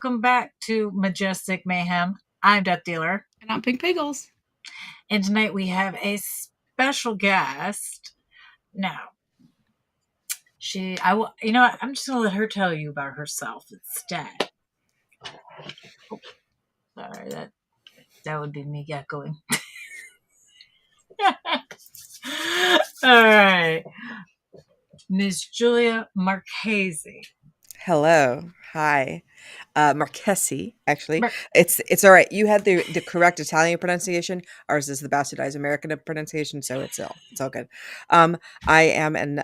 Welcome back to Majestic Mayhem. I'm DeathDealer. And I'm PinkPiggles. And tonight we have a special guest. Now, I'm just gonna let her tell you about herself instead. Oh, sorry, that would be me echoing. All right, Miss Julia Marchese. Hello. Hi. Marchese, actually. It's all right. You had the correct Italian pronunciation. Ours is the bastardized American pronunciation, so it's all good. I am an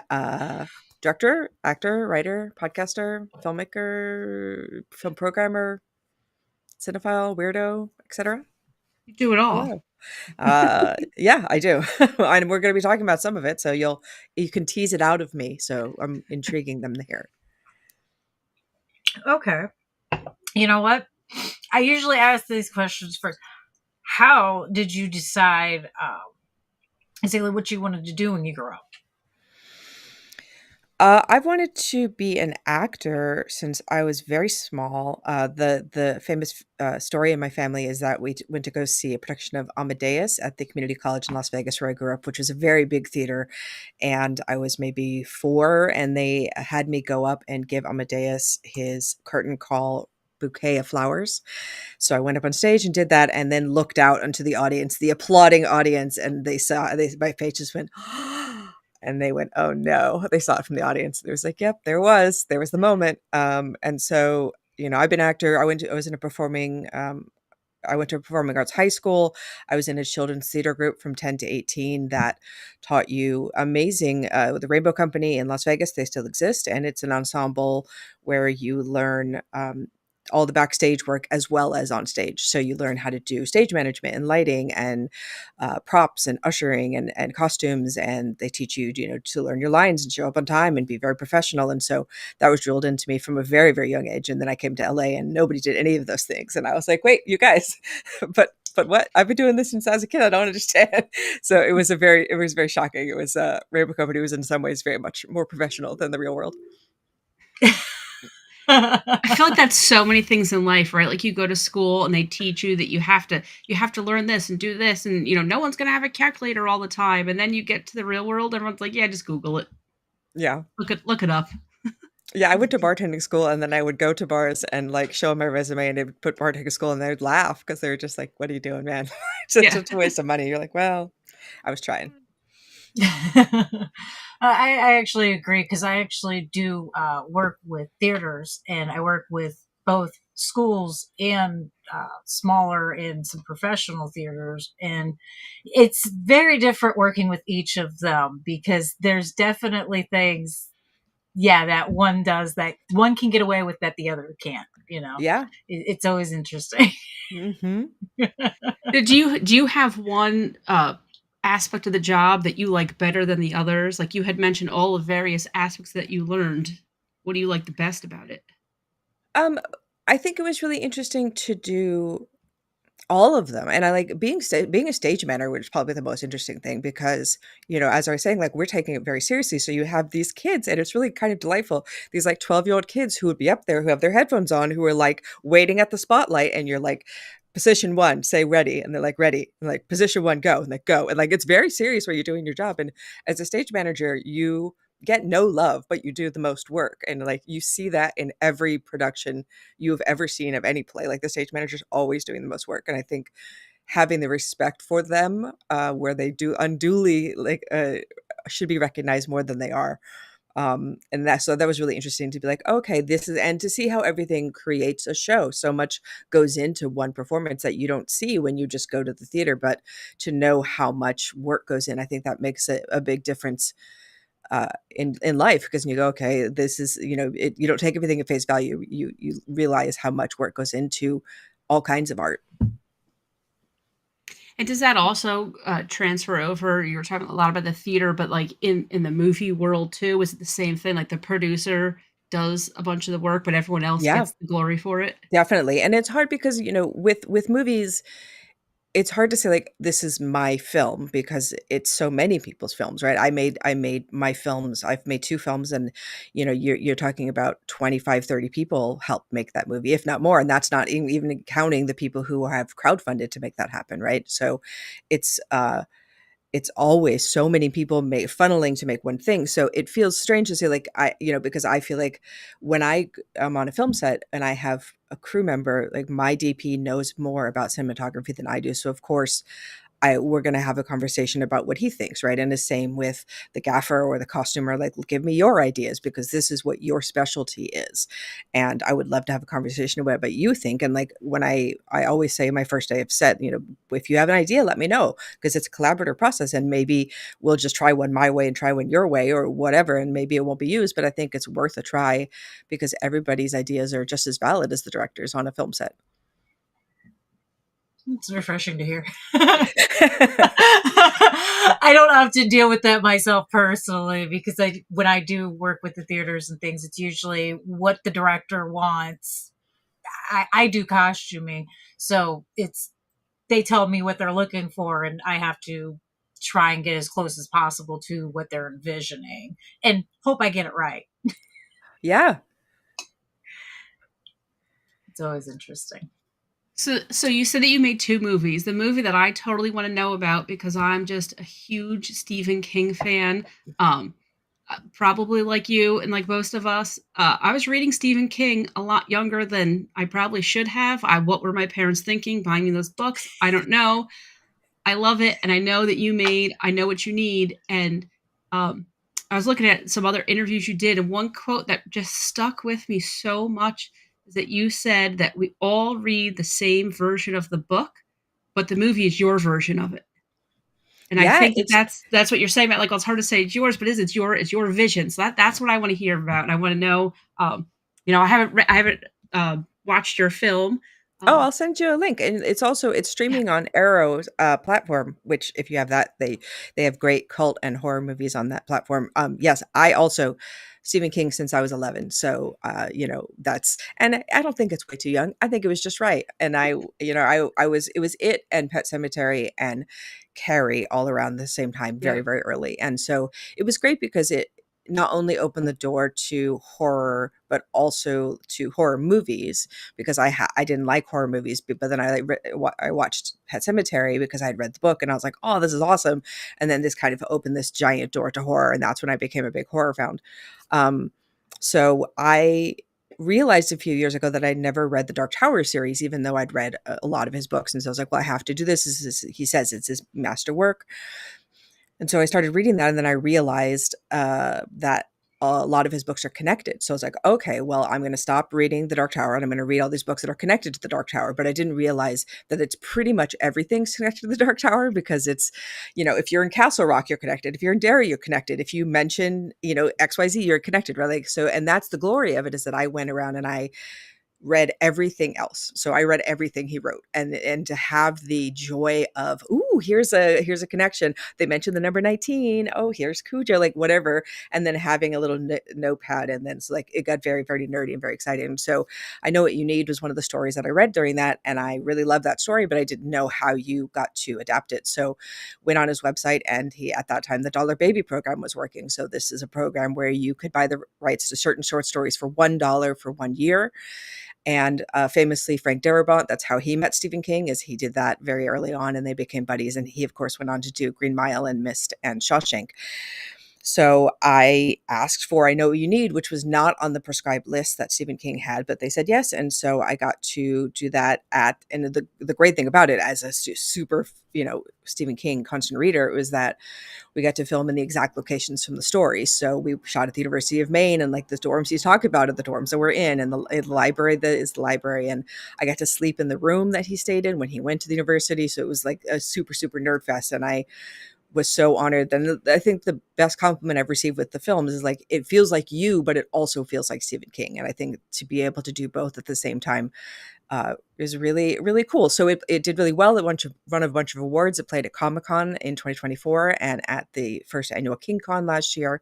director, actor, writer, podcaster, filmmaker, film programmer, cinephile, weirdo, etc. You do it all. Yeah, I do. And we're going to be talking about some of it, so you can tease it out of me. So I'm intriguing them here. Okay. You know what? I usually ask these questions first. How did you decide exactly what you wanted to do when you grew up? I've wanted to be an actor since I was very small. The famous story in my family is that we went to go see a production of Amadeus at the community college in Las Vegas, where I grew up, which was a very big theater. And I was maybe 4, and they had me go up and give Amadeus his curtain call bouquet of flowers. So I went up on stage and did that, and then looked out onto the audience, the applauding audience, and my face just went, and they went, "Oh no!" They saw it from the audience. It was like, "Yep, there was the moment." And so, I've been an actor. I went to a performing arts high school. I was in a children's theater group from 10 to 18 that taught you amazing. The Rainbow Company in Las Vegas, they still exist, and it's an ensemble where you learn all the backstage work as well as on stage. So you learn how to do stage management and lighting and props and ushering and costumes. And they teach you, to learn your lines and show up on time and be very professional. And so that was drilled into me from a very, very young age. And then I came to LA and nobody did any of those things. And I was like, wait, you guys, but what? I've been doing this since I was a kid. I don't understand. So it was very shocking. It was Rainbow Company was in some ways very much more professional than the real world. I feel like that's so many things in life, right? Like you go to school and they teach you that you have to learn this and do this, and no one's gonna have a calculator all the time. And then you get to the real world, everyone's like, yeah, just Google it. Yeah, look it up. Yeah, I went to bartending school, and then I would go to bars and show them my resume, and they would put bartending school, and they would laugh because they were just like, "What are you doing, man? It's just a waste of money." You're like, "Well, I was trying." I actually agree, because I actually do work with theaters, and I work with both schools and smaller and some professional theaters, and it's very different working with each of them, because there's definitely things, that one does that one can get away with that the other can't. Yeah, it's always interesting. Mm-hmm. Do you have one aspect of the job that you like better than the others? Like you had mentioned all the various aspects that you learned. What do you like the best about it? I think it was really interesting to do all of them, and I like being a stage manager, which is probably the most interesting thing, because as I was saying, we're taking it very seriously. So you have these kids, and it's really kind of delightful. These 12-year-old kids who would be up there, who have their headphones on, who are waiting at the spotlight, and you're like, position 1, say ready, and they're like, ready, and position 1, go, and they go, and it's very serious where you're doing your job. And as a stage manager, you get no love, but you do the most work, and you see that in every production you have ever seen of any play. The stage manager's always doing the most work, and I think having the respect for them, where they do unduly should be recognized more than they are. And that was really interesting to be like, okay, this is, and to see how everything creates a show. So much goes into one performance that you don't see when you just go to the theater, but to know how much work goes in, I think that makes a big difference in life, because you go, okay, this is, you don't take everything at face value. You realize how much work goes into all kinds of art. And does that also transfer over? You were talking a lot about the theater, but in the movie world too, is it the same thing? The producer does a bunch of the work, but everyone else gets the glory for it? Definitely. And it's hard because, with movies, it's hard to say like this is my film because it's so many people's films, right? I made my films. I've made two films, and you're talking about 25, 30 people helped make that movie, if not more, and that's not even counting the people who have crowdfunded to make that happen, right? So it's it's always so many people funneling to make one thing. So it feels strange to say like because I feel like when I am on a film set and I have a crew member, like my DP knows more about cinematography than I do. So of course we're going to have a conversation about what he thinks, right? And the same with the gaffer or the costumer, like, give me your ideas because this is what your specialty is. And I would love to have a conversation about what you think. And like when I always say my first day of set, if you have an idea, let me know because it's a collaborative process and maybe we'll just try one my way and try one your way or whatever. And maybe it won't be used, but I think it's worth a try because everybody's ideas are just as valid as the director's on a film set. It's refreshing to hear. I don't have to deal with that myself personally because when I do work with the theaters and things, it's usually what the director wants. I do costuming, so they tell me what they're looking for, and I have to try and get as close as possible to what they're envisioning, and hope I get it right. Yeah. It's always interesting. So you said that you made two movies. The movie that I totally want to know about because I'm just a huge Stephen King fan, probably like you and like most of us. I was reading Stephen King a lot younger than I probably should have. What were my parents thinking buying me those books? I don't know. I love it, and I know that you made I Know What You Need, and I was looking at some other interviews you did, and one quote that just stuck with me so much is that you said that we all read the same version of the book, but the movie is your version of it. And I Yeah, think that that's what you're saying about, like, well, it's hard to say it's yours, but it's your vision. So that's what I want to hear about. And I want to know, I haven't watched your film. Oh, Um, I'll send you a link, and it's streaming on Arrow's platform. Which, if you have that, they have great cult and horror movies on that platform. Yes, I also Stephen King since I was 11, so that's and I don't think it's way too young. I think it was just right, and I was it was it and Pet Cemetery and Carrie all around the same time, yeah. very very early, and so it was great because it not only opened the door to horror but also to horror movies because I didn't like horror movies, but then I watched Pet Cemetery because I had read the book and I was like, oh, this is awesome. And then this kind of opened this giant door to horror, and that's when I became a big horror fan. Um, so I realized a few years ago that I'd never read the Dark Tower series, even though I'd read a lot of his books. And so I was like, well, I have to do this. He says it's his masterwork. And so I started reading that, and then I realized that a lot of his books are connected. So I was like, okay, well, I'm going to stop reading The Dark Tower and I'm going to read all these books that are connected to The Dark Tower. But I didn't realize that it's pretty much everything's connected to The Dark Tower because it's, if you're in Castle Rock, you're connected. If you're in Derry, you're connected. If you mention, XYZ, you're connected, right? Like, so, and that's the glory of it is that I went around and I read everything else. So I read everything he wrote, and to have the joy of, ooh, here's a connection. They mentioned the number 19. Oh, here's Cujo, like whatever. And then having a little notepad. And then it's like, it got very, very nerdy and very exciting. So I Know What You Need was one of the stories that I read during that. And I really loved that story, but I didn't know how you got to adapt it. So went on his website, and at that time, the Dollar Baby program was working. So this is a program where you could buy the rights to certain short stories for $1 for 1 year. And famously, Frank Darabont, that's how he met Stephen King, is he did that very early on, and they became buddies. And he, of course, went on to do Green Mile and Mist and Shawshank. So I asked for I Know What You Need, which was not on the prescribed list that Stephen King had, but they said yes. And so I got to do that and the great thing about it as a super, Stephen King constant reader, was that we got to film in the exact locations from the story. So we shot at the University of Maine, and like the dorms he's talking about are the dorms that we're in, and the library that is the library. And I got to sleep in the room that he stayed in when he went to the university. So it was like a super, super nerd fest. And I was so honored. And I think the best compliment I've received with the films is like, it feels like you, but it also feels like Stephen King. And I think to be able to do both at the same time is really, really cool. So it did really well. It won a bunch of awards. It played at Comic-Con in 2024 and at the first annual King Con last year,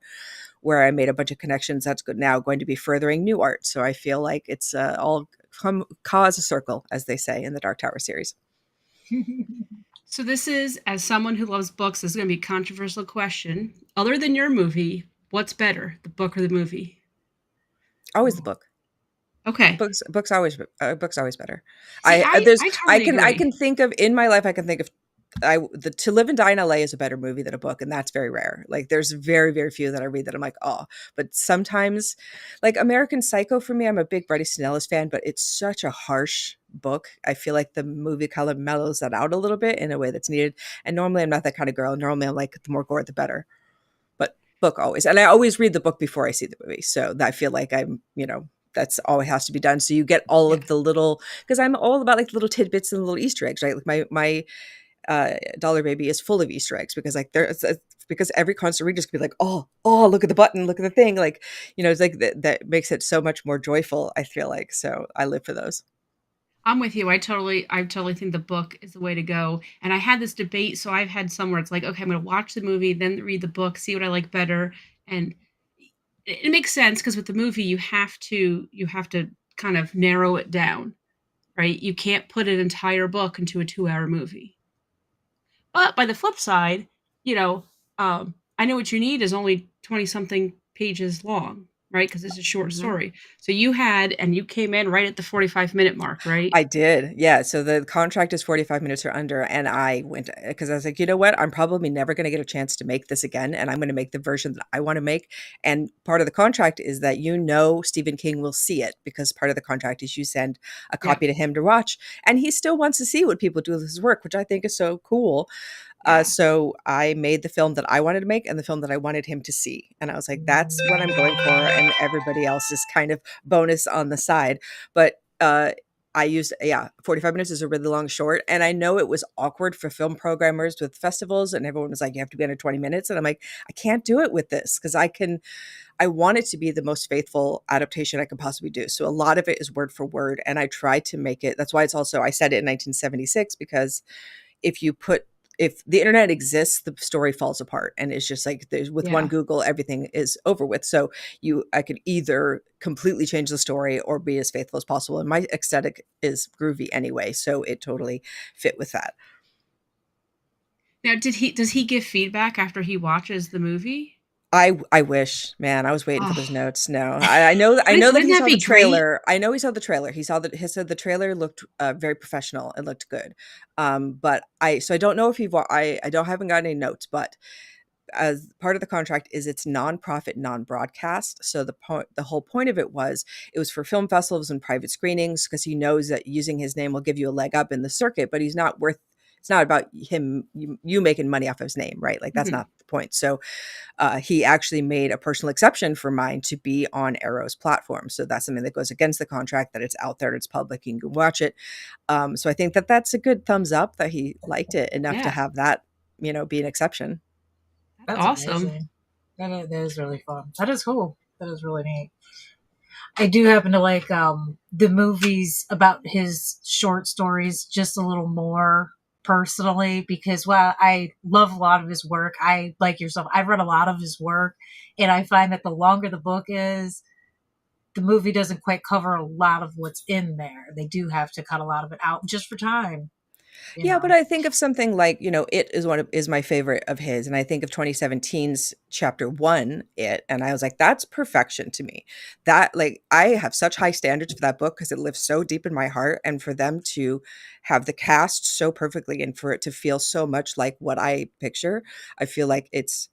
where I made a bunch of connections. That's good now going to be furthering new art. So I feel like it's all cause a circle, as they say in the Dark Tower series. So this is, as someone who loves books, this is going to be a controversial question. Other than your movie, what's better, the book or the movie? Always the book. Okay. Books always better. See, There's I totally I agree. can think of in my life, I can think of the To Live and Die in LA is a better movie than a book, and that's very rare. Like there's very few that I read that I'm like, oh, but sometimes like American Psycho for me, I'm a big Bret Easton Ellis fan, but it's such a harsh book. I feel like the movie kind of mellows that out a little bit in a way that's needed. And normally I'm not that kind of girl. Normally I'm like the more gore the better. But book always. And I always read the book before I see the movie. So I feel like I'm, that's always has to be done. So you get all Yeah. of the little, because I'm all about like little tidbits and little Easter eggs, right? Like my Dollar Baby is full of Easter eggs because like because every constant reader's gonna be like, oh, look at the button, look at the thing. Like, it's like that makes it so much more joyful, I feel like. So I live for those. I'm with you. I totally think the book is the way to go. And I had this debate, so I've had some where it's like, okay, I'm going to watch the movie, then read the book, see what I like better. And it makes sense because with the movie you have to kind of narrow it down, right? You can't put an entire book into a 2-hour movie. But by the flip side, you know, I Know What You Need is only 20 something pages long, right? Because it's a short Mhm. story. So you came in right at the 45-minute mark, right? I did. Yeah. So the contract is 45 minutes or under. And I went because I was like, you know what? I'm probably never going to get a chance to make this again. And I'm going to make the version that I want to make. And part of the contract is that, Stephen King will see it because part of the contract is you send a Yeah. copy to him to watch. And he still wants to see what people do with his work, which I think is so cool. Yeah. So I made the film that I wanted to make and the film that I wanted him to see. And I was like, that's what I'm going for. And everybody else is kind of bonus on the side. But I used, 45 minutes is a really long short. And I know it was awkward for film programmers with festivals. And everyone was like, you have to be under 20 minutes. And I'm like, I can't do it with this because I want it to be the most faithful adaptation I can possibly do. So a lot of it is word for word. And I tried to make it, that's why it's also, I said it in 1976, because if the internet exists, the story falls apart and it's just like there's with one Yeah. Google, everything is over with. So I could either completely change the story or be as faithful as possible. And my aesthetic is groovy anyway. So it totally fit with that. Now, does he give feedback after he watches the movie? I wish, man, I was waiting for those Oh, notes. No, I know that wouldn't he that saw the be great? trailer. I know he saw the trailer. He said the trailer looked very professional and looked good. But so I don't know if I haven't got any notes, but as part of the contract is it's nonprofit, non-broadcast. So the whole point of it was for film festivals and private screenings because he knows that using his name will give you a leg up in the circuit, but it's not about you making money off of his name, right? Like that's Mhm. not the point. So he actually made a personal exception for mine to be on Arrow's platform. So that's something that goes against the contract, that it's out there, it's public, you can watch it. So I think that that's a good thumbs up that he liked it enough to Yeah, have that, be an exception. that's That's awesome. amazing. That is really fun. That is cool. That is really neat. I do happen to like the movies about his short stories just a little more personally because while I love a lot of his work, I like yourself. I've read a lot of his work, and I find that the longer the book is, the movie doesn't quite cover a lot of what's in there. They do have to cut a lot of it out just for time. You Yeah, but know. I think of something like, It is my favorite of his. And I think of 2017's chapter one, It, and I was like, that's perfection to me. That like I have such high standards for that book because it lives so deep in my heart. And for them to have the cast so perfectly and for it to feel so much like what I picture, I feel like it's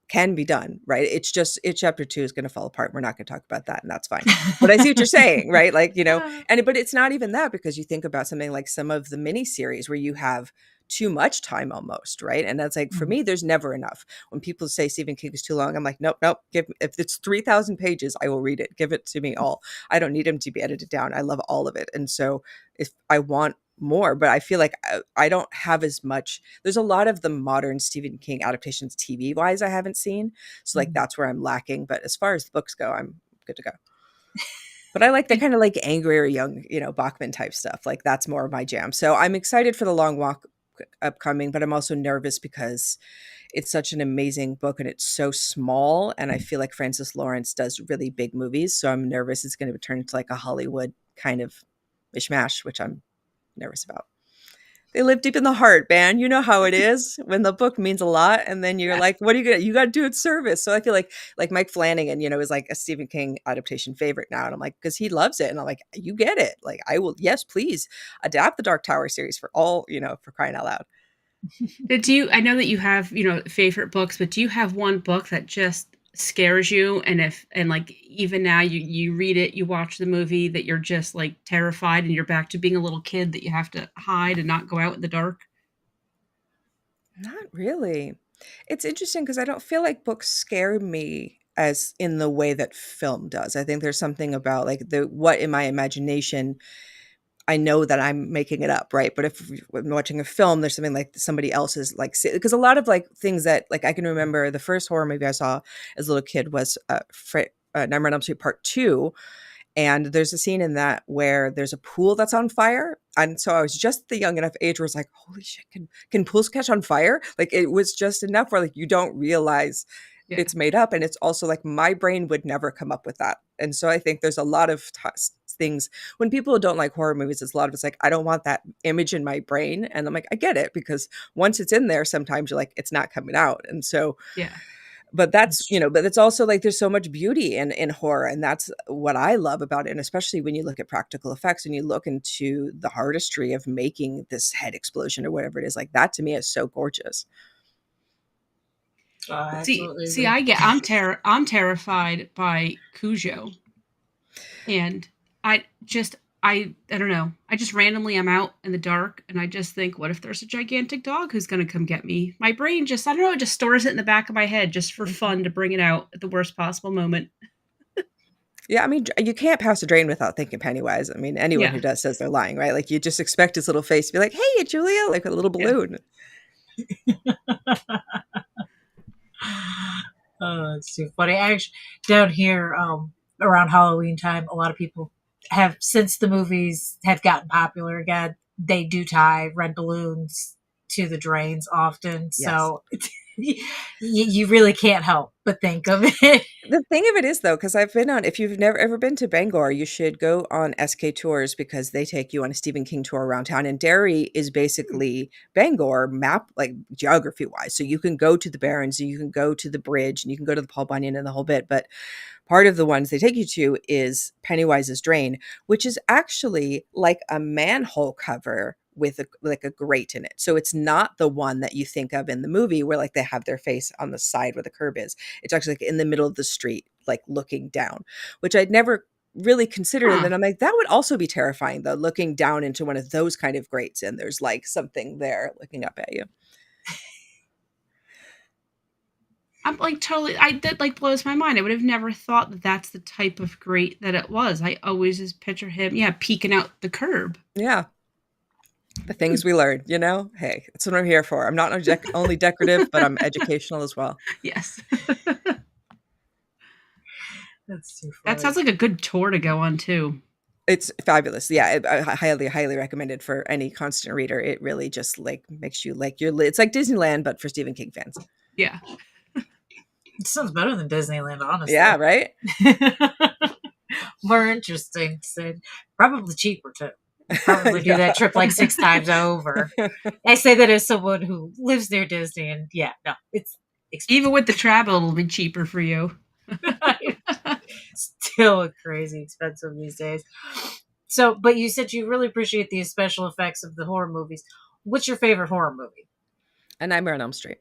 can be done, right? It's just chapter two is going to fall apart. We're not going to talk about that, and that's fine. But I see what you're saying, right? Like, but it's not even that because you think about something like some of the mini series where you have too much time almost, right? And that's like for Mhm. me, there's never enough. When people say Stephen King is too long, I'm like, nope, nope. If it's 3,000 pages, I will read it. Give it to me all. I don't need him to be edited down. I love all of it, and so if I want more, but I feel like I don't have as much. There's a lot of the modern Stephen King adaptations TV wise I haven't seen. So like Mhm. that's where I'm lacking. But as far as the books go, I'm good to go. But I like the kind of like angrier young, Bachman type stuff. Like that's more of my jam. So I'm excited for the long walk upcoming, but I'm also nervous because it's such an amazing book and it's so small. And I feel like Francis Lawrence does really big movies. So I'm nervous it's going to turn into like a Hollywood kind of mishmash, which I'm nervous about. They live deep in the heart, man. You know how it is when the book means a lot, and then you're Yeah. like, "What are you gonna? You got to do it service." So I feel like Mike Flanagan, is like a Stephen King adaptation favorite now, and I'm like, because he loves it, and I'm like, "You get it? Like, I will. Yes, please adapt the Dark Tower series for all for crying out loud." I know that you have, favorite books, but do you have one book that just scares you? And like even now you read it, you watch the movie that you're just like terrified and you're back to being a little kid that you have to hide and not go out in the dark? Not really. It's interesting because I don't feel like books scare me as in the way that film does. I think there's something about like the what in my imagination I know that I'm making it up, right? But if I'm watching a film, there's something like somebody else's like because a lot of like things that like I can remember the first horror movie I saw as a little kid was Nightmare on Elm Street Part Two, and there's a scene in that where there's a pool that's on fire. And so I was just the young enough age where it's like, holy shit, can pools catch on fire? Like it was just enough where like you don't realize Yeah. it's made up. And it's also like my brain would never come up with that. And so I think there's a lot of things when people don't like horror movies, it's a lot of it's like, I don't want that image in my brain. And I'm like, I get it because once it's in there, sometimes you're like, it's not coming out. And so Yeah. but that's but it's also like there's so much beauty in horror, and that's what I love about it. And especially when you look at practical effects and you look into the artistry of making this head explosion or whatever it is, like that to me is so gorgeous. I See, absolutely see, agree. I'm terrified by Cujo, and I don't know. I just randomly am out in the dark, and I just think, what if there's a gigantic dog who's going to come get me? My brain just, I don't know, it just stores it in the back of my head just for fun to bring it out at the worst possible moment. Yeah, I mean, you can't pass a drain without thinking Pennywise. I mean, anyone Yeah, who does says they're lying, right? Like you just expect his little face to be like, "Hey, Julia," like a little yeah. balloon. Oh, it's too funny. Actually, down here, around Halloween time, a lot of people have, since the movies have gotten popular again, they do tie red balloons to the drains often. Yes. So you really can't help but think of it. The thing of it is though, because I've been on if you've never ever been to Bangor, you should go on SK Tours because they take you on a Stephen King tour around town, and Derry is basically Bangor map like geography-wise. So you can go to the Barrens, and you can go to the bridge, and you can go to the Paul Bunyan and the whole bit, but part of the ones they take you to is Pennywise's Drain, which is actually like a manhole cover with like a grate in it. So it's not the one that you think of in the movie where like they have their face on the side where the curb is. It's actually like in the middle of the street, like looking down, which I'd never really considered. And Huh. then I'm like, that would also be terrifying though, looking down into one of those kind of grates and there's like something there looking up at you. I'm like totally, that like blows my mind. I would have never thought that that's the type of grate that it was. I always just picture him, yeah, peeking out the curb. Yeah. The things we learn, hey, that's what I'm here for. I'm not only decorative, but I'm educational as well. Yes. That's too That funny. sounds like a good tour to go on too. It's fabulous. Yeah, I highly, highly recommend it for any constant reader. It really just like makes you like it's like Disneyland, but for Stephen King fans. Yeah. It sounds better than Disneyland, honestly. Yeah, right? More interesting. Probably cheaper too. Probably do that trip like 6 times over. I say that as someone who lives near Disney, and yeah, no, it's expensive. Even with the travel, it'll be cheaper for you. Still crazy expensive these days. So, but you said you really appreciate the special effects of the horror movies. What's your favorite horror movie? A Nightmare on Elm Street.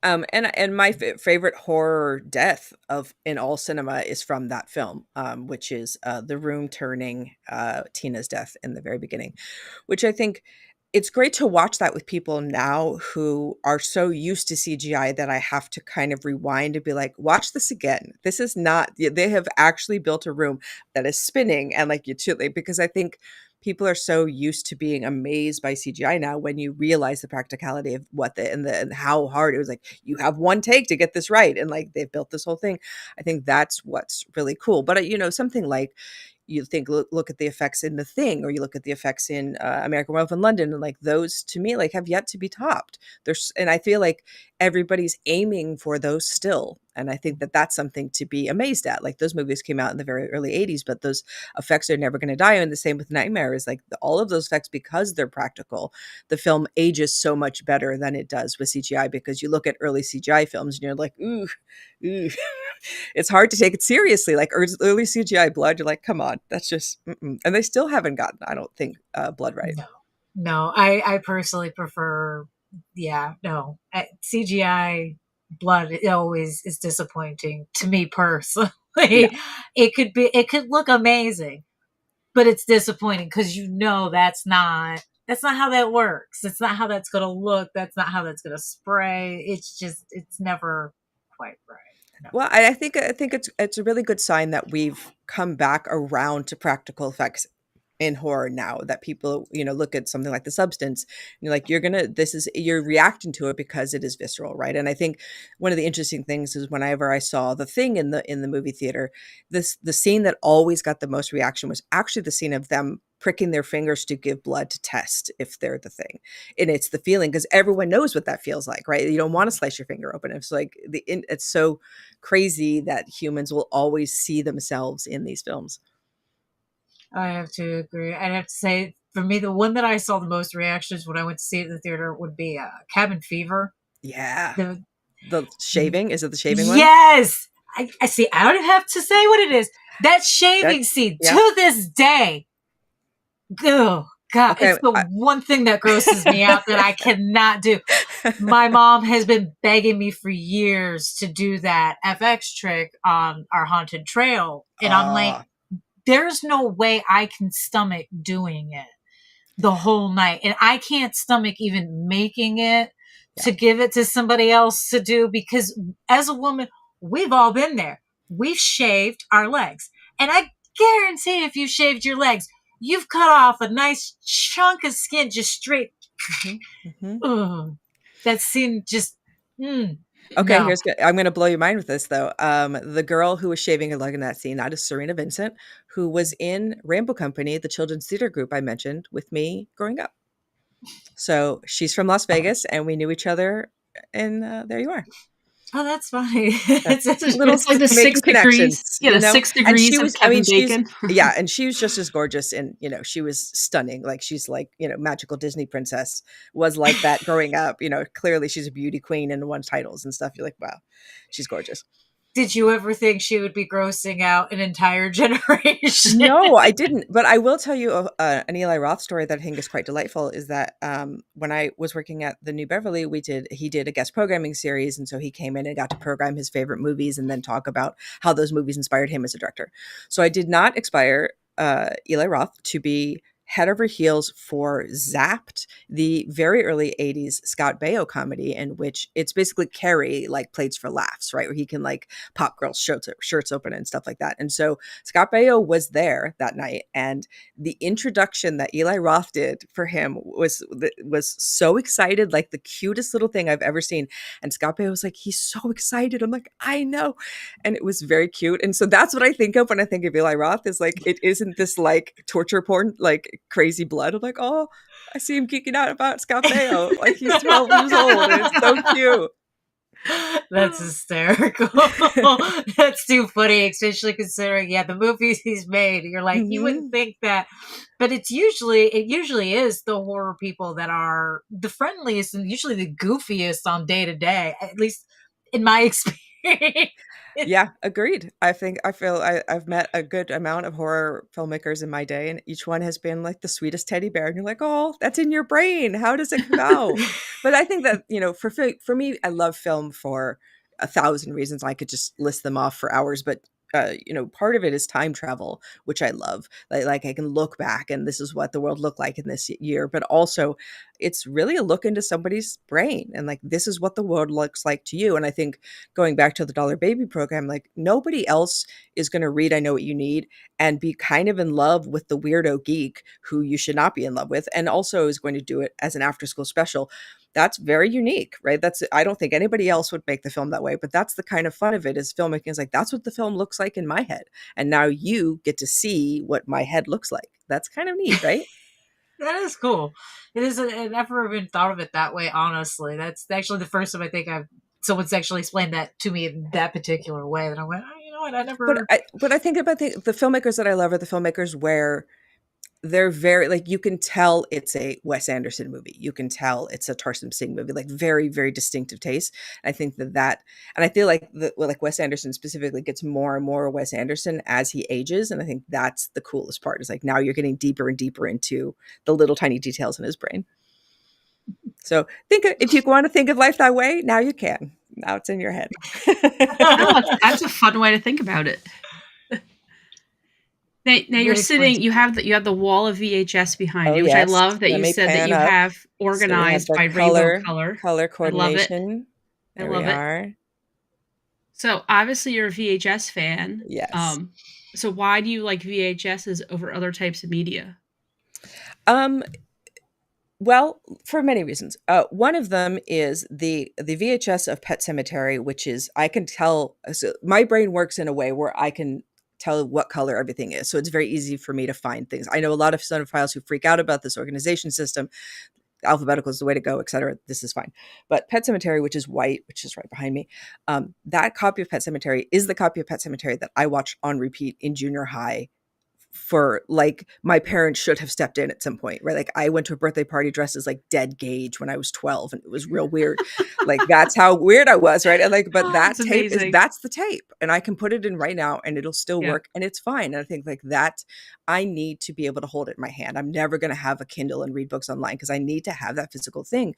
And my favorite horror death of in all cinema is from that film, which is the room turning Tina's death in the very beginning, which I think it's great to watch that with people now who are so used to CGI that I have to kind of rewind and be like, watch this again. This is not, they have actually built a room that is spinning and like because I think people are so used to being amazed by CGI now when you realize the practicality of and how hard it was like, you have one take to get this right. And like, they've built this whole thing. I think that's what's really cool. But something like, you think look at the effects in The Thing, or you look at the effects in American Werewolf in London, and like those to me like have yet to be topped. And I feel like everybody's aiming for those still, And I think that that's something to be amazed at. Like those movies came out in the very early 80s, but those effects are never going to die. And the same with Nightmare is like all of those effects, because they're practical, the film ages so much better than it does with CGI, because you look at early CGI films and you're like, ooh, ooh. It's hard to take it seriously. Like early CGI blood, you're like, come on, that's just, mm-mm. And they still haven't gotten, I don't think, blood right. No, I personally prefer, no, CGI blood, it always is disappointing to me personally. Yeah. It could look amazing, but it's disappointing because that's not how that works. It's not how that's going to look. That's not how that's going to spray. It's never quite right. Well, I think it's a really good sign that we've come back around to practical effects in horror now, that people, look at something like The Substance, and you're like, you're reacting to it because it is visceral, right? And I think one of the interesting things is whenever I saw The Thing in the movie theater, the scene that always got the most reaction was actually the scene of them pricking their fingers to give blood to test if they're the thing. And it's the feeling, because everyone knows what that feels like, right? You don't want to slice your finger open. It's like it's so crazy that humans will always see themselves in these films. I have to agree. I'd have to say, for me, the one that I saw the most reactions when I went to see it in the theater would be Cabin Fever. Yeah. The shaving? Is it the shaving one? Yes! I see. I don't have to say what it is. That shaving scene, to this day, oh, God, okay, it's the one thing that grosses me out that I cannot do. My mom has been begging me for years to do that FX trick on our haunted trail. And I'm like, there's no way I can stomach doing it the whole night. And I can't stomach even making it to give it to somebody else to do, because as a woman, we've all been there. We've shaved our legs. And I guarantee if you shaved your legs, you've cut off a nice chunk of skin just straight. That scene just... Okay, here's good. I'm going to blow your mind with this, though. The girl who was shaving her leg in that scene, that is Serena Vincent, who was in Rainbow Company, the children's theater group I mentioned, with me growing up. So she's from Las Vegas, and we knew each other, and there you are. Oh, that's funny. It's like the 6 degrees. Yeah, the 6 degrees of Kevin Bacon. Yeah, and she was just as gorgeous, and she was stunning. Like she's like magical Disney princess, was like that growing up. Clearly she's a beauty queen and won titles and stuff. You're like, wow, she's gorgeous. Did you ever think she would be grossing out an entire generation? No, I didn't. But I will tell you an Eli Roth story that I think is quite delightful, is that when I was working at the New Beverly, he did a guest programming series. And so he came in and got to program his favorite movies and then talk about how those movies inspired him as a director. So I did not aspire Eli Roth to be head over heels for Zapped, the very early 80s Scott Baio comedy, in which it's basically Carrie like plays for laughs, right? Where he can like pop girls' shirts open and stuff like that. And so Scott Baio was there that night, and the introduction that Eli Roth did for him was so excited, like the cutest little thing I've ever seen. And Scott Baio was like, he's so excited. I'm like, I know. And it was very cute. And so that's what I think of when I think of Eli Roth, is like, it isn't this like torture porn, like crazy blood. I'm like, oh, I see him geeking out about Scott Baio. Like he's 12 years old. And it's so cute. That's hysterical. That's too funny, especially considering the movies he's made. You're like, you wouldn't think that, but it usually is the horror people that are the friendliest and usually the goofiest on day to day, at least in my experience. Yeah, agreed. I've met a good amount of horror filmmakers in my day, and each one has been like the sweetest teddy bear. And you're like, oh, that's in your brain. How does it come out? But I think that, for me, I love film for 1,000 reasons. I could just list them off for hours, but part of it is time travel, which I love. Like I can look back and this is what the world looked like in this year, but also it's really a look into somebody's brain and like, this is what the world looks like to you. And I think going back to the Dollar Baby program, like nobody else is going to read I Know What You Need and be kind of in love with the weirdo geek who you should not be in love with. And also is going to do it as an after school special. That's very unique, right? I don't think anybody else would make the film that way, but that's the kind of fun of it, is filmmaking is like, that's what the film looks like in my head. And now you get to see what my head looks like. That's kind of neat, right? That is cool. It is. I've never even thought of it that way, honestly. That's actually the first time I think I've someone's actually explained that to me in that particular way, that I went, oh, you know what, I never. But I think about the filmmakers that I love are the filmmakers where they're very like, you can tell it's a Wes Anderson movie. You can tell it's a Tarsem Singh movie, like very, very distinctive taste. I think and I feel like like Wes Anderson specifically gets more and more Wes Anderson as he ages. And I think that's the coolest part, is like, now you're getting deeper and deeper into the little tiny details in his brain. So if you want to think of life that way, now you can. Now it's in your head. No, that's a fun way to think about it. Now you're sitting. You have the wall of VHS behind you, which yes. I love that Let you me said that you up. have organized by rainbow color coordination. I love it. So obviously you're a VHS fan. Yes. So why do you like VHSs over other types of media? Well, for many reasons. One of them is the VHS of Pet Sematary, which is, I can tell, so my brain works in a way where I can tell what color everything is. So it's very easy for me to find things. I know a lot of cinephiles who freak out about this organization system. Alphabetical is the way to go, etc. This is fine. But Pet Sematary, which is white, which is right behind me, that copy of Pet Sematary is the copy of Pet Sematary that I watched on repeat in junior high. For like, my parents should have stepped in at some point, right? Like, I went to a birthday party dressed as like Dead Gage when I was 12, and it was real weird. Like, that's how weird I was, right? And like, but that tape that's the tape, and I can put it in right now and it'll still work, and it's fine. And I think like that, I need to be able to hold it in my hand. I'm never going to have a Kindle and read books online, because I need to have that physical thing.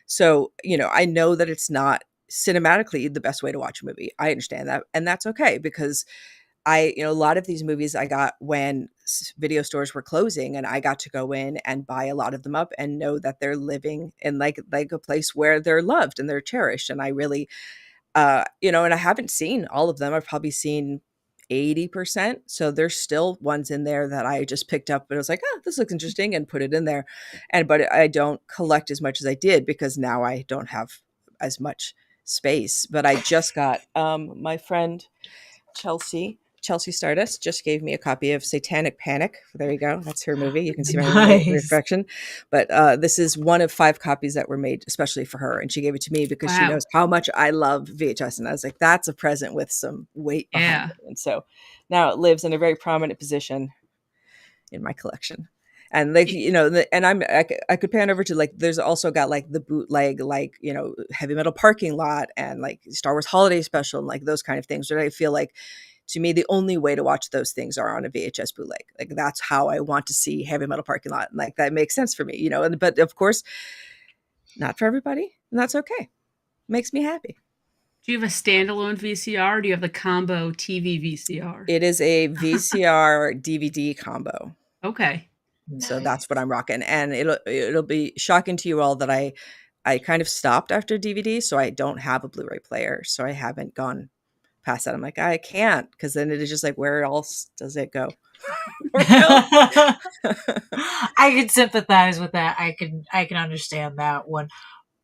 So, I know that it's not cinematically the best way to watch a movie. I understand that, and that's okay, because a lot of these movies I got when video stores were closing, and I got to go in and buy a lot of them up and know that they're living in like a place where they're loved and they're cherished. And I really, and I haven't seen all of them. I've probably seen 80%. So there's still ones in there that I just picked up, but I was like, oh, this looks interesting, and put it in there. But I don't collect as much as I did, because now I don't have as much space. But I just got, my friend Chelsea Stardust just gave me a copy of Satanic Panic. There you go. That's her movie. You can see my reflection. But this is one of 5 copies that were made especially for her. And she gave it to me because she knows how much I love VHS. And I was like, that's a present with some weight behind it. And so now it lives in a very prominent position in my collection. And like, and I could pan over to like, there's also got like the bootleg, like, Heavy Metal Parking Lot and like Star Wars Holiday Special and like those kind of things, where I feel like, to me, the only way to watch those things are on a VHS bootleg. Like, that's how I want to see Heavy Metal Parking Lot. And like, that makes sense for me, but of course, not for everybody. And that's okay. Makes me happy. Do you have a standalone VCR? Or do you have the combo TV VCR? It is a VCR DVD combo. Okay. So that's what I'm rocking. And it'll be shocking to you all that I kind of stopped after DVD. So I don't have a Blu-ray player. So I haven't gone past that. I'm like, I can't, because then it is just like, where else does it go? I can sympathize with that. I can understand that one.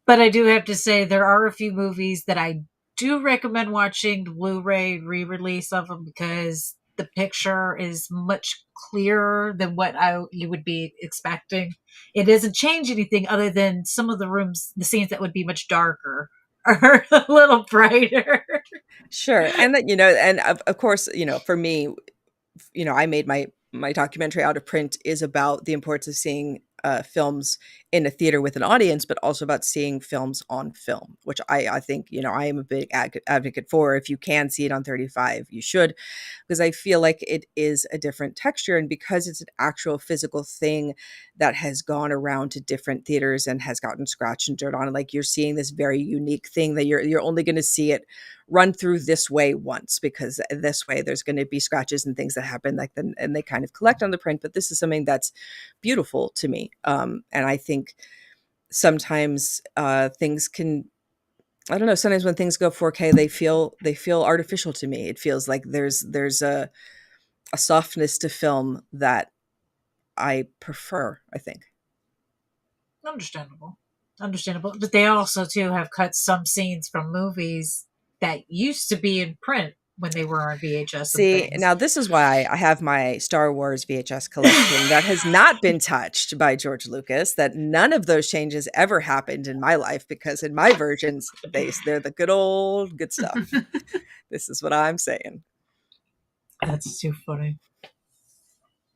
But I do have to say, there are a few movies that I do recommend watching the Blu-ray re-release of them, because the picture is much clearer than what you would be expecting. It doesn't change anything other than some of the scenes that would be much darker are a little brighter. Sure. And that, and of course, for me, I made my documentary Out of Print is about the importance of seeing films in a theater with an audience, but also about seeing films on film, which I think, I am a big advocate for. If you can see it on 35, you should, because I feel like it is a different texture. And because it's an actual physical thing that has gone around to different theaters and has gotten scratch and dirt on it, like, you're seeing this very unique thing that you're only going to see it run through this way once, because this way there's going to be scratches and things that happen, like, and they kind of collect on the print. But this is something that's beautiful to me. And I think sometimes things can, I don't know, sometimes when things go 4K, they feel artificial to me. It feels like there's a softness to film that I prefer, I think. Understandable. But they also too have cut some scenes from movies that used to be in print when they were on VHS and See, things. now this is why I have my Star Wars VHS collection that has not been touched by George Lucas, that none of those changes ever happened in my life, because in my versions, they're the good stuff. This is what I'm saying. That's too funny.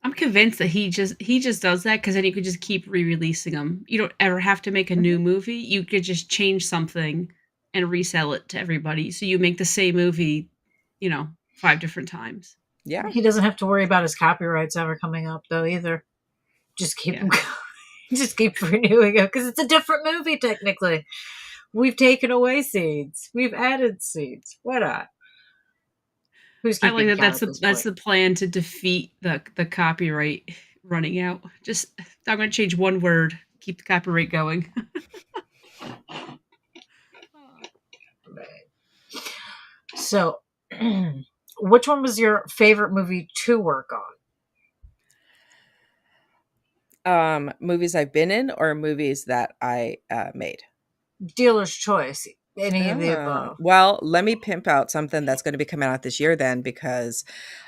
I'm convinced that he just does that because then you could just keep re-releasing them. You don't ever have to make a new movie. You could just change something and resell it to everybody. So you make the same movie, 5 different times. Yeah. He doesn't have to worry about his copyrights ever coming up, though, either. Just keep them going. Just keep renewing it, because it's a different movie, technically. We've taken away scenes. We've added scenes. Why not? Who's I like keeping that. count That's the plan to defeat the copyright running out. Just, I'm going to change one word, keep the copyright going. So, which one was your favorite movie to work on? Movies I've been in, or movies that I made? Dealer's choice. Any of the above. Well, let me pimp out something that's going to be coming out this year then, because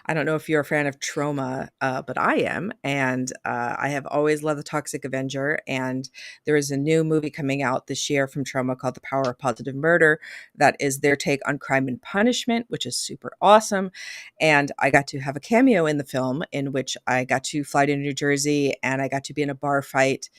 I don't know if you're a fan of Troma, but I am. And I have always loved The Toxic Avenger. And there is a new movie coming out this year from Troma called The Power of Positive Murder. That is their take on Crime and Punishment, which is super awesome. And I got to have a cameo in the film, in which I got to fly to New Jersey and I got to be in a bar fight.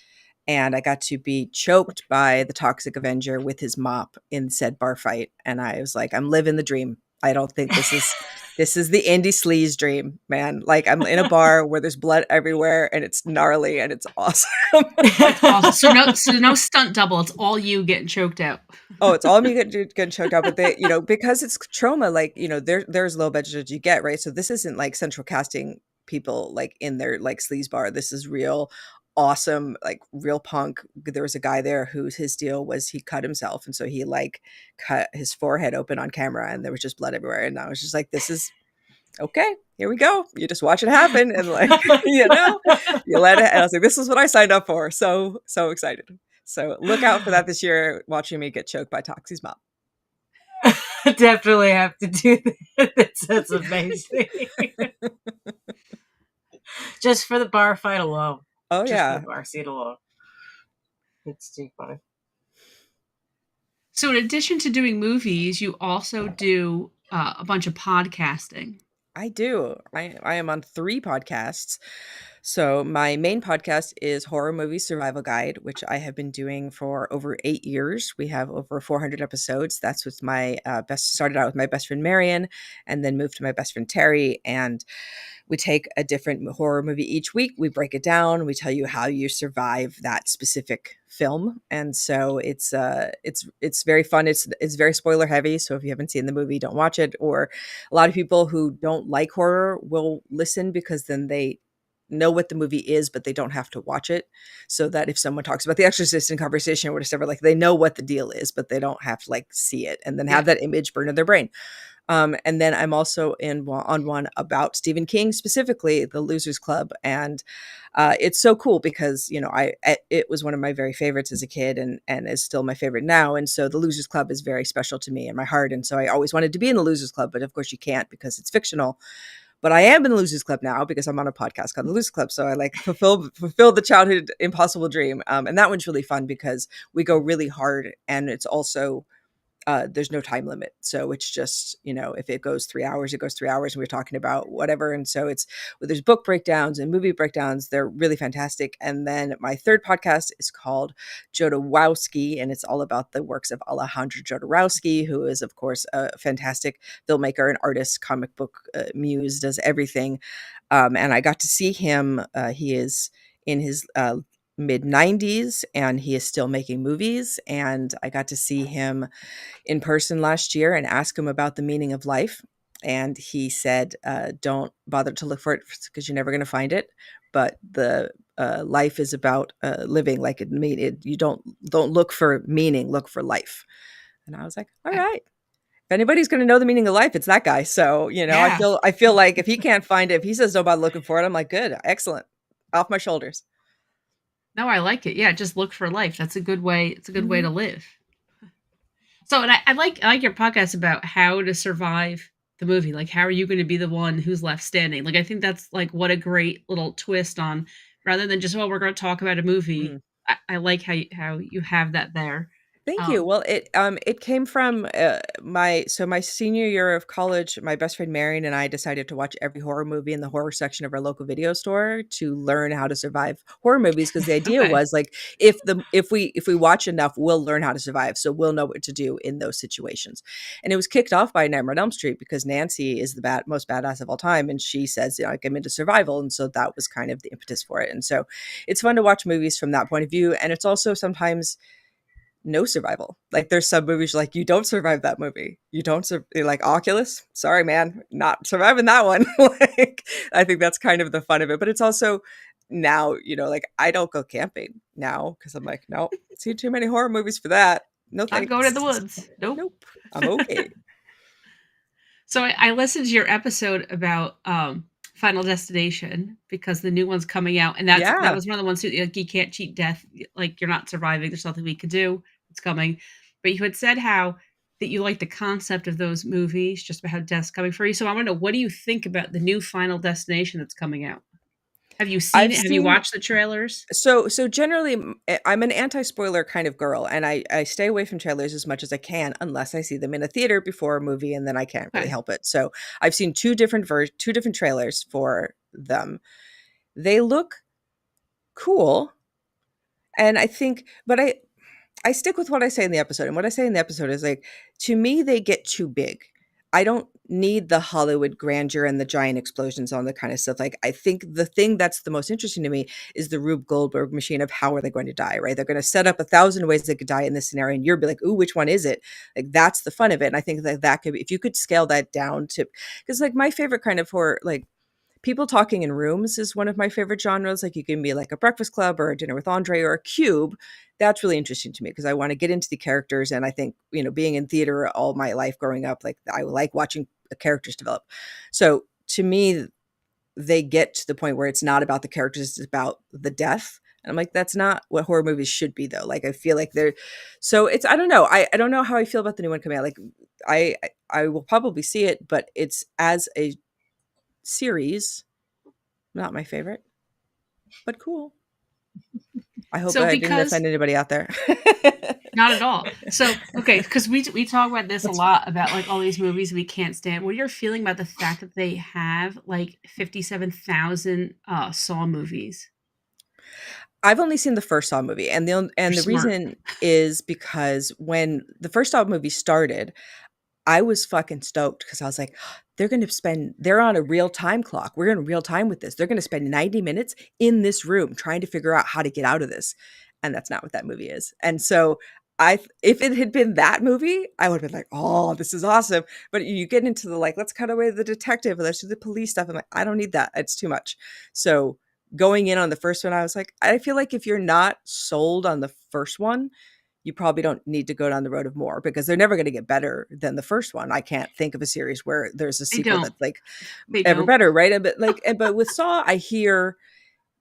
And I got to be choked by the Toxic Avenger with his mop in said bar fight. And I was like, I'm living the dream. I don't think this is the indie sleaze dream, man. Like, I'm in a bar where there's blood everywhere and it's gnarly and it's awesome. That's awesome. So no stunt double. It's all you getting choked out. Oh, it's all me getting choked out. But they, because it's Troma, like, there's low budget as you get, right? So this isn't like central casting people like in their like sleaze bar. This is real awesome, like real punk. There was a guy there whose his deal was he cut himself, and so he like cut his forehead open on camera and there was just blood everywhere. And I was just like, this is okay, here we go. You just watch it happen, and like you let it. And I was like, this is what I signed up for. So excited. So look out for that this year, watching me get choked by Toxie's mom. Definitely have to do that. That's amazing. Just for the bar fight alone. Oh, just yeah. For the bar seat alone. It's too funny. So in addition to doing movies, you also do a bunch of podcasting. I do. I am on 3 podcasts. So my main podcast is Horror Movie Survival Guide, which I have been doing for over 8 years. We have over 400 episodes. That's with my started out with my best friend Marion, and then moved to my best friend Terry. And we take a different horror movie each week. We break it down. We tell you how you survive that specific film. And so it's very fun. It's very spoiler heavy. So if you haven't seen the movie, don't watch it. Or a lot of people who don't like horror will listen, because then they know what the movie is, but they don't have to watch it. So that if someone talks about The Exorcist in conversation or whatever, like they know what the deal is, but they don't have to like see it and then have that image burned in their brain. And then I'm also on one about Stephen King, specifically The Losers Club. And it's so cool because, it was one of my very favorites as a kid and is still my favorite now. And so The Losers Club is very special to me in my heart. And so I always wanted to be in The Losers Club, but of course you can't because it's fictional. But I am in The Losers Club now because I'm on a podcast called The Losers Club. So I like fulfill the childhood impossible dream. And that one's really fun because we go really hard, and it's also there's no time limit. So it's just, if it goes 3 hours, it goes 3 hours, and we're talking about whatever. And so there's book breakdowns and movie breakdowns. They're really fantastic. And then my third podcast is called Jodorowsky, and it's all about the works of Alejandro Jodorowsky, who is, of course, a fantastic filmmaker and artist, comic book muse, does everything. And I got to see him. He is in his mid 90s and he is still making movies. And I got to see him in person last year and ask him about the meaning of life. And he said, don't bother to look for it because you're never going to find it. But the life is about living like it made it. You don't look for meaning, look for life. And I was like, all right. If anybody's going to know the meaning of life, it's that guy. So, I feel like if he can't find it, if he says don't bother looking for it, I'm like, good, excellent. Off my shoulders. No, I like it. Yeah, just look for life. That's a good way. It's a good way to live. So, and I like your podcast about how to survive the movie. Like, how are you going to be the one who's left standing? Like, I think that's like what a great little twist on, rather than just, well, we're going to talk about a movie. Mm. I like how you have that there. Thank you. Um, Well, it came from my senior year of college. My best friend Marion and I decided to watch every horror movie in the horror section of our local video store to learn how to survive horror movies. Because the idea okay. was like, if we watch enough, we'll learn how to survive. So we'll know what to do in those situations. And it was kicked off by Nightmare on Elm Street because Nancy is the most badass of all time, and she says, like, I'm into survival, and so that was kind of the impetus for it. And so it's fun to watch movies from that point of view, and it's also sometimes no survival. Like there's some movies like you don't survive that movie. You don't like Oculus. Sorry, man, not surviving that one. Like I think that's kind of the fun of it. But it's also now, like I don't go camping now because I'm like, nope, see too many horror movies for that. No Not thanks. going to the woods. Nope. Nope. I'm okay. So I listened to your episode about Final Destination because the new one's coming out, and that was one of the ones who, like, you can't cheat death. Like, you're not surviving. There's nothing we could do. It's coming. But you had said how that you like the concept of those movies, just about how death's coming for you. So I want to know, what do you think about the new Final Destination that's coming out? Have you seen it? Have you watched the trailers? So generally, I'm an anti-spoiler kind of girl, and I stay away from trailers as much as I can, unless I see them in a theater before a movie, and then I can't really help it. So I've seen two different trailers for them. They look cool, and I think, but I stick with what I say in the episode, and what I say in the episode is like, to me, they get too big. I don't need the Hollywood grandeur and the giant explosions on the kind of stuff. Like, I think the thing that's the most interesting to me is the Rube Goldberg machine of how are they going to die, right? They're going to set up 1,000 ways they could die in this scenario, and you'll be like, ooh, which one is it? Like, that's the fun of it. And I think that could be, if you could scale that down to, because like my favorite kind of horror, like people talking in rooms is one of my favorite genres. Like you can be like a Breakfast Club or a Dinner with Andre or a Cube. That's really interesting to me because I want to get into the characters. And I think, being in theater all my life growing up, like I like watching characters develop. So to me, they get to the point where it's not about the characters, it's about the death. And I'm like, that's not what horror movies should be though. Like, I feel like I don't know. I don't know how I feel about the new one coming out. Like I will probably see it, but it's as a series, not my favorite, but cool. I hope I didn't offend anybody out there. Not at all. So, okay, because we talk about this a lot, about like all these movies we can't stand. What are your feeling about the fact that they have like 57,000 Saw movies? I've only seen the first Saw movie, and the reason is because when the first Saw movie started, I was fucking stoked because I was like, they're on a real time clock. We're in real time with this. They're going to spend 90 minutes in this room trying to figure out how to get out of this. And that's not what that movie is. And so if it had been that movie, I would have been like, oh, this is awesome. But you get into the, like, let's cut away the detective, let's do the police stuff. I'm like, I don't need that. It's too much. So going in on the first one, I was like, I feel like if you're not sold on the first one, you probably don't need to go down the road of more because they're never going to get better than the first one. I can't think of a series where there's a sequel that's like ever better, right? But with Saw, I hear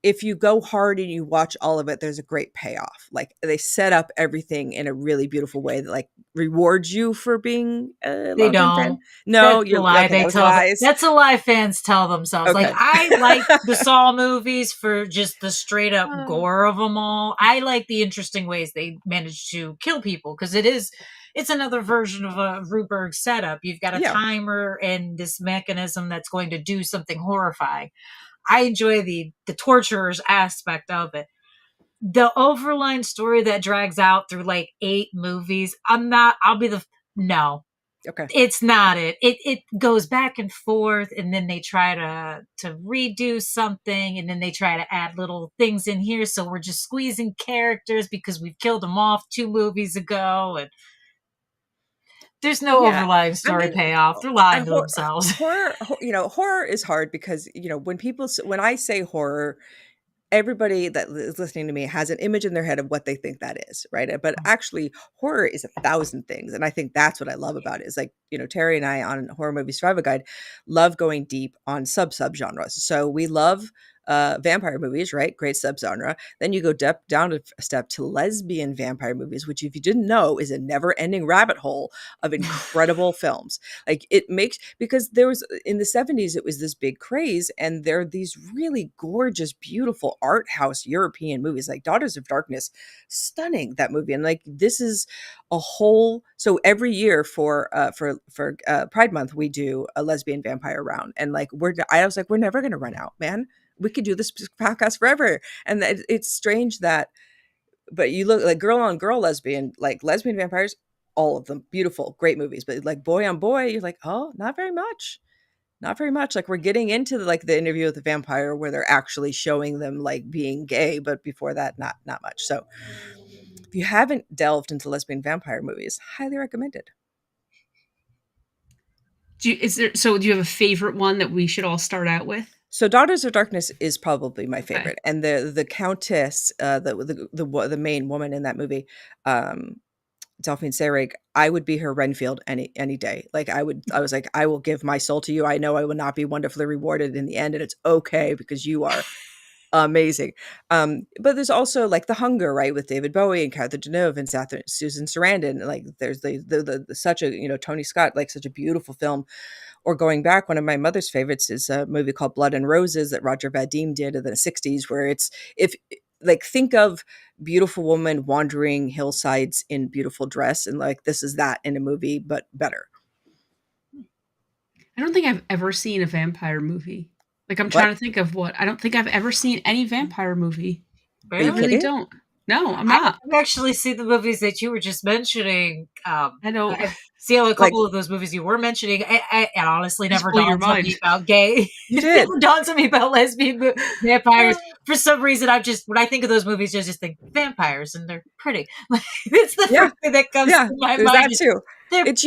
if you go hard and you watch all of it, there's a great payoff. Like they set up everything in a really beautiful way that like rewards you for being a long-term fan. No, you're lying. That's a lie fans tell themselves. Okay. Like, I like the Saw movies for just the straight up gore of them all. I like the interesting ways they manage to kill people because it's another version of a Ruberg setup. You've got a timer and this mechanism that's going to do something horrifying. I enjoy the torturer's aspect of it. The overline story that drags out through like 8 movies, no. Okay. It's not it. It goes back and forth, and then they try to redo something, and then they try to add little things in here. So we're just squeezing characters because we've killed them off 2 movies ago, and there's no overlying story payoff. They're lying to themselves. Horror is hard because, when I say horror, everybody that is listening to me has an image in their head of what they think that is, right? But actually, horror is 1,000 things. And I think that's what I love about it is like, Terry and I on Horror Movie Survival Guide love going deep on sub genres. So we love vampire movies, right? Great subgenre. Then you go down a step to lesbian vampire movies, which if you didn't know is a never-ending rabbit hole of incredible films. Like it makes, because there was in the 70s, it was this big craze, and there are these really gorgeous, beautiful art house European movies like Daughters of Darkness, stunning that movie. And like this is a whole, so every year for Pride Month we do a lesbian vampire round, and like I was like, we're never gonna run out, man. We could do this podcast forever. And it's strange that, but you look like girl on girl lesbian, like lesbian vampires, all of them beautiful, great movies, but like boy on boy, you're like, oh, not very much. Not very much. Like we're getting into the Interview with the Vampire where they're actually showing them like being gay, but before that, not much. So if you haven't delved into lesbian vampire movies, highly recommended. Do you have a favorite one that we should all start out with? So Daughters of Darkness is probably my favorite. Okay. And the Countess, the main woman in that movie, Delphine Seyrig, I would be her Renfield any day. Like I was like, I will give my soul to you. I know I will not be wonderfully rewarded in the end, and it's okay because you are amazing. But there's also like The Hunger, right, with David Bowie and Catherine Deneuve and Susan Sarandon. Like there's the such a, Tony Scott, like such a beautiful film. Or going back, one of my mother's favorites is a movie called Blood and Roses that Roger Vadim did in the 60s, where think of beautiful woman wandering hillsides in beautiful dress, and like this is that in a movie, but better. I don't think I've ever seen a vampire movie. Like I'm trying to think of I don't think I've ever seen any vampire movie. Really? I really don't. No, I'm not. I've actually seen the movies that you were just mentioning. I know. I've seen a couple of those movies you were mentioning. It honestly never dawned on me about gay. You did. It never dawned on me about lesbian vampires. For some reason, when I think of those movies, I just think vampires and they're pretty. It's the first thing that comes to my mind. That too. It's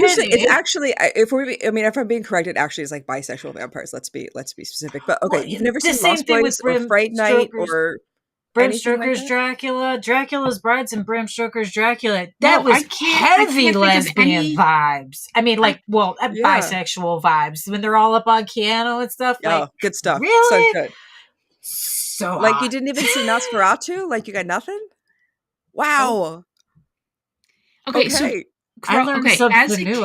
actually, if I'm being correct, it actually is like bisexual vampires. Let's be specific. But okay, you've never seen Lost Boys or Fright Night or Bram Stoker's Dracula, Dracula's Brides, and Bram Stoker's Dracula. That was heavy lesbian vibes. I mean, bisexual vibes when they're all up on Keanu and stuff. Oh, good stuff. Really? So good. So like hot. You didn't even see Nosferatu? Like you got nothing? Wow. Okay. So I learned something new.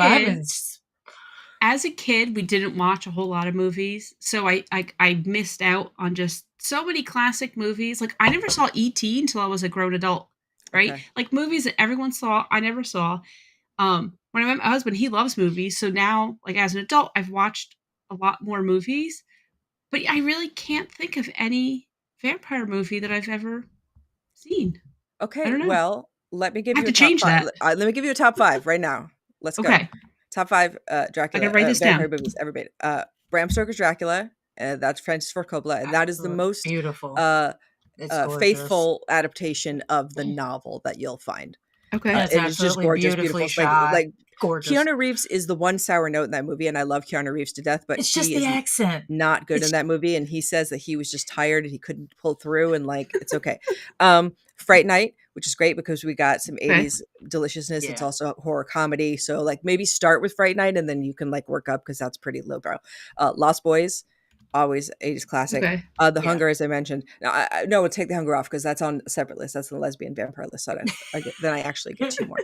As a kid, we didn't watch a whole lot of movies, so I missed out on just so many classic movies. Like I never saw E.T. until I was a grown adult, right? Okay. Like movies that everyone saw, I never saw. When I met my husband, he loves movies, so now, like as an adult, I've watched a lot more movies, but I really can't think of any vampire movie that I've ever seen. Okay, well, let me give you a top change five. That. Let me give you a top 5 right now. Let's go. Okay. Top 5 Dracula write this vampire down. movies ever made. Bram Stoker's Dracula, that's Francis Ford Coppola, and that is the most beautiful, faithful adaptation of the novel that you'll find. Okay, it is just gorgeous, beautiful. Shot. Like gorgeous. Keanu Reeves is the one sour note in that movie, and I love Keanu Reeves to death, but it's just the accent. Not good in that movie, and he says that he was just tired and he couldn't pull through, and like it's okay. Fright Night, which is great because we got some 80s deliciousness. Yeah. It's also a horror comedy, so like maybe start with Fright Night and then you can like work up because that's pretty lowbrow. Lost Boys, always 80s classic. Okay. The Hunger, as I mentioned. No, we'll take The Hunger off because that's on a separate list. That's the lesbian vampire list. So then I actually get 2 more.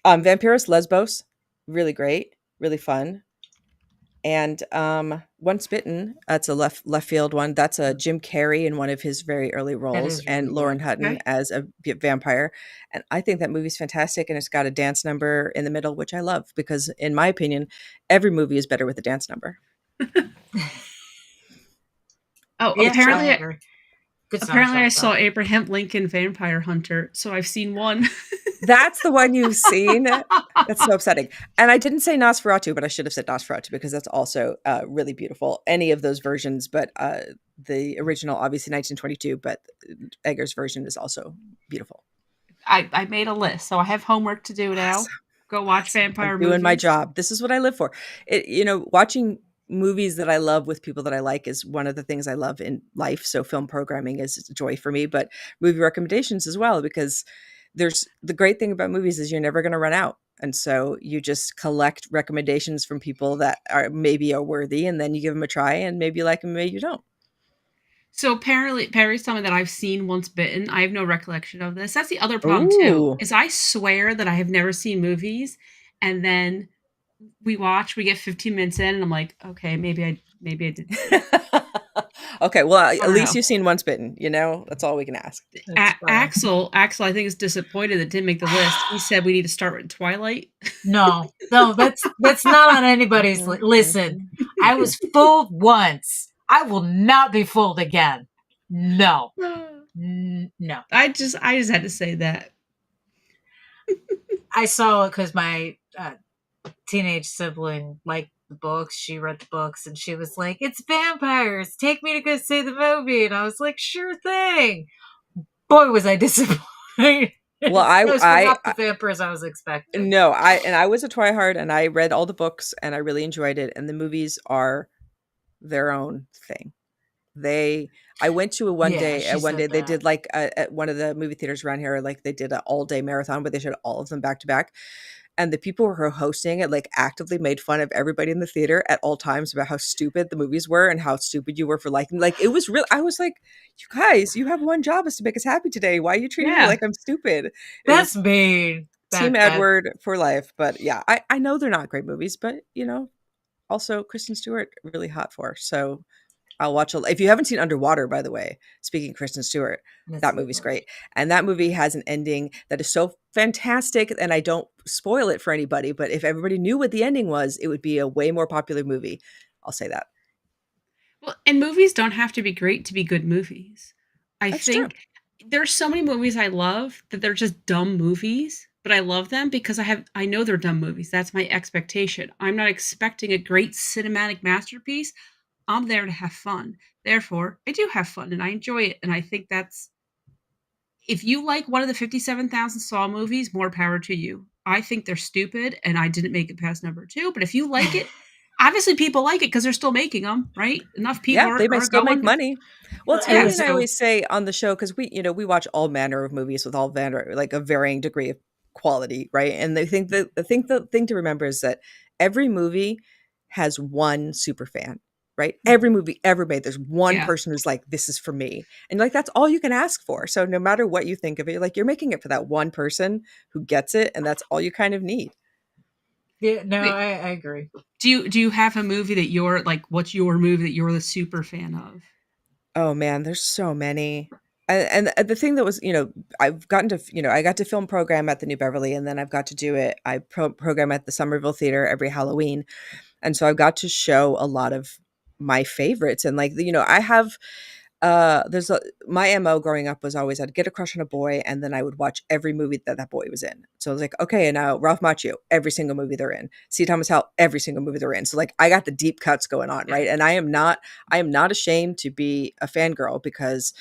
Vampirus Lesbos, really great, really fun. And Once Bitten, that's a left field one. That's a Jim Carrey in one of his very early roles, and Lauren Hutton as a vampire. And I think that movie's fantastic, and it's got a dance number in the middle, which I love because, in my opinion, every movie is better with a dance number. Apparently I saw Abraham Lincoln Vampire Hunter, so I've seen one. That's the one you've seen? That's so upsetting. And I didn't say Nosferatu, but I should have said Nosferatu because that's also really beautiful. Any of those versions, but the original, obviously 1922, but Eggers' version is also beautiful. I made a list, so I have homework to do now. Go watch vampire movies. Doing my job. This is what I live for. Watching movies that I love with people that I like is one of the things I love in life. So film programming is a joy for me, but movie recommendations as well, because there's the great thing about movies is you're never going to run out. And so you just collect recommendations from people that are worthy, and then you give them a try, and maybe you like them, maybe you don't. So apparently, Perry's telling me that I've seen Once Bitten. I have no recollection of this. That's the other problem too, Ooh. is I swear that I have never seen movies, and then we get 15 minutes in, and I'm like, okay, maybe I did see it. Okay, well, I at don't least know. you've seen Once Bitten. That's all we can ask. That's fine. Axel, I think is disappointed that didn't make the list. He said we need to start with Twilight. No, that's not on anybody's listen. I was fooled once. I will not be fooled again. No. No. I just had to say that. I saw it because my teenage sibling liked the books. She read the books and she was like, "It's vampires. Take me to go see the movie." And I was like, "Sure thing." Boy, was I disappointed. Well, it was not the vampires I was expecting. No, I was a twihard, and I read all the books, and I really enjoyed it. And the movies are their own thing. I went to one day they did like at one of the movie theaters around here, like they did an all-day marathon where they showed all of them back to back. And the people who were hosting it like actively made fun of everybody in the theater at all times about how stupid the movies were and how stupid you were for liking. Like it was real. I was like, you guys, you have one job, is to make us happy today. Why are you treating me like I'm stupid? That's mean. Team Edward for life. But yeah, I know they're not great movies, but also Kristen Stewart really hot for. So I'll watch if you haven't seen Underwater, by the way, speaking of Kristen Stewart, that movie's great. And that movie has an ending that is so fantastic, and I don't spoil it for anybody, but if everybody knew what the ending was, it would be a way more popular movie. I'll say that. Well, and movies don't have to be great to be good movies. That's true. There's so many movies I love that they're just dumb movies, but I love them because I know they're dumb movies. That's my expectation. I'm not expecting a great cinematic masterpiece. I'm there to have fun. Therefore, I do have fun and I enjoy it. And I think that's, if you like one of the 57,000 Saw movies, more power to you. I think they're stupid and I didn't make it past number 2. But if you like it, obviously people like it because they're still making them, right? Enough people they may still make money. Well, Tammy and I always say on the show, because we watch all manner of movies with all like a varying degree of quality, right? And they think that the thing to remember is that every movie has one super fan. Right? Every movie ever made, there's one person who's like, this is for me. And like, that's all you can ask for. So no matter what you think of it, like you're making it for that one person who gets it. And that's all you kind of need. Yeah, no, I agree. Do you have a movie that you're like, what's your movie that you're the super fan of? Oh man, there's so many. And the thing that was, I've gotten to, I got to film program at the New Beverly, and then I've got to do it. I program at the Somerville Theater every Halloween. And so I've got to show a lot of my favorites. And like, I have, my MO growing up was always I'd get a crush on a boy, and then I would watch every movie that boy was in. So I was like, okay, and now Ralph Macchio, every single movie they're in. C. Thomas Howell, every single movie they're in. So like, I got the deep cuts going on, right? And I am not ashamed to be a fangirl, because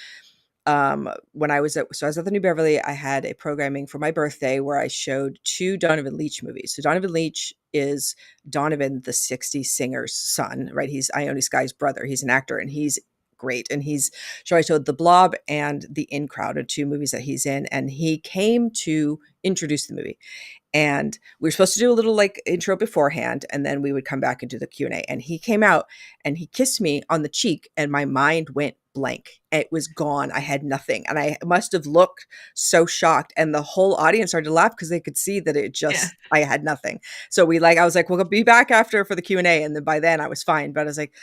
when I was at the New Beverly, I had a programming for my birthday where I showed 2 Donovan Leitch movies. So Donovan Leitch is Donovan the 60s singer's son, right? He's Ione Skye's brother. He's an actor and he's great. And I showed The Blob and The In Crowd, are 2 movies that he's in. And he came to introduce the movie. And we were supposed to do a little like intro beforehand, and then we would come back and do the Q&A. And he came out and he kissed me on the cheek, and my mind went blank. It was gone. I had nothing. And I must have looked so shocked. And the whole audience started to laugh because they could see that I had nothing. So I was like, we'll be back after for the Q&A. And then by then I was fine. But I was like,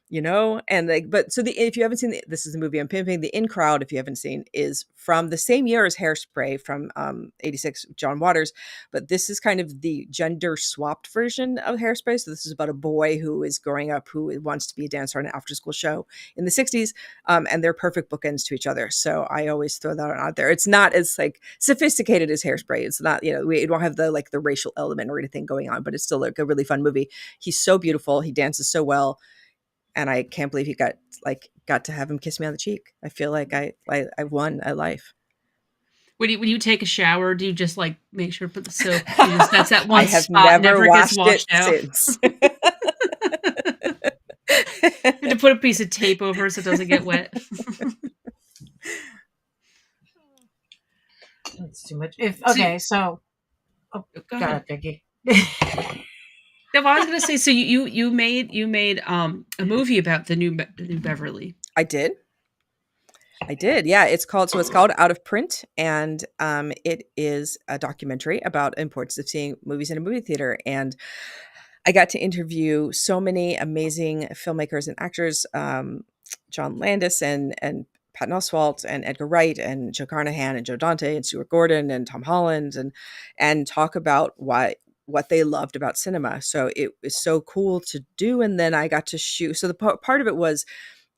and like, but so if you haven't seen this is the movie I'm pimping. The In Crowd, if you haven't seen, is from the same year as Hairspray from 86, John Waters, but this is kind of the gender swapped version of Hairspray. So this is about a boy who is growing up, who wants to be a dancer on an after school show in the 60s, and they're perfect bookends to each other. So I always throw that out there. It's not as like sophisticated as Hairspray. It's not, we don't have the racial element or anything going on, but it's still like a really fun movie. He's so beautiful. He dances so well. And I can't believe he got to have him kiss me on the cheek. I feel like I won a life. When you take a shower, do you just like make sure to put the soap? That's that one I have spot never washed gets washed it out. since. You have to put a piece of tape over so it doesn't get wet. That's too much. So Oh, Go got ahead. it, Vicky. No, I was gonna say, so you made a movie about the new Beverly. I did. I did. Yeah, it's called Out of Print, and it is a documentary about the importance of seeing movies in a movie theater. And I got to interview so many amazing filmmakers and actors, John Landis and Patton Oswalt and Edgar Wright and Joe Carnahan and Joe Dante and Stuart Gordon and Tom Holland, and talk about what they loved about cinema. So it was so cool to do. And then I got to shoot. So the part of it was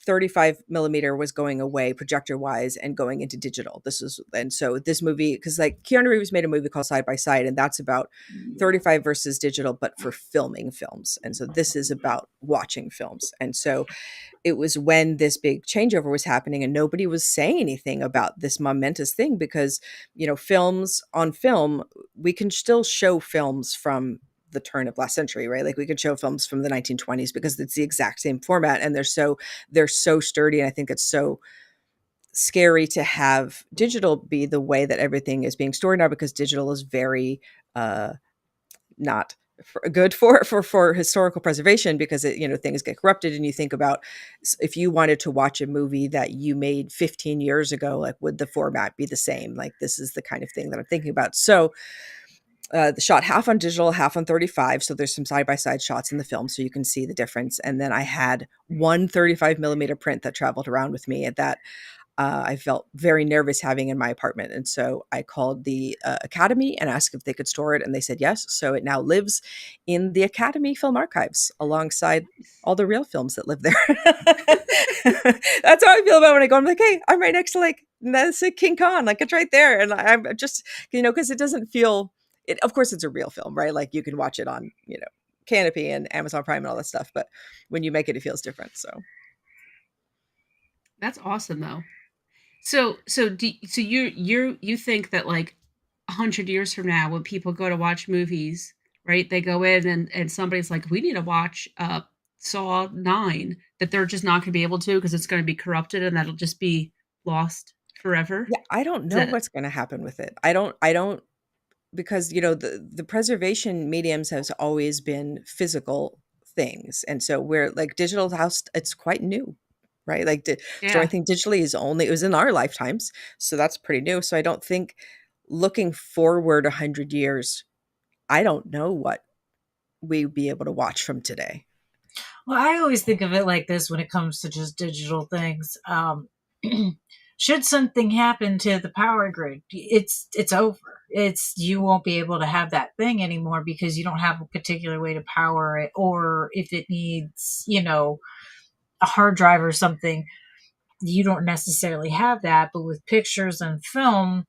35 millimeter was going away projector wise and going into digital. And so this movie, because like Keanu Reeves made a movie called Side by Side, and that's about 35 versus digital, but for filming films. And so this is about watching films. And so it was when this big changeover was happening and nobody was saying anything about this momentous thing because, films on film, we can still show films from the turn of last century, right? Like we could show films from the 1920s because it's the exact same format and they're so sturdy. And I think it's so scary to have digital be the way that everything is being stored now because digital is very not good for historical preservation because things get corrupted. And you think about if you wanted to watch a movie that you made 15 years ago, like would the format be the same? Like this is the kind of thing that I'm thinking about. So the shot half on digital, half on 35. So there's some side by side shots in the film so you can see the difference. And then I had one 35 millimeter print that traveled around with me at that. I felt very nervous having in my apartment. And so I called the Academy and asked if they could store it. And they said yes. So it now lives in the Academy Film Archives alongside all the real films that live there. That's how I feel about when I go. I'm like, hey, I'm right next to like, that's a King Kong. Like it's right there. And I'm just, because it doesn't feel, of course it's a real film, right? Like you can watch it on, Canopy and Amazon Prime and all that stuff. But when you make it, it feels different. So That's awesome though. So you think that like 100 years from now, when people go to watch movies, right? They go in and somebody's like, we need to watch Saw 9, that they're just not going to be able to because it's going to be corrupted and that'll just be lost forever. yeah, I don't Is know that what's going to happen with it. I don't because the preservation mediums has always been physical things, and so we're like digital house. It's quite new, right? Like storing yeah. things digitally it was in our lifetimes, so that's pretty new. So I don't think looking forward 100 years, I don't know what we'd be able to watch from today. Well, I always think of it like this when it comes to just digital things. Should something happen to the power grid, it's over. You won't be able to have that thing anymore because you don't have a particular way to power it, or if it needs, a hard drive or something, you don't necessarily have that. But with pictures and film,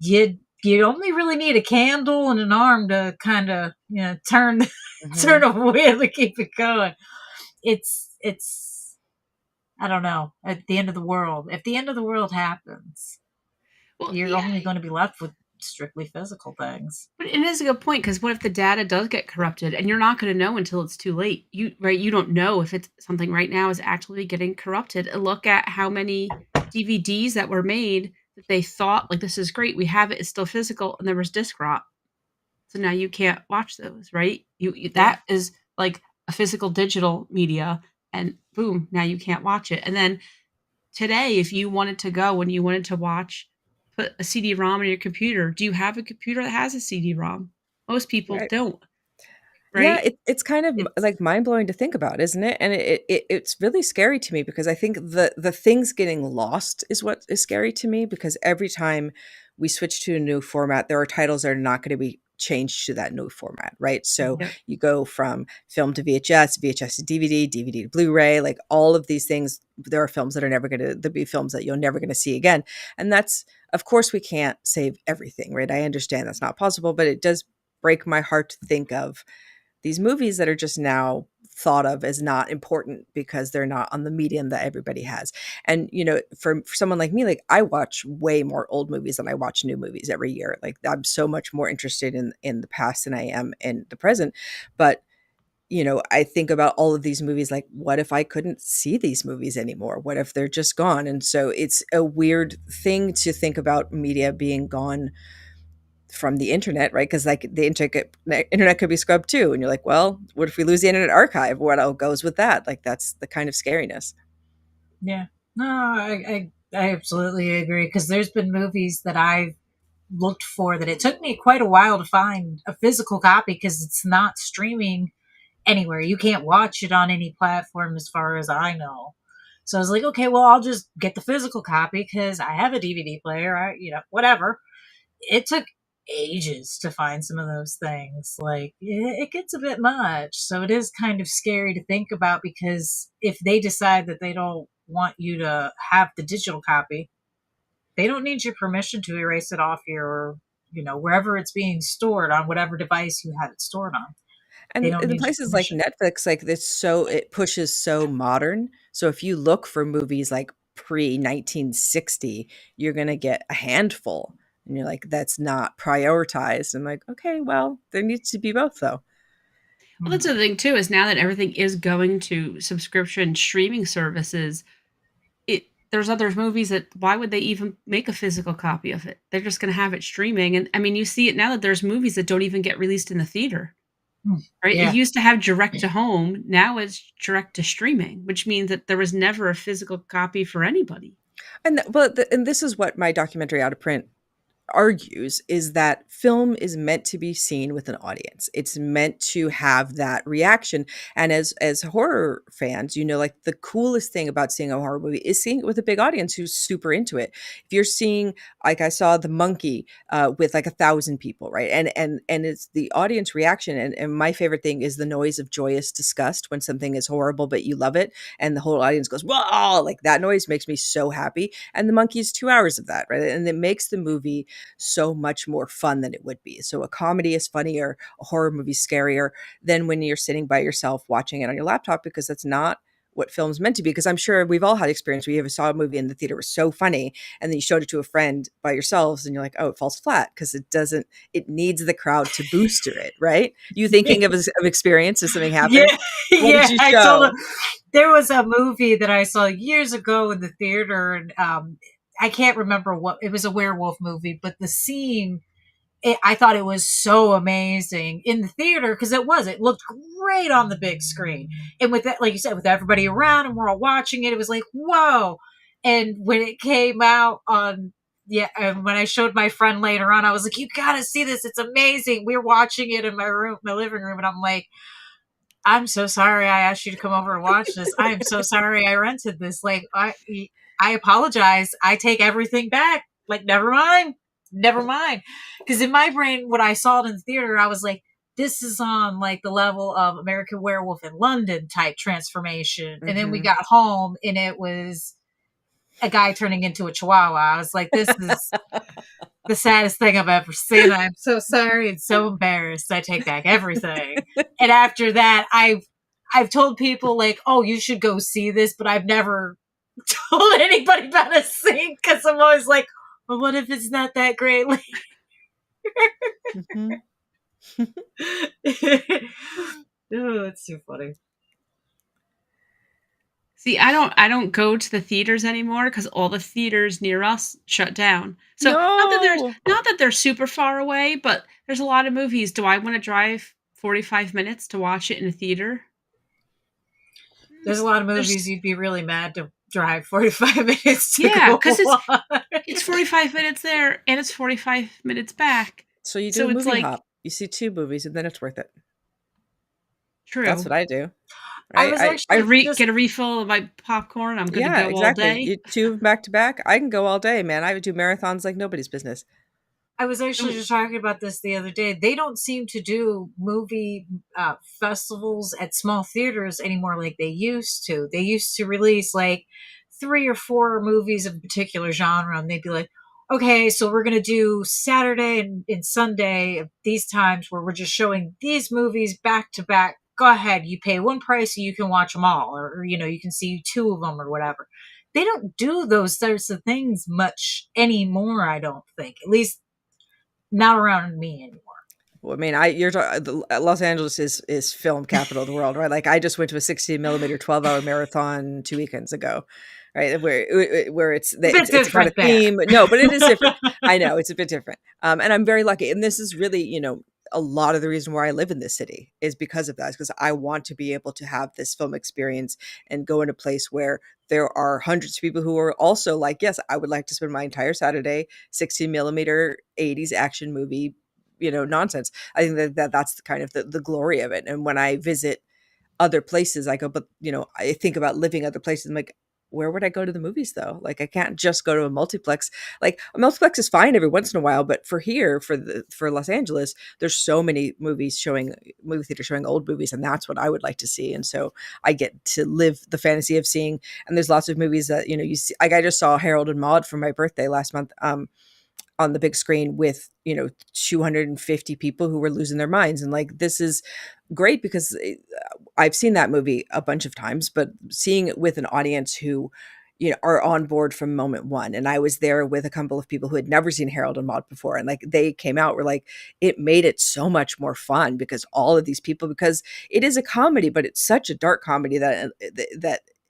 you only really need a candle and an arm to kind of turn Mhm. turn a wheel to keep it going. It's I don't know. At the end of the world, if the end of the world happens, Well, you're yeah, only going to be left with strictly physical things. but it is a good point because what if the data does get corrupted and you're not going to know until it's too late? You don't know if it's something right now is actually getting corrupted. And look at how many DVDs that were made that they thought like this is great, we have it, it's still physical, and there was disc rot. So now you can't watch those, right? Yeah. That is like a physical digital media, and boom, now you can't watch it. And then today, if you wanted to go and you wanted to watch, put a CD-ROM in your computer. Do you have a computer that has a CD-ROM? Most people Right. don't, Yeah, right? it's kind of It's like mind blowing to think about, isn't it? And it's really scary to me because I think the things getting lost is what is scary to me because every time we switch to a new format, there are titles that are not going to be changed to that new format, right? So Yep. you go from film to VHS, VHS to DVD, DVD to Blu-ray, like all of these things. There are films that are never going to there'll be films that you're never going to see again, and that's of course we can't save everything, right? I understand that's not possible, but it does break my heart to think of these movies that are just now thought of as not important because they're not on the medium that everybody has. And for someone like me, like I watch way more old movies than I watch new movies every year. Like I'm so much more interested in the past than I am in the present. But I think about all of these movies like, what if I couldn't see these movies anymore? What if they're just gone? And so it's a weird thing to think about media being gone from the internet, right? Because like the internet could be scrubbed too, and you're like, well, what if we lose the internet archive? What all goes with that? Like that's the kind of scariness. Yeah. No, I absolutely agree, because there's been movies that I've looked for that it took me quite a while to find a physical copy because it's not streaming anywhere. You can't watch it on any platform as far as I know. So I was like, okay, well, I'll just get the physical copy because I have a DVD player, whatever. It took ages to find some of those things. Like, it gets a bit much. So it is kind of scary to think about, because if they decide that they don't want you to have the digital copy, they don't need your permission to erase it off your, wherever it's being stored on whatever device you have it stored on. They And don't in need your places like permission. Netflix, like it pushes so modern. So if you look for movies like pre 1960, you're gonna get a handful. And you're like, that's not prioritized. I'm like, okay, well, there needs to be both though. Well, that's the thing too, is now that everything is going to subscription streaming services, there's other movies that why would they even make a physical copy of it? They're just going to have it streaming. And I mean, you see it now that there's movies that don't even get released in the theater, right? It Yeah. used to have direct to home. Now it's direct to streaming, which means that there was never a physical copy for anybody. And and this is what my documentary Out of Print argues, is that film is meant to be seen with an audience. It's meant to have that reaction. And as horror fans, like the coolest thing about seeing a horror movie is seeing it with a big audience who's super into it. If you're seeing, like I saw The Monkey with like 1,000 people, right? And it's the audience reaction. And my favorite thing is the noise of joyous disgust when something is horrible but you love it, and the whole audience goes, "Whoa!" Like that noise makes me so happy. And The Monkey is 2 hours of that, right? And it makes the movie so much more fun than it would be. So a comedy is funnier, a horror movie scarier than when you're sitting by yourself watching it on your laptop, because that's not what film's meant to be. Because I'm sure we've all had experience where you ever saw a movie in the theater was so funny, and then you showed it to a friend by yourselves and you're like, oh, it falls flat because it needs the crowd to booster it, right? You thinking of experience if something happened? Yeah, What yeah. did you I show? told him there was a movie that I saw years ago in the theater, and I can't remember what it was. A werewolf movie, but the scene, I thought it was so amazing in the theater because it looked great on the big screen, and with that, like you said, with everybody around and we're all watching it, it was like whoa. And when it came out on, yeah, and when I showed my friend later on, I was like, you gotta see this, it's amazing. We're watching it in my living room, and I'm like, I'm so sorry I asked you to come over and watch this. I am so sorry I rented this. Like, I apologize. I take everything back. Like, never mind. Never mind. Because in my brain, when I saw it in the theater, I was like, this is on like the level of American Werewolf in London type transformation. And then we got home and it was a guy turning into a chihuahua. I was like, this is the saddest thing I've ever seen. I'm so sorry and so embarrassed. I take back everything. And after that, I've told people like, oh, you should go see this, but I've never told anybody about a scene because I'm always like, well, what if it's not that great? Like, oh, it's too funny. See, I don't go to the theaters anymore because all the theaters near us shut down. So not that they're super far away, but there's a lot of movies. Do I want to drive 45 minutes to watch it in a theater? There's a lot of movies you'd be really mad to drive 45 minutes to Yeah, because watch. It's 45 minutes there and it's 45 minutes back. So you do a movie hop. You see 2 movies and then it's worth it. True. That's what I do. Right? I was actually get a refill of my popcorn. I'm good to go all day. You 2 back to back. I can go all day, man. I would do marathons like nobody's business. I was actually just talking about this the other day. They don't seem to do movie festivals at small theaters anymore like they used to. They used to release like 3 or 4 movies of a particular genre, and they'd be like, okay, so we're going to do Saturday and Sunday at these times where we're just showing these movies back to back. Go ahead, you pay one price and you can watch them all, or you can see 2 of them or whatever. They don't do those sorts of things much anymore, I don't think. At least not around me anymore. Well, I mean, Los Angeles is film capital of the world, right? Like I just went to a 16 millimeter 12-hour marathon 2 weekends ago, right? Where a bit it's got a different there. theme. No, but it is different. I know it's a bit different. And I'm very lucky. And this is really, a lot of the reason why I live in this city is because of that. Because I want to be able to have this film experience and go in a place where there are hundreds of people who are also like, yes, I would like to spend my entire Saturday 16 millimeter 80s action movie, nonsense. I think that's kind of the glory of it. And when I visit other places, I go, but I think about living other places. I'm like, where would I go to the movies though? Like, I can't just go to a multiplex. Like, a multiplex is fine every once in a while, but for Los Angeles, there's so many movie theaters showing old movies, and that's what I would like to see. And so I get to live the fantasy of seeing. And there's lots of movies that you see. Like, I just saw Harold and Maude for my birthday last month. On the big screen with 250 people who were losing their minds, and like, this is great because I've seen that movie a bunch of times, but seeing it with an audience who are on board from moment one. And I was there with a couple of people who had never seen Harold and Maude before, and like, they came out, were like, it made it so much more fun because all of these people, because it is a comedy, but it's such a dark comedy that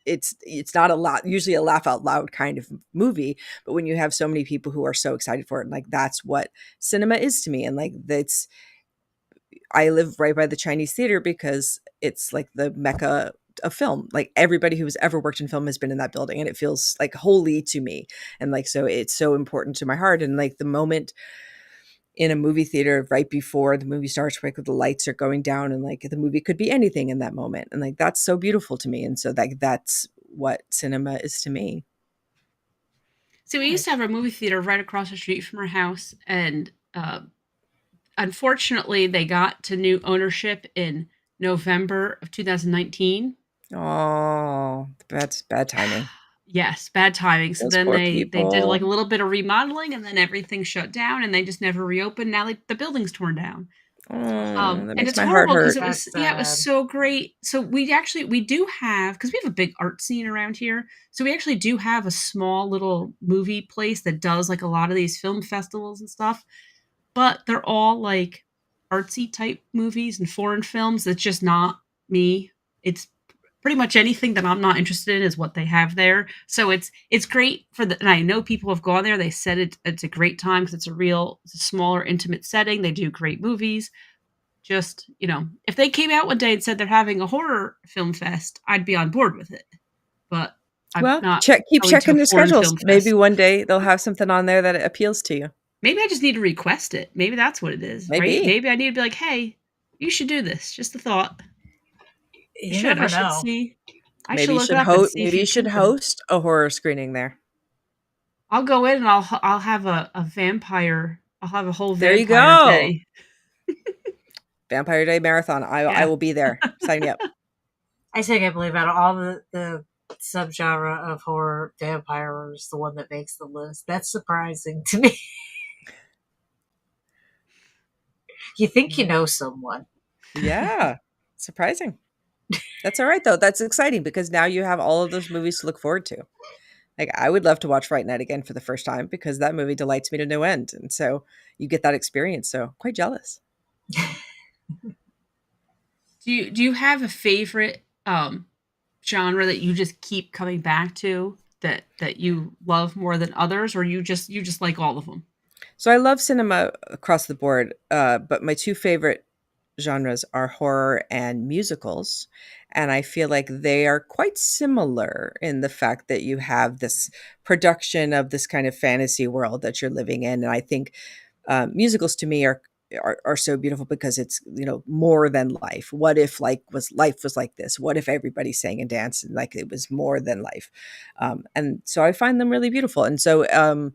it's not usually a laugh out loud kind of movie, but when you have so many people who are so excited for it, and like, that's what cinema is to me. And like, I live right by the Chinese theater because it's like the mecca of film. Like, everybody who's ever worked in film has been in that building, and it feels like holy to me. And like, so it's so important to my heart. And like, the moment in a movie theater right before the movie starts, like, the lights are going down, and like, the movie could be anything in that moment, and like, that's so beautiful to me. And so that's what cinema is to me. So we used to have a movie theater right across the street from our house, and unfortunately, they got to new ownership in November of 2019. Oh, that's bad timing. Yes, bad timing. So Those then poor they did like a people. little bit of remodeling, and then everything shut down, and they just never reopened. Now the building's torn down. Oh, that And makes it's my heart horrible because hurt. it was That's it was sad. so great. So we do have, because we have a big art scene around here. So we actually do have a small little movie place that does like a lot of these film festivals and stuff. But they're all like artsy type movies and foreign films. That's just not me. It's pretty much anything that I'm not interested in is what they have there. So it's great and I know people have gone there. They said it's a great time because it's a smaller, intimate setting. They do great movies. Just, if they came out one day and said they're having a horror film fest, I'd be on board with it. But I'm Well, not keep going to a checking their foreign schedules. film Maybe fest. one day they'll have something on there that appeals to you. Maybe I just need to request it. Maybe that's what it is, right? Maybe. Maybe I need to be like, hey, you should do this. Just a thought. You never know. I should look up and see if Maybe you he's should open. host a horror screening there. I'll go in and I'll have a vampire. I'll have a whole There you vampire go. day. Vampire Day Marathon. I Yeah. will be there. Sign me up. I still can't believe out of all the subgenre of horror, vampire is the one that makes the list. That's surprising to me. You think you know someone. Yeah. Surprising. That's all right though. That's exciting because now you have all of those movies to look forward to. Like, I would love to watch Fright Night again for the first time because that movie delights me to no end. And so you get that experience. So quite jealous. Do you have a favorite genre that you just keep coming back to that you love more than others, or you just like all of them? So I love cinema across the board, but my two favorite genres are horror and musicals. And I feel like they are quite similar in the fact that you have this production of this kind of fantasy world that you're living in. And I think musicals to me are so beautiful because it's more than life. What if life was like this? What if everybody sang and danced and like it was more than life? And so I find them really beautiful. And so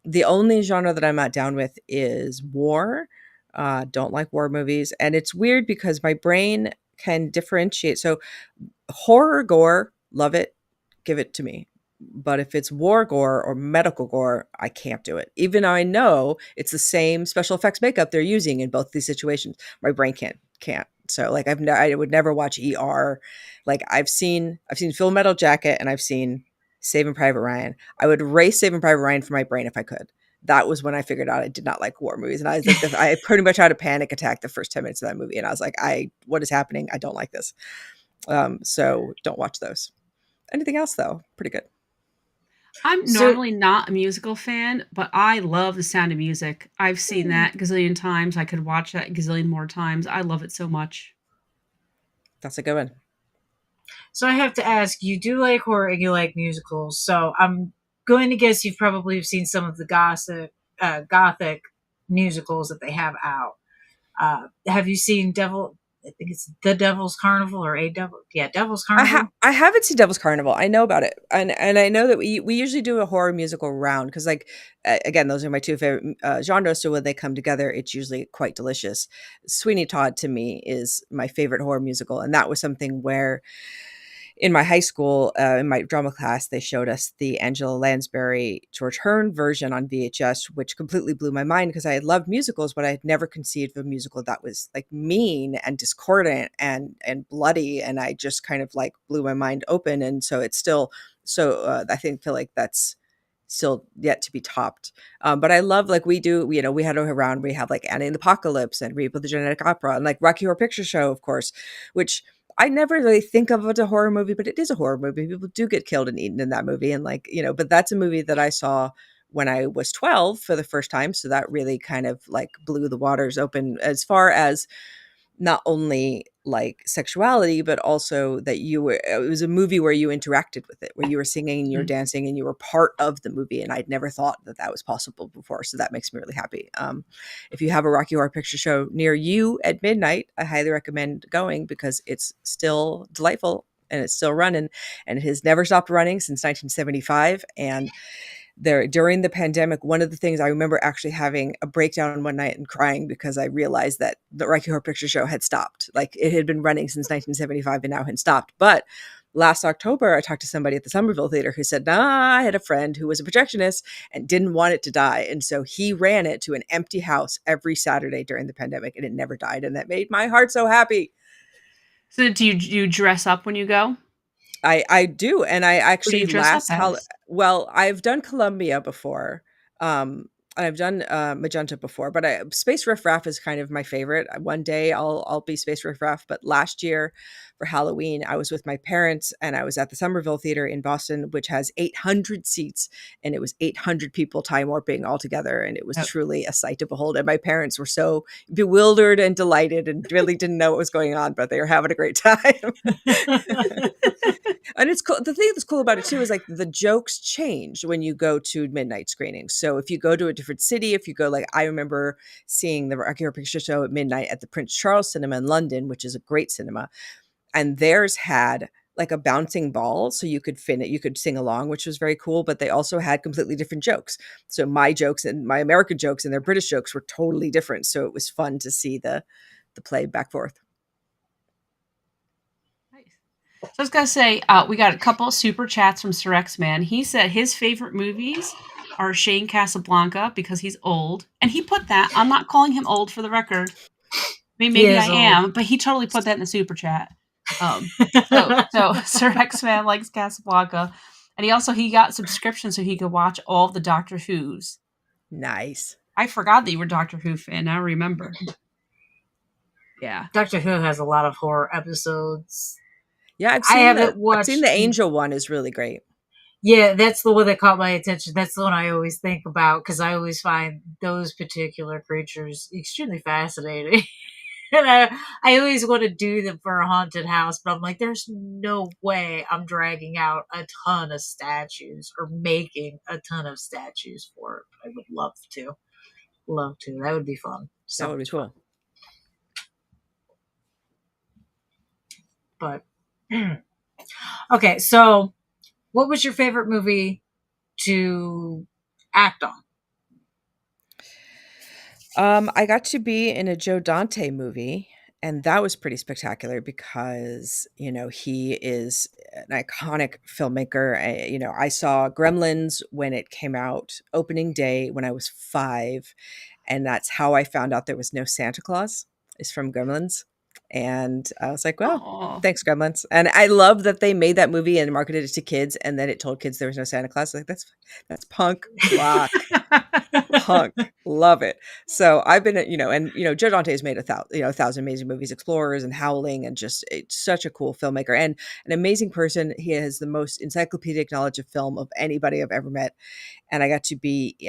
the only genre that I'm not down with is war. Don't like war movies. And it's weird because my brain can differentiate. So horror gore, love it, give it to me. But if it's war gore or medical gore, I can't do it. Even though I know it's the same special effects makeup they're using in both these situations, my brain can't. So like I would never watch ER. Like I've seen Full Metal Jacket and I've seen Saving Private Ryan. I would erase Saving Private Ryan from my brain if I could. That was when I figured out I did not like war movies. And I was like, I pretty much had a panic attack the first 10 minutes of that movie. And I was like, what is happening? I don't like this. So don't watch those. Anything else though? Pretty good. I'm So normally not a musical fan, but I love The Sound of Music. I've seen that gazillion times. I could watch that gazillion more times. I love it so much. That's a good one. So I have to ask, you do like horror and you like musicals. So I'm going to guess you've probably seen some of the gothic musicals that they have out. Have you seen Devil? I think it's The Devil's Carnival or A Devil. Yeah, Devil's Carnival. I haven't seen Devil's Carnival. I know about it, and I know that we usually do a horror musical round because, like, again, those are my two favorite genres. So when they come together, it's usually quite delicious. Sweeney Todd to me is my favorite horror musical, and that was something where in my high school, in my drama class, they showed us the Angela Lansbury George Hearn version on VHS, which completely blew my mind because I had loved musicals, but I had never conceived of a musical that was like mean and discordant and bloody, and I just kind of like blew my mind open. And so it's still I think feel like that's still yet to be topped. But I love like we do, we had around we have like Annie and the Apocalypse and Reap of the Genetic Opera and like Rocky Horror Picture Show, of course, which I never really think of it as a horror movie, but it is a horror movie. People do get killed and eaten in that movie. And like, but that's a movie that I saw when I was 12 for the first time. So that really kind of like blew the waters open as far as not only like sexuality, but also that it was a movie where you interacted with it, where you were singing and you were dancing and you were part of the movie. And I'd never thought that that was possible before. So that makes me really happy. If you have a Rocky Horror Picture Show near you at midnight, I highly recommend going because it's still delightful and it's still running and it has never stopped running since 1975. And during the pandemic, one of the things I remember actually having a breakdown one night and crying because I realized that the Rocky Horror Picture Show had stopped. Like it had been running since 1975 and now had stopped. But last October, I talked to somebody at the Somerville Theater who said, I had a friend who was a projectionist and didn't want it to die. And so he ran it to an empty house every Saturday during the pandemic and it never died. And that made my heart so happy. So do you dress up when you go? I do, and I Who do actually you dress up as? well, I've done Columbia before, and I've done Magenta before, but Space Riff Raff is kind of my favorite. One day I'll be Space Riff Raff, but last year for Halloween I was with my parents and I was at the Somerville Theater in Boston, which has 800 seats, and it was 800 people time warping all together, and it was Oh. truly a sight to behold. And my parents were so bewildered and delighted and really didn't know what was going on, but they were having a great time. And it's cool. The thing that's cool about it too is like the jokes change when you go to midnight screenings. So if you go to a different city, if you go like I remember seeing the Rocky Horror Picture Show at midnight at the Prince Charles Cinema in London, which is a great cinema, and theirs had like a bouncing ball so you could you could sing along, which was very cool, but they also had completely different jokes. So my jokes and my American jokes and their British jokes were totally different. So it was fun to see the play back forth. So I was gonna say, we got a couple of super chats from Sir X Man. He said his favorite movies are Shane Casablanca because he's old, and he put that. I'm not calling him old for the record. I mean, maybe I am, but he totally put that in the super chat. So Sir X Man likes Casablanca, and he got subscriptions so he could watch all the Doctor Who's. Nice. I forgot that you were a Doctor Who fan. Now I remember. Yeah, Doctor Who has a lot of horror episodes. Yeah, I haven't watched. I've seen the Angel one is really great. Yeah, that's the one that caught my attention. That's the one I always think about because I always find those particular creatures extremely fascinating. And I always want to do them for a haunted house, but I'm like, there's no way I'm dragging out a ton of statues or making a ton of statues for it. I would love to. Love to. That would be fun. That would be cool. But okay, so what was your favorite movie to act on? I got to be in a Joe Dante movie, and that was pretty spectacular because, he is an iconic filmmaker. I saw Gremlins when it came out opening day when I was 5, and that's how I found out there was no Santa Claus, is from Gremlins. And I was like, well, Aww. Thanks, Gremlins. And I love that they made that movie and marketed it to kids, and then it told kids there was no Santa Claus. Like, that's punk rock. Punk Love it. So I've been, Joe Dante's made a thousand amazing movies, Explorers and Howling, and just it's such a cool filmmaker and an amazing person. He has the most encyclopedic knowledge of film of anybody I've ever met. And I got to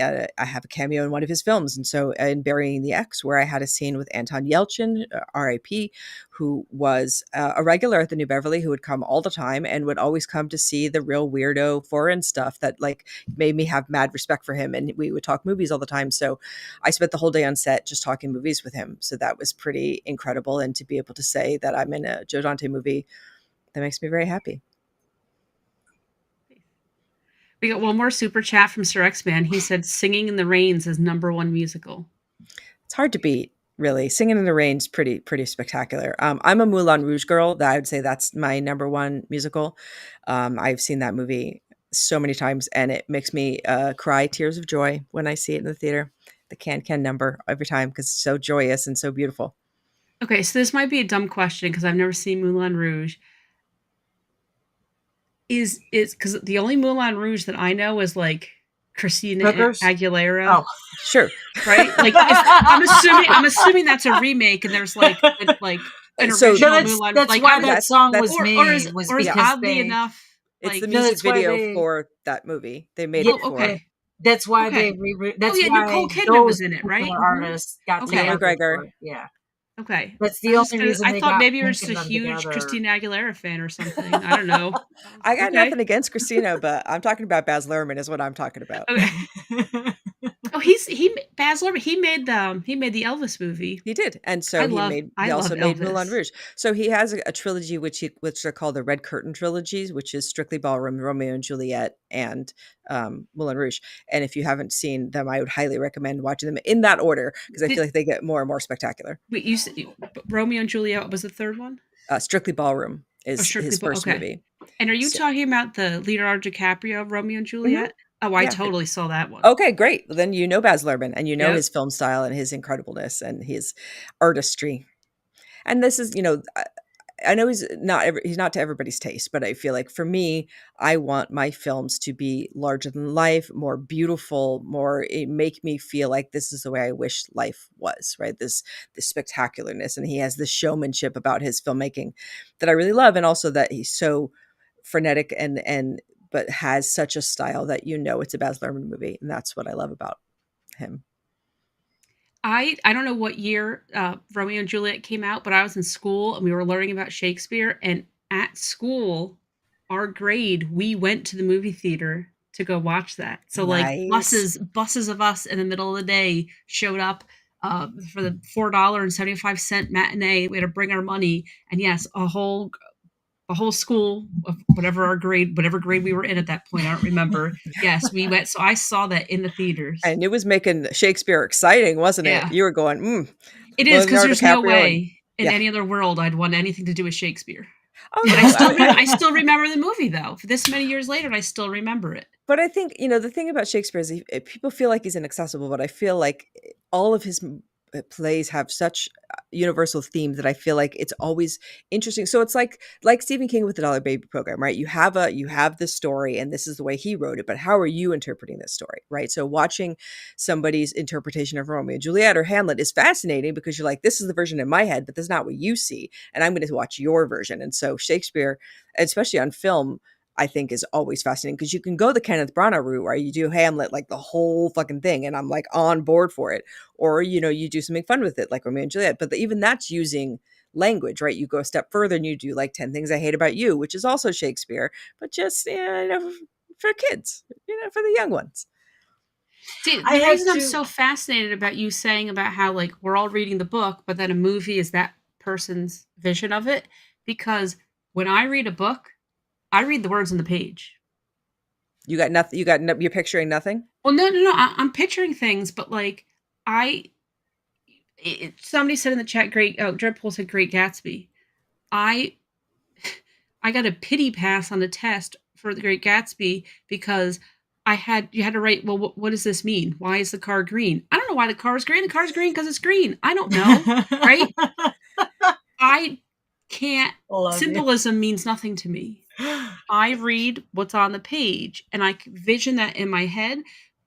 I have a cameo in one of his films. And so in Burying the Ex, where I had a scene with Anton Yelchin, RIP, who was a regular at the New Beverly, who would come all the time and would always come to see the real weirdo foreign stuff that like made me have mad respect for him. And we would talk movies all the time. So I spent the whole day on set just talking movies with him. So that was pretty incredible. And to be able to say that I'm in a Joe Dante movie, that makes me very happy. We got one more super chat from Sir X-Man. He said Singing in the Rains is #1 musical. It's hard to beat, really. Singing in the Rain's pretty spectacular. I'm a Moulin Rouge girl. I would say that's my #1 musical. I've seen that movie so many times, and it makes me cry tears of joy when I see it in the theater. The can number every time because it's so joyous and so beautiful. Okay, so this might be a dumb question because I've never seen Moulin Rouge. Is because the only Moulin Rouge that I know is like Christina Aguilera. Oh, sure, right. Like I'm assuming that's a remake, and there's like an original Moulin. That's like, why that song was made. Or is oddly enough, it's the music video for that movie. They made it for. Okay. That's why they that's why Nicole Kidman was in it, right? Artists got Ewan McGregor. Yeah. Okay. That's the only reason I thought maybe you're just a huge Christina Aguilera fan or something. I don't know. I got nothing against Christina, but I'm talking about Baz Luhrmann is what I'm talking about. Okay. Oh, Baz Luhrmann. He made the Elvis movie. He did, and so he also made Moulin Rouge. So he has a trilogy which are called the Red Curtain trilogies, which is Strictly Ballroom, Romeo and Juliet, and Moulin Rouge. And if you haven't seen them, I would highly recommend watching them in that order because I feel like they get more and more spectacular. Wait, you said Romeo and Juliet. What was the third one? Strictly Ballroom is his first movie. And are you talking about the Leonardo DiCaprio Romeo and Juliet? Mm-hmm. Oh, I totally saw that one. Okay, great. Well, then you know Baz Luhrmann and you know his film style and his incredibleness and his artistry. And this is, I know he's not to everybody's taste, but I feel like for me, I want my films to be larger than life, more beautiful, make me feel like this is the way I wish life was, right? This spectacularness. And he has this showmanship about his filmmaking that I really love. And also that he's so frenetic but has such a style that it's a Baz Luhrmann movie. And that's what I love about him. I don't know what year Romeo and Juliet came out, but I was in school and we were learning about Shakespeare. And at school, our grade, we went to the movie theater to go watch that. So like buses of us in the middle of the day showed up for the $4.75 matinee. We had to bring our money. And yes, a whole school of whatever grade we were in at that point. I don't remember. Yes, we went. So I saw that in the theaters. And it was making Shakespeare exciting, wasn't it? You were going, It is because there's no way in any other world I'd want anything to do with Shakespeare. Oh, but I still remember the movie though. This many years later, I still remember it. But I think, the thing about Shakespeare is people feel like he's inaccessible, but I feel like all of his plays have such universal themes that I feel like it's always interesting. So it's like Stephen King with the Dollar Baby Program, right? You have the story and this is the way he wrote it, but how are you interpreting this story, right? So watching somebody's interpretation of Romeo and Juliet or Hamlet is fascinating because you're like, this is the version in my head, but that's not what you see. And I'm going to watch your version. And so Shakespeare, especially on film, I think is always fascinating because you can go the Kenneth Branagh route where you do Hamlet, like the whole fucking thing. And I'm like on board for it. Or, you do something fun with it like Romeo and Juliet, but even that's using language, right? You go a step further and you do like 10 Things I Hate About You, which is also Shakespeare, but just, for kids, for the young ones. See, the reason I'm so fascinated about you saying about how like we're all reading the book, but then a movie is that person's vision of it. Because when I read a book, I read the words on the page. You got nothing. You're picturing nothing. Well, no. I'm picturing things, but like somebody said in the chat, Dreadpool said Great Gatsby. I got a pity pass on the test for the Great Gatsby because you had to write, well, what does this mean? Why is the car green? I don't know why the car is green. The car is green because it's green. I don't know, right? I can't. Symbolism means nothing to me. I read what's on the page and I vision that in my head.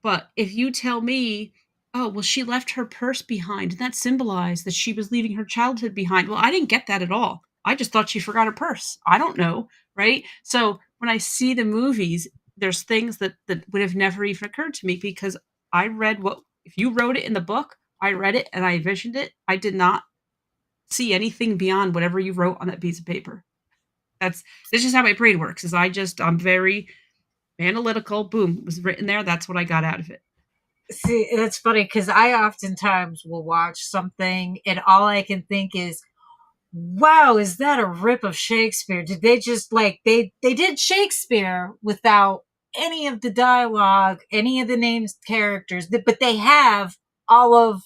But if you tell me Oh, well, she left her purse behind, and that symbolized that she was leaving her childhood behind. Well, I didn't get that at all. I just thought she forgot her purse. I don't know, right? So when I see the movies, there's things that would have never even occurred to me because I read what if you wrote it in the book, I read it and I visioned it. I did not see anything beyond whatever you wrote on that piece of paper. That's just how my brain works. I'm very analytical. Boom, it was written there. That's what I got out of it. See, that's funny because I oftentimes will watch something and all I can think is, wow, is that a rip of Shakespeare? Did they just like they did Shakespeare without any of the dialogue, any of the names, characters, but they have all of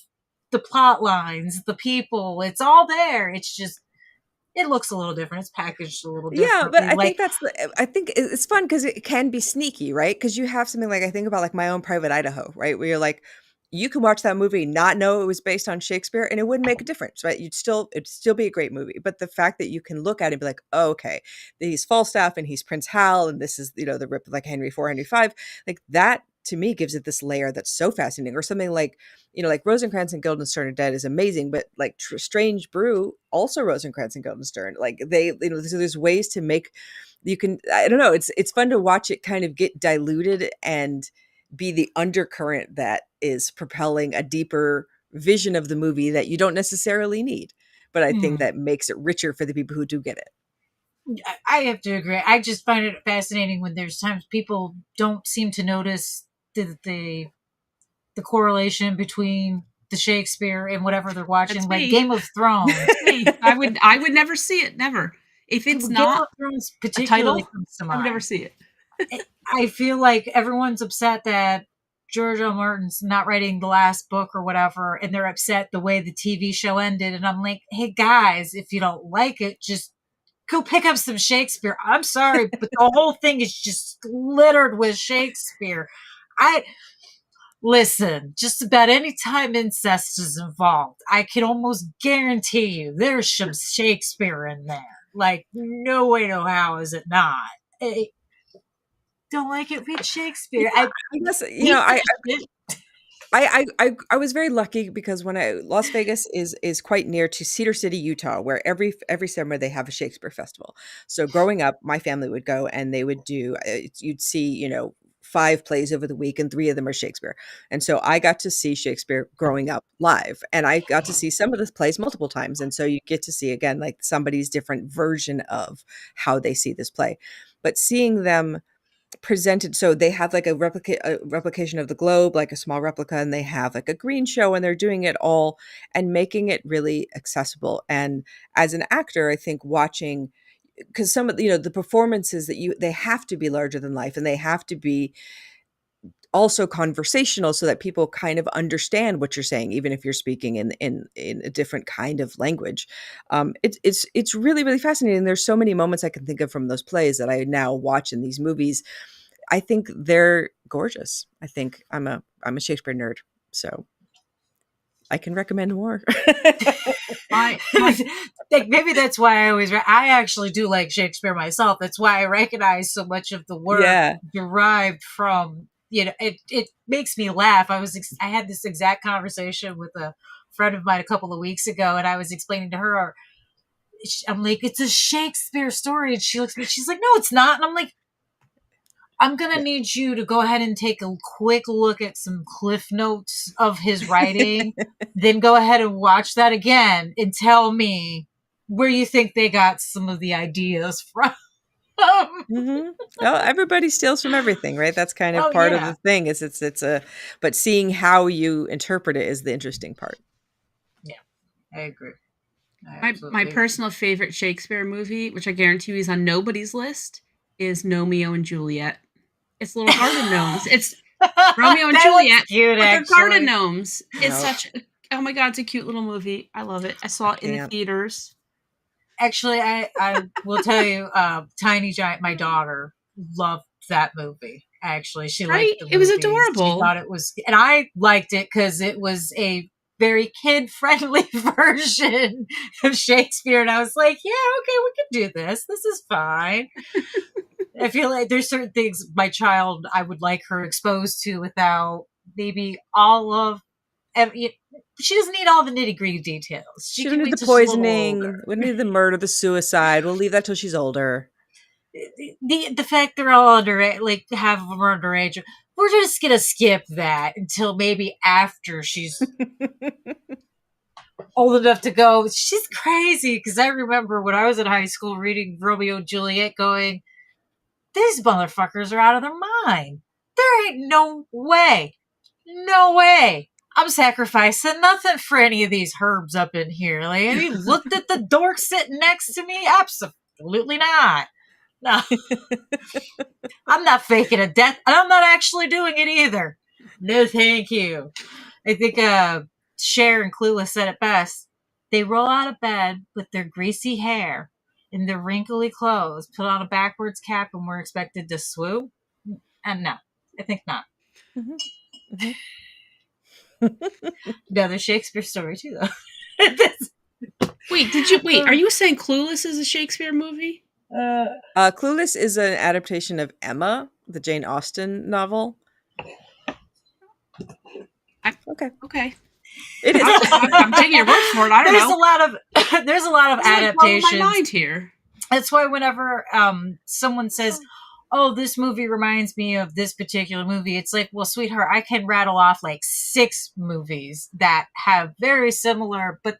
the plot lines, the people. It's all there. It's just it looks a little different. It's packaged a little Yeah, but differently. I Like, think I think it's fun because it can be sneaky, right? Because you have something like I think about like My Own Private Idaho, right? Where you're like, you can watch that movie, not know it was based on Shakespeare, and it wouldn't make a difference, right? It'd still be a great movie. But the fact that you can look at it and be like, oh, okay, he's Falstaff and he's Prince Hal, and this is the rip of like Henry IV, Henry V, like that to me gives it this layer that's so fascinating. Or something like like Rosencrantz and Guildenstern are Dead is amazing, but like Strange Brew, also Rosencrantz and Guildenstern, like they, so there's ways to make you can. I don't know. It's fun to watch it kind of get diluted and be the undercurrent that is propelling a deeper vision of the movie that you don't necessarily need. But I think that makes it richer for the people who do get it. I have to agree. I just find it fascinating when there's times people don't seem to notice the correlation between the Shakespeare and whatever they're watching, That's like me. Game of Thrones. That's me. I would never see it. Never. If it's Game not of Thrones a particularly title, comes to I would mind. never see it. I feel like everyone's upset that George R. R. Martin's not writing the last book or whatever, and they're upset the way the TV show ended. And I'm like, hey guys, if you don't like it, just go pick up some Shakespeare. I'm sorry, but the whole thing is just littered with Shakespeare. I listen, just about any time incest is involved, I can almost guarantee you there's some Shakespeare in there. Like, no way, no how is it not? Don't like it, read Shakespeare. Yeah, I guess I was very lucky because Las Vegas is quite near to Cedar City, Utah, where every summer they have a Shakespeare festival. So growing up, my family would go and they would do you'd see 5 plays over the week and 3 of them are Shakespeare. And so I got to see Shakespeare growing up live, and I got to see some of the plays multiple times. And so you get to see again like somebody's different version of how they see this play, but seeing them presented, so they have like a replication of the globe, like a small replica, and they have like a green show, and they're doing it all and making it really accessible. And as an actor, I think watching, because some of the performances they have to be larger than life, and they have to be also conversational so that people kind of understand what you're saying, even if you're speaking in a different kind of language. It's really, really fascinating. There's so many moments I can think of from those plays that I now watch in these movies. I think they're gorgeous. I think I'm a Shakespeare nerd, so I can recommend more. Maybe that's why I actually do like Shakespeare myself. That's why I recognize so much of the work derived from, it makes me laugh. I had this exact conversation with a friend of mine a couple of weeks ago, and I was explaining to her, I'm like, it's a Shakespeare story. And she looks at me, she's like, no, it's not. And I'm like, I'm going to need you to go ahead and take a quick look at some cliff notes of his writing, then go ahead and watch that again and tell me where you think they got some of the ideas from. Well, everybody steals from everything, right? That's kind of part of the thing but seeing how you interpret it is the interesting part. Yeah, I agree. My personal favorite Shakespeare movie, which I guarantee you is on nobody's list, is Romeo and Juliet. It's little garden gnomes. It's Romeo and Juliet, cute, but they're garden gnomes. It's oh my god, it's a cute little movie. I love it. I saw it in the theaters. Actually, I will tell you, Tiny Giant, my daughter, loved that movie. Actually, she liked the movie. It was adorable. She thought it was, and I liked it because it was a very kid-friendly version of Shakespeare. And I was like, yeah, okay, we can do this. This is fine. I feel like there's certain things my child, I would like her exposed to without maybe all of She doesn't need all the nitty gritty details. She can don't need wait the till she's a little poisoning. older. We don't need the murder, the suicide. We'll leave that till she's older. The fact they're all underage, like half of them are underage, we're just gonna skip that until maybe after she's old enough to go. She's crazy, because I remember when I was in high school reading Romeo and Juliet, going, these motherfuckers are out of their mind. There ain't no way. No way. I'm sacrificing nothing for any of these herbs up in here. Like, have you looked at the dork sitting next to me? Absolutely not. No. I'm not faking a death, and I'm not actually doing it either. No, thank you. I think Cher and Clueless said it best. They roll out of bed with their greasy hair and their wrinkly clothes, put on a backwards cap, and we're expected to swoop? And no, I think not. Mm-hmm. Another Shakespeare story, too, though. Wait, are you saying Clueless is a Shakespeare movie? Clueless is an adaptation of Emma, the Jane Austen novel. Okay. It is. I'm taking your word for it. I don't know. There's a lot of adaptations. Blowing my mind here. That's why whenever someone says, oh, this movie reminds me of this particular movie, it's like, well, sweetheart, I can rattle off like 6 movies that have very similar, but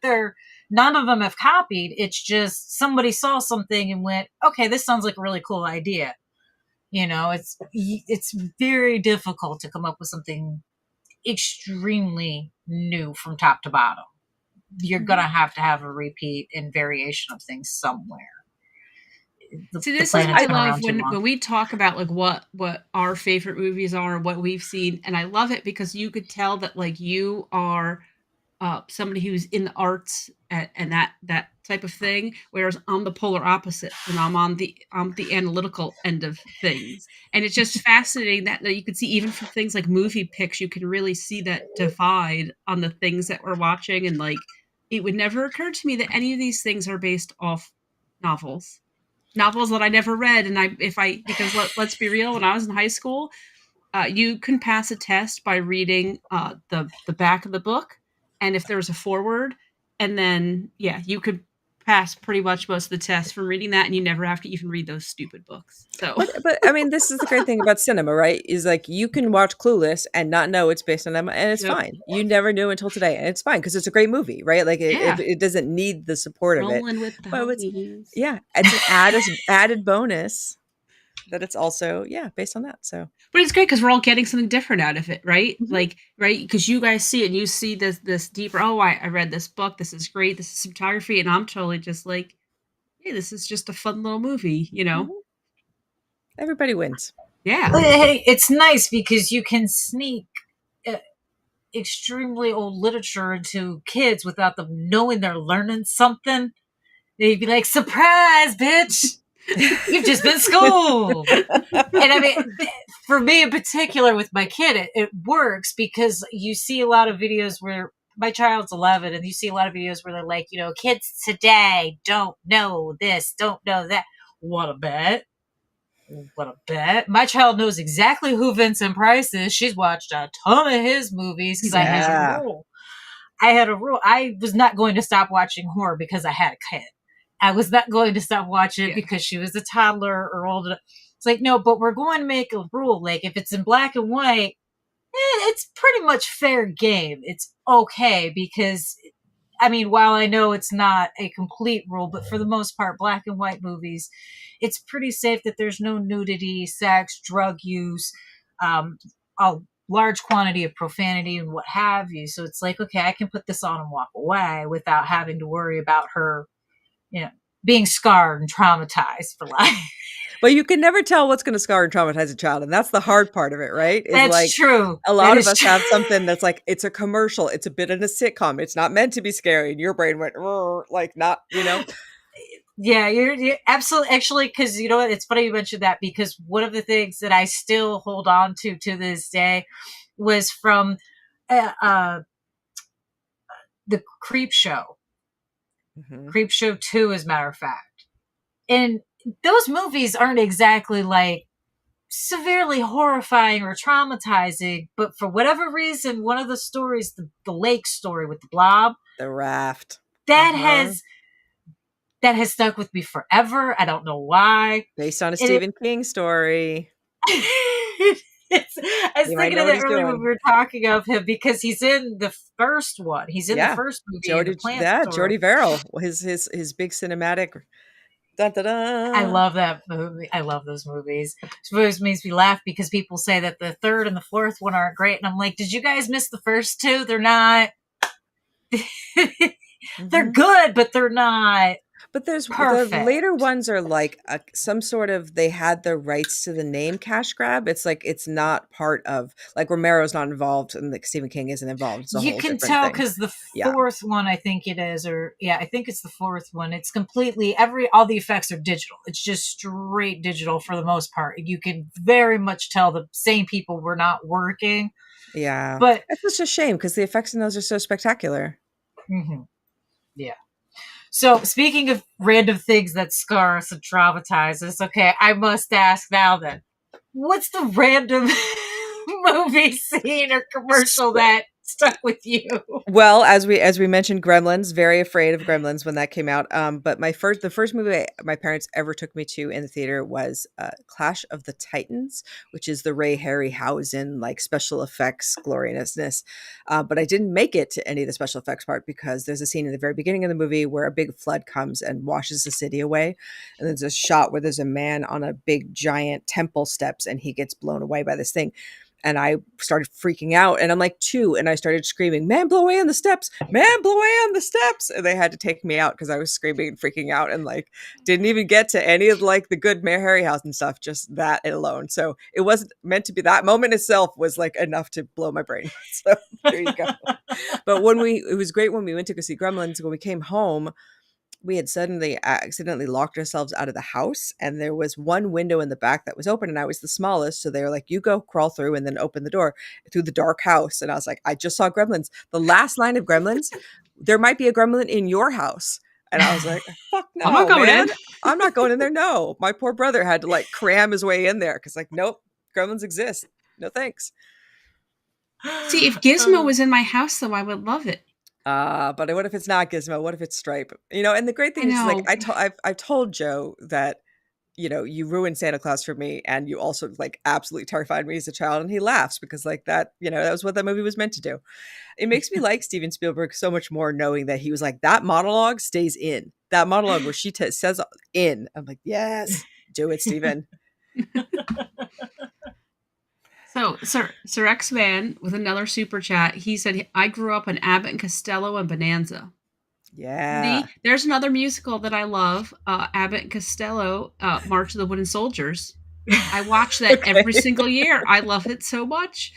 none of them have copied. It's just somebody saw something and went, okay, this sounds like a really cool idea. It's very difficult to come up with something extremely new from top to bottom. You're going to have a repeat and variation of things somewhere. See, this is what I love when we talk about like what our favorite movies are and what we've seen, and I love it because you could tell that like you are somebody who's in the arts and that type of thing, whereas I'm the polar opposite, and I'm the analytical end of things. And it's just fascinating that you can see even from things like movie picks, you can really see that divide on the things that we're watching. And like, it would never occur to me that any of these things are based off novels that I never read. And because let's be real, when I was in high school, you can pass a test by reading the back of the book. And if there's a foreword, and then, you could pass pretty much most of the test from reading that, and you never have to even read those stupid books. So, but I mean, this is the great thing about cinema, right? Is like you can watch Clueless and not know it's based on Emma, and it's fine. You never knew until today, and it's fine because it's a great movie, right? Like it doesn't need the support of it. With the it's an added bonus that it's also based on that. So, but it's great because we're all getting something different out of it, right? Mm-hmm. Like, right, because you guys see it and you see this deeper, I read this book, this is great, this is photography, and I'm totally just like, hey, this is just a fun little movie, Mm-hmm. Everybody wins. Hey, it's nice because you can sneak extremely old literature into kids without them knowing they're learning something. They'd be like, surprise, bitch! You've just been schooled. And I mean, for me in particular with my kid, it works because you see a lot of videos where my child's 11 and you see a lot of videos where they're like, kids today don't know this, don't know that. What a bet. My child knows exactly who Vincent Price is. She's watched a ton of his movies because I had a rule. I was not going to stop watching horror because I had a kid. I was not going to stop watching it because she was a toddler or old enough. It's like, no, but we're going to make a rule. Like, if it's in black and white, it's pretty much fair game. It's okay because, I mean, while I know it's not a complete rule, but for the most part, black and white movies, it's pretty safe that there's no nudity, sex, drug use, a large quantity of profanity and what have you. So it's like, okay, I can put this on and walk away without having to worry about her being scarred and traumatized for life. But you can never tell what's going to scar and traumatize a child. And that's the hard part of it, right? That's true. A lot of us have something that's like, it's a commercial. It's a bit in a sitcom. It's not meant to be scary. And your brain went, like not, Yeah, you're absolutely. Actually, because you know what? It's funny you mentioned that because one of the things that I still hold on to this day was from the Creep Show. Mm-hmm. Creep Show 2, as a matter of fact. And those movies aren't exactly like severely horrifying or traumatizing, but for whatever reason, one of the stories, the lake story with the blob, The Raft. that has stuck with me forever. I don't know why. Based on a And it- Stephen King story. I was You might thinking know of what that he's earlier when doing. we were talking of him because he's in the first one. He's in the first movie, in the plant store. Jordy Verrill. His big cinematic. Dun, dun, dun. I love that movie. I love those movies. It always makes me laugh because people say that the third and the fourth one aren't great, and I'm like, did you guys miss the first two? They're not. They're good, but they're not. But the perfect. later ones are like some sort of, they had the rights to the name cash grab. It's like, it's not part of, like, Romero's not involved and like Stephen King isn't involved. It's a You whole can different tell thing. because the fourth one, I think it is, I think it's the fourth one. It's completely, all the effects are digital. It's just straight digital for the most part. You can very much tell the same people were not working. Yeah. But it's just a shame because the effects in those are so spectacular. Mm-hmm. Yeah. So speaking of random things that scar us and traumatize us, okay, I must ask now then, what's the random movie scene or commercial that stuck with you? Well, as we mentioned, Gremlins. Very afraid of Gremlins when that came out. But the first movie my parents ever took me to in the theater was Clash of the Titans, which is the Ray Harryhausen like special effects gloriousness. But I didn't make it to any of the special effects part because there's a scene in the very beginning of the movie where a big flood comes and washes the city away, and there's a shot where there's a man on a big giant temple steps and he gets blown away by this thing. And I started freaking out, and I'm like 2, and I started screaming, "Man, blow away on the steps! Man, blow away on the steps!" And they had to take me out because I was screaming and freaking out, and like didn't even get to any of like the good Mayor Harryhausen stuff, just that alone. So it wasn't meant to be. That moment itself was like enough to blow my brain. So there you go. But it was great when we went to go see Gremlins. When we came home, we had suddenly accidentally locked ourselves out of the house, and there was one window in the back that was open, and I was the smallest, so they were like, you go crawl through and then open the door through the dark house. And I was like, I just saw Gremlins. The last line of Gremlins, there might be a gremlin in your house. And I was like, fuck no, I'm not going man. in. I'm not going in there. No, my poor brother had to like cram his way in there because like, nope, Gremlins exist. No thanks. See, if Gizmo was in my house, though, I would love it. But what if it's not Gizmo? What if it's Stripe? You know, and the great thing is, like, I've told Joe that, you know, you ruined Santa Claus for me, and you also like absolutely terrified me as a child, and he laughs because like that, you know, that was what that movie was meant to do. It makes me like Steven Spielberg so much more knowing that he was like, that monologue stays in. That monologue where she says in. I'm like, yes, do it, Steven. So, Sir X-Man with another super chat, he said, I grew up on Abbott and Costello and Bonanza. Yeah. There's another musical that I love, Abbott and Costello, March of the Wooden Soldiers. I watch that every single year. I love it so much.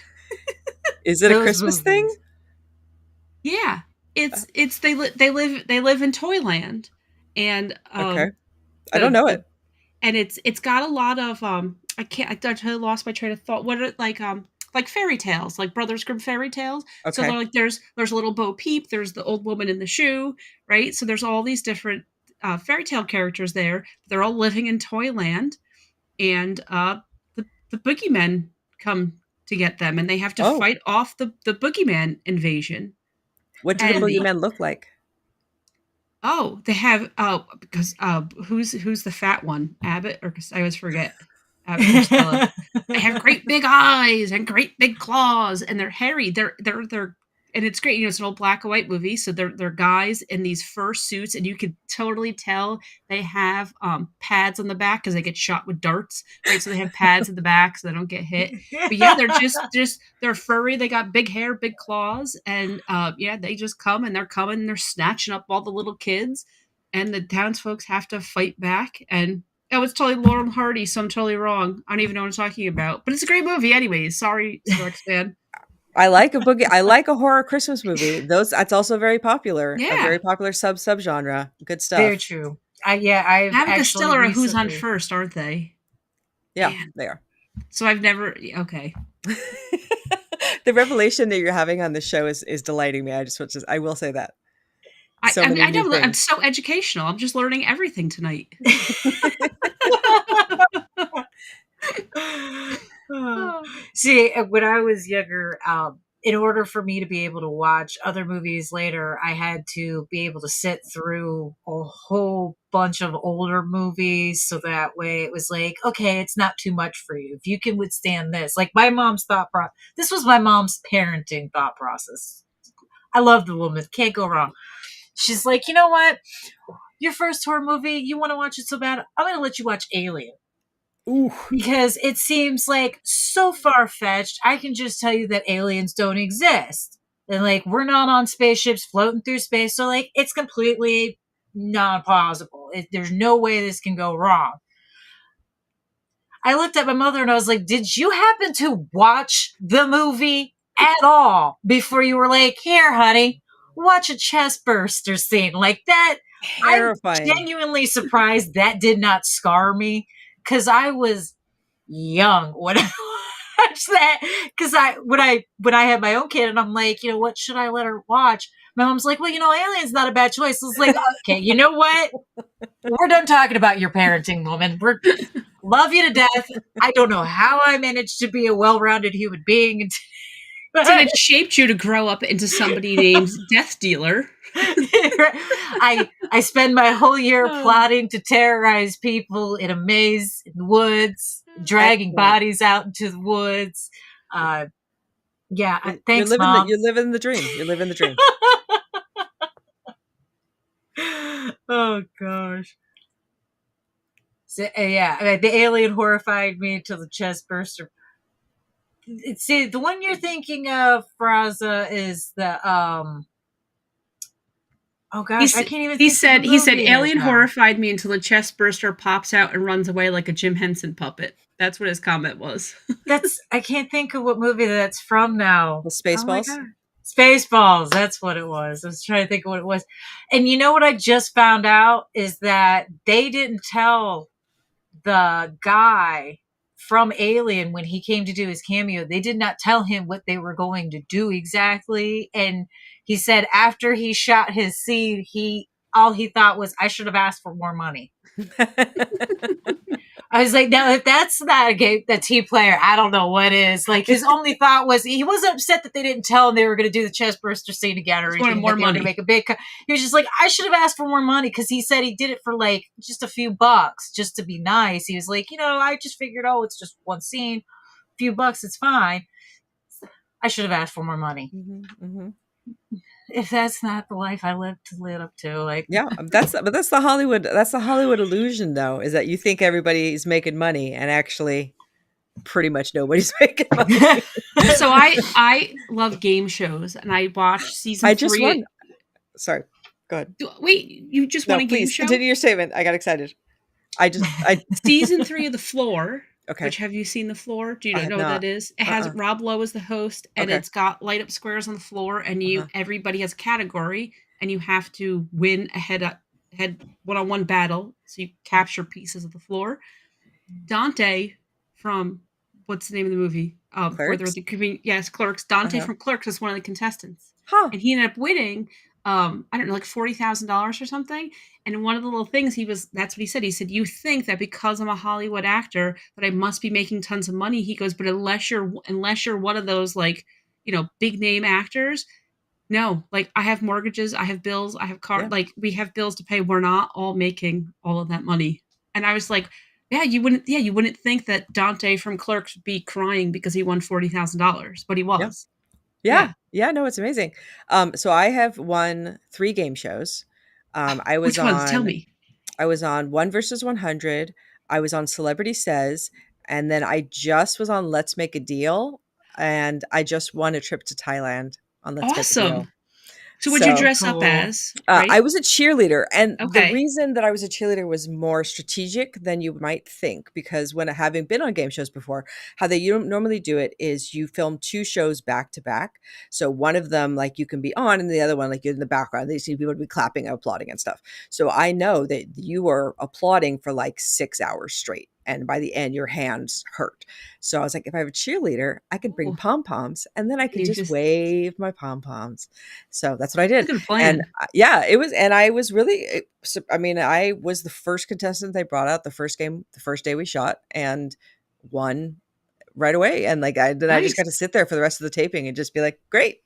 Is it a Christmas thing? Yeah. It's they live in Toyland. And okay. I don't know it. And it's got a lot of I totally lost my train of thought. What are like fairy tales, like Brothers Grimm fairy tales. Okay. So they're like there's little Bo Peep, there's the old woman in the shoe, right? So there's all these different fairy tale characters there. They're all living in Toyland, and the boogeymen come to get them, and they have to fight off the boogeyman invasion. What do the boogeymen look like? Oh, they have because who's the fat one? Abbott or I always forget. Abbott Costello. They have great big eyes and great big claws, and they're hairy. They're and it's great. You know, it's an old black and white movie, so they're guys in these fur suits, and you can totally tell they have pads on the back because they get shot with darts, right? So they have pads in the back so they don't get hit. But yeah, they're just they're furry. They got big hair, big claws, and yeah, they just come and they're coming and they're snatching up all the little kids, and the townsfolk have to fight back. And oh, it's totally Laurel and Hardy, so I'm totally wrong. I don't even know what I'm talking about, but it's a great movie, anyways. Sorry, Rex fan. I like a horror Christmas movie. That's also very popular. Yeah. A very popular subgenre. Good stuff. Very true. I've Costello are Who's on First, aren't they? Yeah, man. They are. So I've never okay. The revelation that you're having on the show is delighting me. I will say that. I know I'm so educational. I'm just learning everything tonight. See, when I was younger, in order for me to be able to watch other movies later, I had to be able to sit through a whole bunch of older movies. So that way it was like, okay, it's not too much for you. If you can withstand this. Like my mom's this was my mom's parenting thought process. I love the woman. Can't go wrong. She's like, you know what? Your first horror movie, you want to watch it so bad, I'm going to let you watch Alien. Ooh. Because it seems like so far-fetched. I can just tell you that aliens don't exist. And like, we're not on spaceships floating through space. So like, it's completely not plausible. There's no way this can go wrong. I looked at my mother and I was like, did you happen to watch the movie at all before you were like, here, honey, watch a chest burster scene like that? Terrifying. I'm genuinely surprised that did not scar me. Because I was young when I watched that. Because when I had my own kid, and I'm like, you know, what should I let her watch? My mom's like, well, you know, Alien's not a bad choice. I was like, okay, you know what? We're done talking about your parenting, woman. Love you to death. I don't know how I managed to be a well-rounded human being. So it shaped you to grow up into somebody named DeathDealer. I spend my whole year plotting to terrorize people in a maze in the woods, dragging bodies out into the woods. Thanks, Mom. You're living the dream. You're living the dream. Oh gosh. So, the alien horrified me until the chest burster. See, the one you're thinking of, Fraza, is the oh gosh, I can't even. He said alien horrified me until the chest burster pops out and runs away like a Jim Henson puppet. That's what his comment was. I can't think of what movie that's from now. The Spaceballs. Oh Spaceballs. That's what it was. I was trying to think of what it was. And you know what I just found out is that they didn't tell the guy from Alien when he came to do his cameo. They did not tell him what they were going to do exactly. And he said after he shot his scene, all he thought was, I should have asked for more money. I was like, now, if that's not a team player, I don't know what is. Like, his only thought was, he wasn't upset that they didn't tell him they were going to do the chest burster scene again or anything. More money. Make a big he was just like, I should have asked for more money, because he said he did it for like just a few bucks just to be nice. He was like, you know, I just figured, it's just one scene, a few bucks, it's fine. I should have asked for more money. Mm-hmm, mm-hmm. If that's not the life I live up to, like, yeah, that's the Hollywood illusion, though, is that you think everybody's making money and actually pretty much nobody's making money. So I love game shows, and I watched season 3. Sorry, go ahead. Wait, you just want a game show? Continue your statement. I got excited. Season 3 of The Floor. Okay. Which, have you seen The Floor? Do you know what that is? It has Rob Lowe as the host, and it's got light up squares on the floor, and everybody has a category, and you have to win a head one-on-one battle, so you capture pieces of the floor. Dante from, what's the name of the movie? Clerks? Clerks. Dante from Clerks is one of the contestants. Huh. And he ended up winning, I don't know, like $40,000 or something. And one of the little things that's what he said. He said, you think that because I'm a Hollywood actor that I must be making tons of money. He goes, but unless you're one of those, like, you know, big name actors, no, like, I have mortgages, I have bills, I have like, we have bills to pay. We're not all making all of that money. And I was like, you wouldn't think that Dante from Clerks would be crying because he won $40,000, but he was. Yeah, no, it's amazing. So I have won 3 game shows. I was Which ones? Tell me. I was on 1 versus 100. I was on Celebrity Says, and then I just was on Let's Make a Deal, and I just won a trip to Thailand on Let's Make a Deal. So what'd you dress up as? Right? I was a cheerleader, and the reason that I was a cheerleader was more strategic than you might think, because when having been on game shows before, how they normally do it is you film 2 shows back to back. So one of them, like, you can be on, and the other one, like, you're in the background. They see people to be clapping and applauding and stuff. So I know that you are applauding for like 6 hours straight. And by the end, your hands hurt. So I was like, if I have a cheerleader, I can bring pom-poms, and then I can just wave my pom-poms. So that's what I did. And it was, and I was really, I was the first contestant they brought out the first day we shot, and won right away. And like, I just got to sit there for the rest of the taping and just be like, great.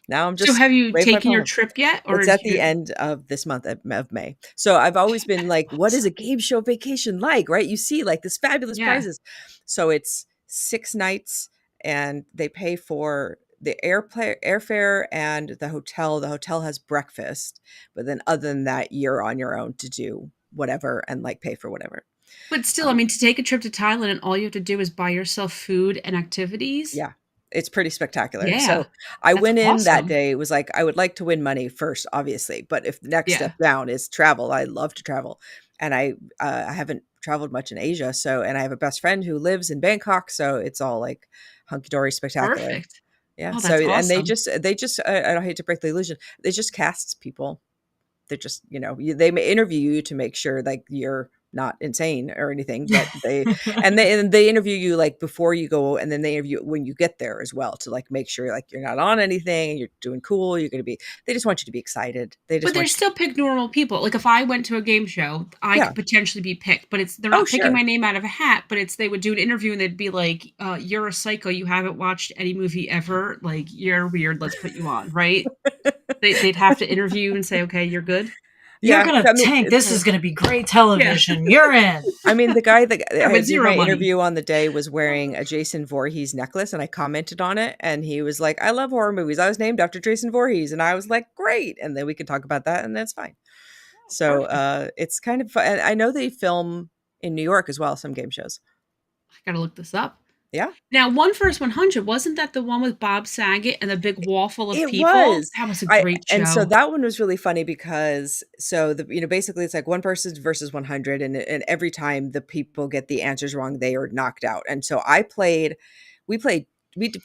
Now I'm So just have you wave my taken your palm. trip yet? Or It's is at the you end of this month of May. So I've always been like, what is a game show vacation like? Right? You see like this fabulous Yeah. prizes. So it's 6 nights and they pay for the airfare and the hotel. The hotel has breakfast, but then other than that, you're on your own to do whatever and like pay for whatever. But still, I mean, to take a trip to Thailand and all you have to do is buy yourself food and activities. Yeah, it's pretty spectacular. Yeah. So I That's went in that awesome. day. It was like, I would like to win money first, obviously, but if the next Yeah. step down is travel, I love to travel. And I haven't traveled much in Asia. So, and I have a best friend who lives in Bangkok. So it's all like hunky dory spectacular. Perfect. Yeah. Oh, So, that's and awesome. they just, I don't hate to break the illusion. They just cast people. They're just, they may interview you to make sure like you're not insane or anything, but they interview you like before you go, and then they interview when you get there as well to like make sure like you're not on anything, you're doing cool, you're going to be, they just want you to be excited. They But just they're want you. still pick normal people. Like if I went to a game show, I Yeah. could potentially be picked, but they're Oh, not picking sure. my name out of a hat, but they would do an interview and they'd be like, you're a psycho, you haven't watched any movie ever, like you're weird, let's put you on, right? They'd have to interview you and say, okay, you're good. You're Yeah. gonna I mean, tank. This is gonna be great Yeah. television. You're in. I mean, the guy that Yeah, I with did my zero money. interview on the day was wearing a Jason Voorhees necklace, and I commented on it, and he was like, "I love horror movies. I was named after Jason Voorhees," and I was like, "Great!" And then we could talk about that, and that's fine. So Perfect. it's kind of fun. And I know they film in New York as well, some game shows. I gotta look this up. Yeah, Now, One First 100, wasn't that the one with Bob Saget and the big wall full of it people? was. That was a I great and so show. that one was really funny because basically it's like one person versus 100, and every time the people get the answers wrong, they are knocked out. And so we played.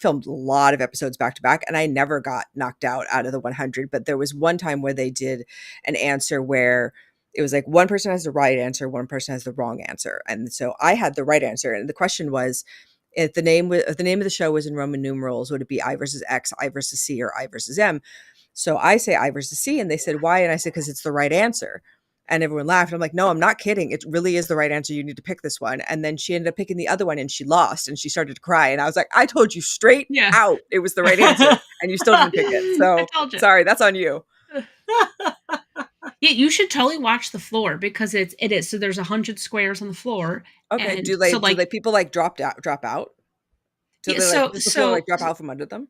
Filmed a lot of episodes back to back, and I never got knocked out of the 100. But there was one time where they did an answer where it was like one person has the right answer, one person has the wrong answer, and so I had the right answer. And the question was, if the name of the show was in Roman numerals, would it be I versus X, I versus C, or I versus M? So I say I versus C, and they said why, and I said because it's the right answer. And everyone laughed. I'm like, no, I'm not kidding. It really is the right answer. You need to pick this one. And then she ended up picking the other one and she lost and she started to cry. And I was like, I told you straight Yeah. out it was the right answer and you still didn't pick it. I So told you. sorry, that's on you. Yeah, you should totally watch the floor because it is. So there's 100 squares on the floor. Okay. And Do so they people like drop out? Do yeah, they like, so does the floor like so drop out from under them?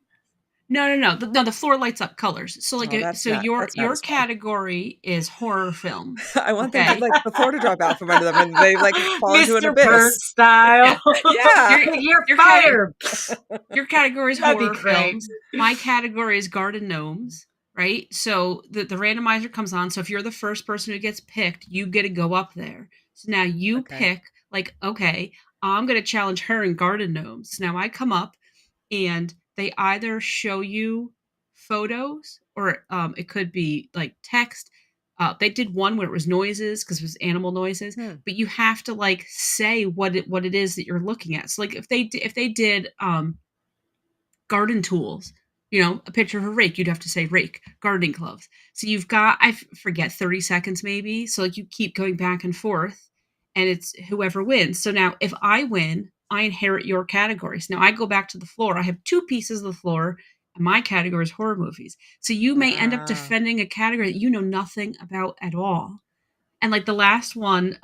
no. The floor lights up colors. So Oh, so your that's not as fun. category is horror film. I want them to Okay. like the floor to drop out from under them and they like fall into an Mr. Burns abyss. style. Yeah. You're Your fired. Your category is That'd be horror great. films. My category is garden gnomes, right? So the randomizer comes on. So if you're the first person who gets picked, you get to go up there. So now you Okay. pick, like, okay, I'm going to challenge her in garden gnomes. So now I come up and they either show you photos or it could be like text. They did one where it was noises because it was animal noises, but you have to like say what it is that you're looking at. So like if they did garden tools, a picture of a rake, you'd have to say rake, gardening gloves. So you've got, I forget, 30 seconds maybe. So like you keep going back and forth and it's whoever wins. So now if I win, I inherit your categories. Now I go back to the floor. I have 2 pieces of the floor and my category is horror movies. So you may end up defending a category that you know nothing about at all. And like the last one,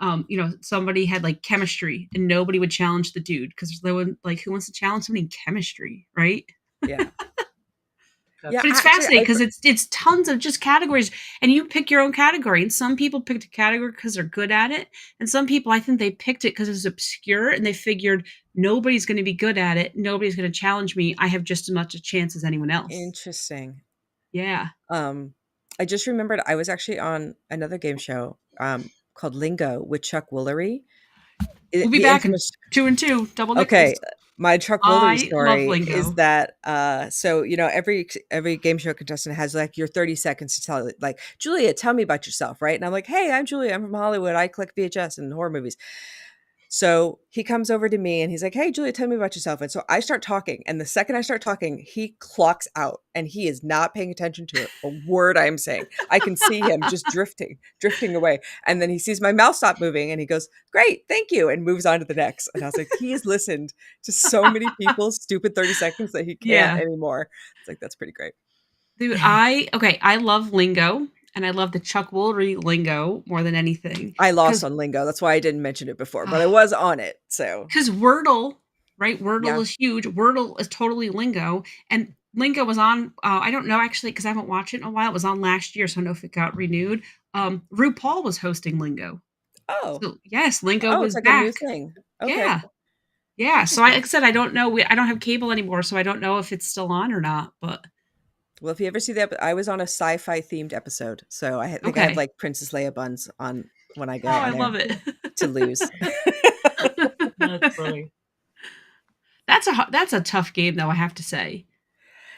somebody had like chemistry and nobody would challenge the dude because they would like, who wants to challenge somebody in chemistry, right? Yeah. Yeah, But it's fascinating because it's tons of just categories and you pick your own category. And some people picked a category because they're good at it. And some people, I think they picked it because it's obscure and they figured nobody's going to be good at it. Nobody's going to challenge me. I have just as much a chance as anyone else. Interesting. Yeah. I just remembered I was actually on another game show called Lingo with Chuck Woolery. We'll be back in 2 and 2, double nickels. Okay. My Chuck Woolery I story love Lingo. is that so every game show contestant has like your 30 seconds to tell it, like, Julia, tell me about yourself, right? And I'm like, hey, I'm Julia, I'm from Hollywood, I collect VHS and horror movies. So he comes over to me and he's like, "Hey, Julia, tell me about yourself." And so I start talking. And the second I start talking, he clocks out and he is not paying attention to a word I'm saying. I can see him just drifting away. And then he sees my mouth stop moving and he goes, "Great, thank you," and moves on to the next. And I was like, he has listened to so many people's stupid 30 seconds that he can't Yeah. anymore. It's like, that's pretty great. Dude, I love lingo, and I love the Chuck Woolery lingo more than anything. I lost 'Cause on lingo. That's why I didn't mention it before, but I was on it. So because Wordle, right? yeah. Wordle is huge. Wordle is totally lingo, and lingo was on. I don't know actually because I haven't watched it in a while. It was on last year, so I don't know if it got renewed. RuPaul was hosting lingo. Oh, So yes, lingo oh, was it's like a new back. thing. Okay. Yeah, yeah. So like I Interesting. said, I don't know. I don't have cable anymore, so I don't know if it's still on or not. But Well, if you ever see that, I was on a sci-fi themed episode, so think I have okay. like Princess Leia buns on when I Oh, go I on there love it. to lose. That's funny. That's a tough game, though. I have to say.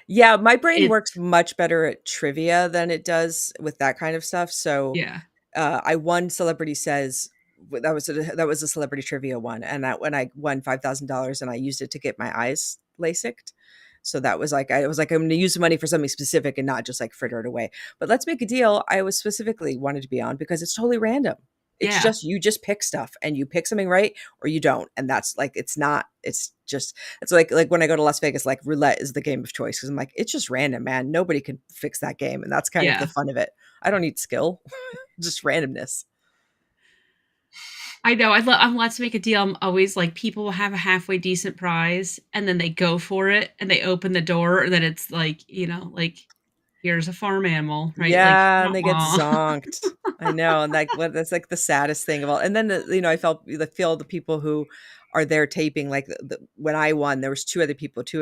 Yeah, my brain It's works much better at trivia than it does with that kind of stuff. So yeah. I won Celebrity Says. That was a celebrity trivia one, and when I won $5,000, and I used it to get my eyes LASIKed. So that was like I was like, I'm going to use the money for something specific and not just like fritter it away. But Let's Make a Deal, I was specifically wanted to be on because it's totally random. It's Yeah. just you just pick stuff and you pick something right or you don't, and that's like it's not. It's like when I go to Las Vegas, like roulette is the game of choice because I'm like it's just random, man. Nobody can fix that game, and that's kind of the Yeah. fun of it. I don't need skill, just randomness. I know. I'm Let's Make a Deal. I'm always like, people will have a halfway decent prize, and then they go for it, and they open the door, and then it's like, like, here's a farm animal, right? Like, Yeah, and they get aw. zonked. I know, and that's like the saddest thing of all. And then I feel the people who are there taping like when I won, there was two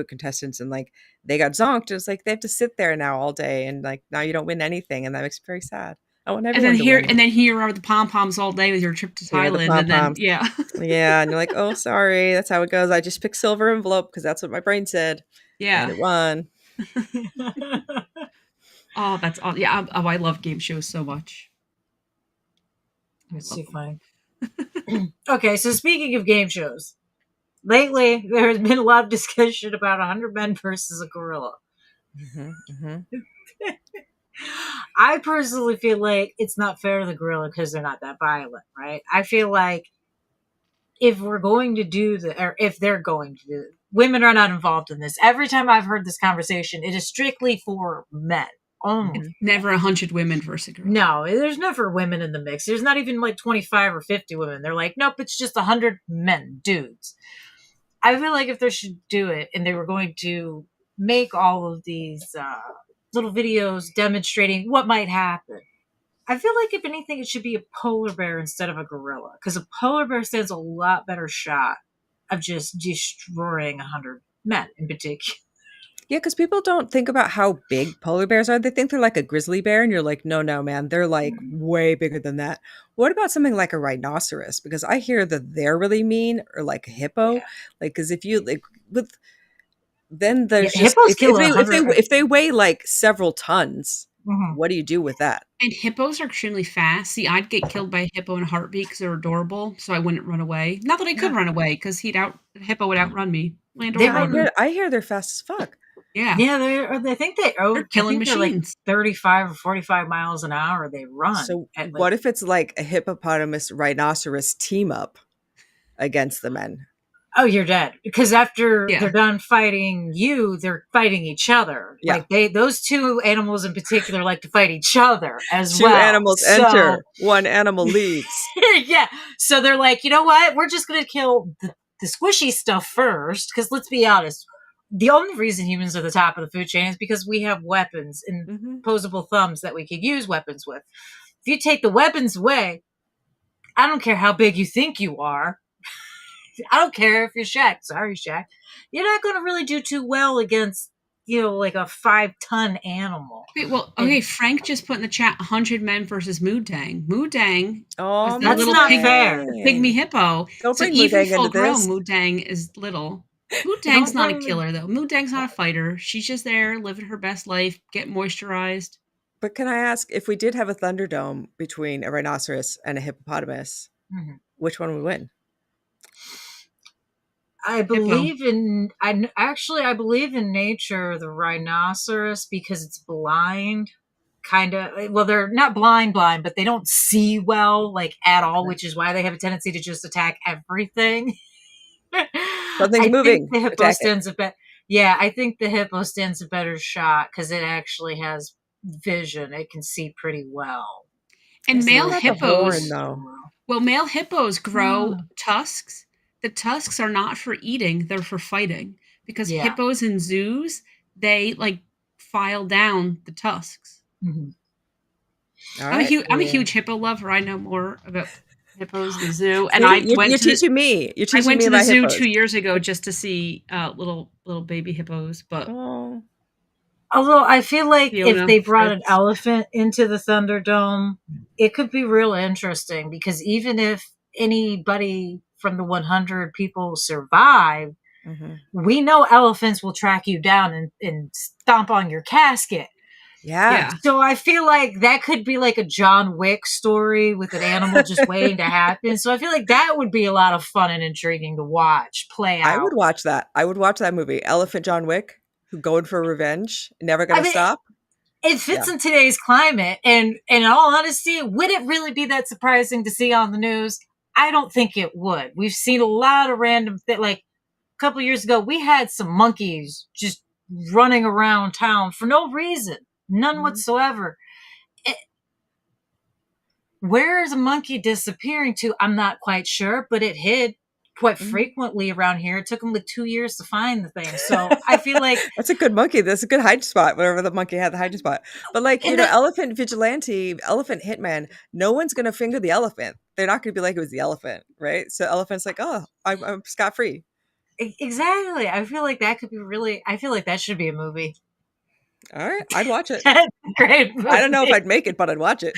contestants, and like they got zonked. It's like they have to sit there now all day, and like now you don't win anything, and that makes me very sad. I want everyone to win. Here are the pom poms all day with your trip to Here are the Thailand, pom and then poms. yeah, Yeah, and you're like, oh, sorry, that's how it goes. I just picked silver envelope because that's what my brain said, and yeah. it won. Oh, that's all. Yeah. I love game shows so much. That's too funny. Okay, so speaking of game shows, lately there has been a lot of discussion about 100 men versus a gorilla. I personally feel like it's not fair to the gorilla because they're not that violent, right? I feel like if we're going to do or if they're going to do it, women are not involved in this. Every time I've heard this conversation, it is strictly for men only. It's never 100 women versus a girl. No, there's never women in the mix. There's not even like 25 or 50 women. They're like, nope, it's just 100 men, dudes. I feel like if they should do it and they were going to make all of these little videos demonstrating what might happen, I feel like if anything, it should be a polar bear instead of a gorilla, because a polar bear stands a lot better shot of just destroying 100 men in particular. Yeah, because people don't think about how big polar bears are. They think they're like a grizzly bear, and you're like, no, man, they're like way bigger than that. What about something like a rhinoceros? Because I hear that they're really mean, or like a hippo. Yeah. Like, because if you like with, then there's just hippos kill 100. if they weigh like several tons, what do you do with that? And hippos are extremely fast. See, I'd get killed by a hippo in a heartbeat because they're adorable, so I wouldn't run away. Not that I could run away, because the hippo would outrun me. I hear they're fast as fuck. Yeah. Yeah, I think they're killing they're like machines. 35 or 45 miles an hour they run. So what if it's like a hippopotamus rhinoceros team up against the men? Oh, you're dead. Because after they're done fighting you, they're fighting each other. Yeah. Like those two animals in particular like to fight each other as well. Two animals enter, one animal leaves. Yeah. So they're like, you know what? We're just going to kill the squishy stuff first. Because let's be honest, the only reason humans are the top of the food chain is because we have weapons and opposable thumbs that we could use weapons with. If you take the weapons away, I don't care how big you think you are. I don't care if you're Shaq. Sorry, Shaq. You're not going to really do too well against, like a 5-ton animal. Wait, well, okay, Frank just put in the chat 100 men versus Moodang. Moodang. Oh, that's not fair. Pygmy hippo. Don't so bring even Moodang full into grown, this. Moodang is little. Moodang's not a killer, though. Moodang's not a fighter. She's just there living her best life, getting moisturized. But can I ask, if we did have a Thunderdome between a rhinoceros and a hippopotamus, which one would win? I believe in I believe in nature, the rhinoceros, because it's blind. Kind of, well, they're not blind, but they don't see well, like at all, which is why they have a tendency to just attack everything. Something's I moving. think the hippo stands a better. Yeah, I think the hippo stands a better shot because it actually has vision. It can see pretty well. And male hippos, male hippos grow tusks. The tusks are not for eating; they're for fighting. Because hippos in zoos, they like file down the tusks. Mm-hmm. I'm a huge hippo lover. I know more about hippos in the zoo, and you're teaching me. You're teaching me. I went to the zoo hippos. 2 years ago just to see little baby hippos. But although I feel like if they brought an elephant into the Thunderdome, it could be real interesting because even if anybody from the 100 people survive, we know elephants will track you down and stomp on your casket. Yeah. So I feel like that could be like a John Wick story with an animal just waiting to happen. So I feel like that would be a lot of fun and intriguing to watch play out. I would watch that. I would watch that movie. Elephant John Wick, who going for revenge, never gonna stop. It fits in today's climate, and in all honesty, would it really be that surprising to see on the news? I don't think it would. We've seen a lot of random like a couple of years ago, we had some monkeys just running around town for no reason. None whatsoever. Where is a monkey disappearing to? I'm not quite sure, but it hid quite frequently around here. It took them like 2 years to find the thing. So I feel like that's a good monkey. That's a good hiding spot. Wherever the monkey had the hiding spot. But like, elephant vigilante, elephant hitman, no one's going to finger the elephant. They're not going to be like, it was the elephant, right? So elephant's like, oh, I'm scot-free. Exactly. I feel like that could be I feel like that should be a movie. All right, I'd watch it. Great movie. I don't know if I'd make it, but I'd watch it.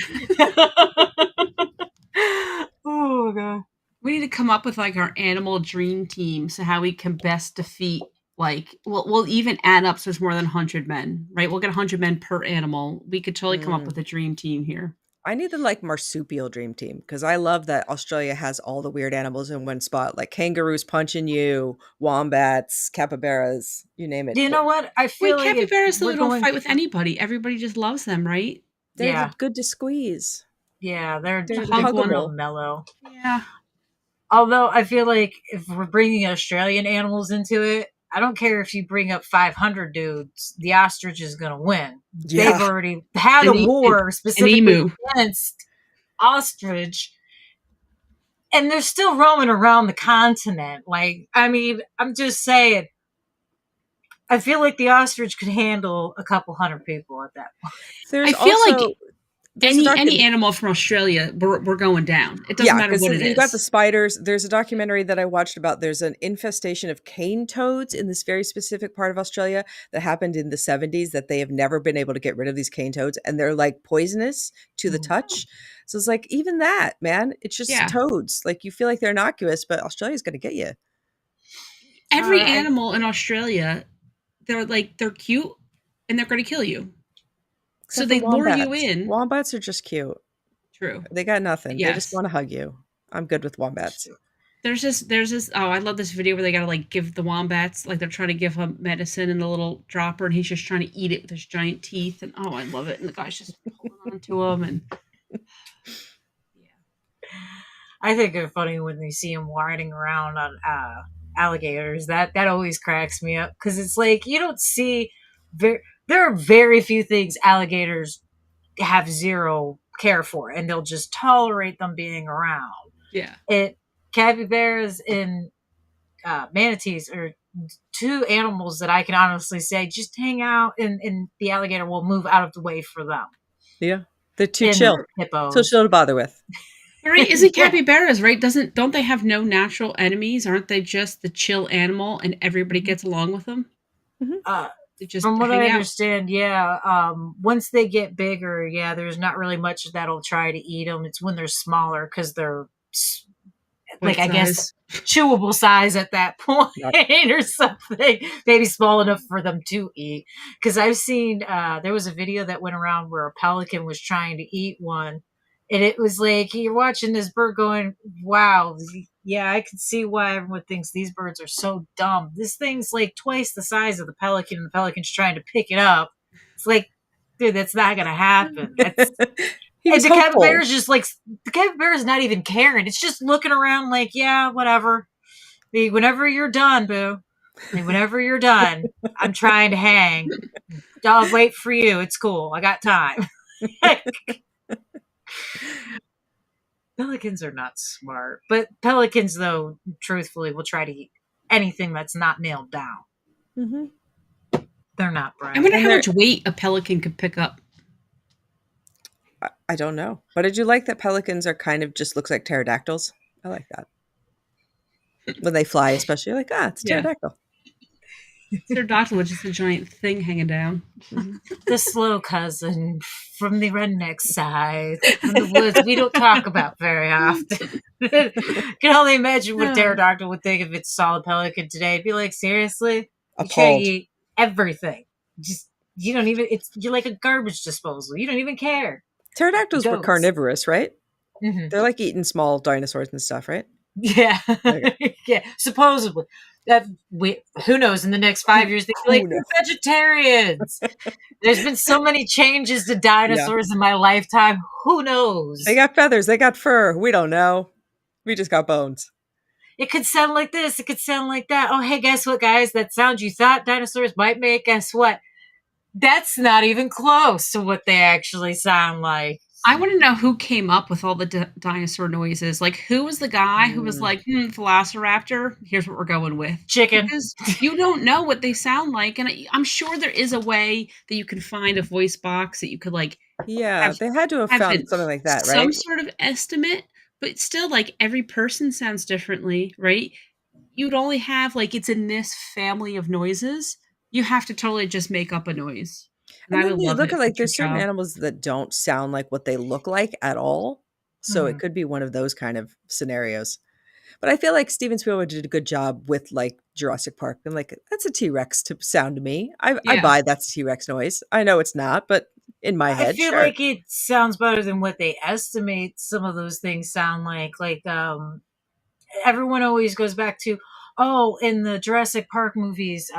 Oh god. We need to come up with like our animal dream team, so how we can best defeat. Like, we'll even add up so there's more than 100 men, right? We'll get 100 men per animal. We could totally come up with a dream team here. I need the like marsupial dream team because I love that Australia has all the weird animals in one spot, like kangaroos punching you, wombats, capybaras, you name it. You know what? I feel like capybaras don't fight with anybody. Everybody just loves them, right? They're good to squeeze. Yeah, they're real mellow. Yeah. Although I feel like if we're bringing Australian animals into it, I don't care if you bring up 500 dudes, the ostrich is going to win. Yeah. They've already had a war specifically against ostrich, and they're still roaming around the continent. Like, I mean, I'm just saying, I feel like the ostrich could handle a couple hundred people at that point. I feel like any animal from Australia, we're going down. It doesn't matter what it is. You got the spiders. There's a documentary that I watched about. There's an infestation of cane toads in this very specific part of Australia that happened in the 70s that they have never been able to get rid of these cane toads, and they're like poisonous to the touch. So it's like, even that, man, it's just toads. Like, you feel like they're innocuous, but Australia's going to get you. Every animal in Australia, they're cute and they're going to kill you. So they lure you in. Wombats are just cute. True. They got nothing. Yes. They just want to hug you. I'm good with wombats. There's this. Oh, I love this video where they gotta like give the wombats, like they're trying to give him medicine in the little dropper, and he's just trying to eat it with his giant teeth. And I love it. And the guy's just holding on to him. And I think it's funny when they see him riding around on alligators. That always cracks me up because it's like you don't see there are very few things alligators have zero care for, and they'll just tolerate them being around. Yeah. Capybaras and manatees are two animals that I can honestly say just hang out, and the alligator will move out of the way for them. Yeah. They're too chill. Too chill to bother with. Right? Isn't capybaras, right? Don't they have no natural enemies? Aren't they just the chill animal and everybody gets along with them? Mm-hmm. From what I understand, once they get bigger, there's not really much that'll try to eat them. It's when they're smaller because they're I guess chewable size at that point or something. Maybe small enough for them to eat. Because I've seen there was a video that went around where a pelican was trying to eat one, And it was like you're watching this bird going, wow, yeah, I can see why everyone thinks these birds are so dumb. This thing's like twice the size of the pelican, and the pelican's trying to pick it up. It's like, dude, that's not gonna happen. That's He and was the hopeful. the capybara is not even caring. It's just looking around like, yeah, whatever. Whenever you're done, boo. Whenever you're done, I'm trying to hang. I'll wait for you. It's cool. I got time. Pelicans are not smart, but pelicans, though, truthfully, will try to eat anything that's not nailed down. Mm-hmm. They're not I bright. wonder And how they're- much weight a pelican could pick up. I don't know. But did you like that pelicans are kind of just looks like pterodactyls? I like that. When they fly, especially, you're like, it's a Yeah. pterodactyl. Pterodactyl, which is a giant thing hanging down. The slow cousin from the redneck side, from the woods we don't talk about very often. Can only imagine what a pterodactyl would think if it saw a pelican today. It'd be like, seriously? You try to Appalled. eat everything. Just you don't even you're like a garbage disposal. You don't even care. Pterodactyls were Goats. carnivorous, right? Mhm. They're like eating small dinosaurs and stuff, right? Yeah. Okay. Yeah. Supposedly. Who knows in the next 5 years they'd be like, Who knows? we're vegetarians. There's been so many changes to dinosaurs in my lifetime. Who knows? They got feathers, they got fur. We don't know. We just got bones. It could sound like this. It could sound like that. Oh, hey, guess what, guys? That sound you thought dinosaurs might make, guess what? That's not even close to what they actually sound like. I want to know who came up with all the dinosaur noises. Like, who was the guy who was like, Velociraptor, here's what we're going with. Chicken. Because you don't know what they sound like. And I'm sure there is a way that you can find a voice box that you could, like, Yeah, they had to have found something like that, right? Some sort of estimate, but still, like, every person sounds differently, right? You'd only have, like, it's in this family of noises. You have to totally just make up a noise. And I then would you love look it at if like it's your there's certain job. animals that don't sound like what they look like at all. So it could be one of those kind of scenarios. But I feel like Steven Spielberg did a good job with like Jurassic Park. And like, that's a T-Rex to sound to me. I Yeah. buy that's a T-Rex noise. I know it's not, but in my I head, feel sure. like it sounds better than what they estimate some of those things sound like. Like, everyone always goes back to, in the Jurassic Park movies,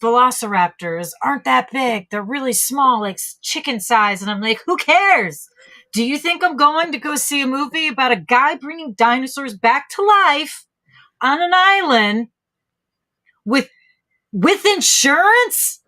velociraptors aren't that big. They're really small, like chicken size. And I'm like, who cares? Do you think I'm going to go see a movie about a guy bringing dinosaurs back to life on an island with insurance?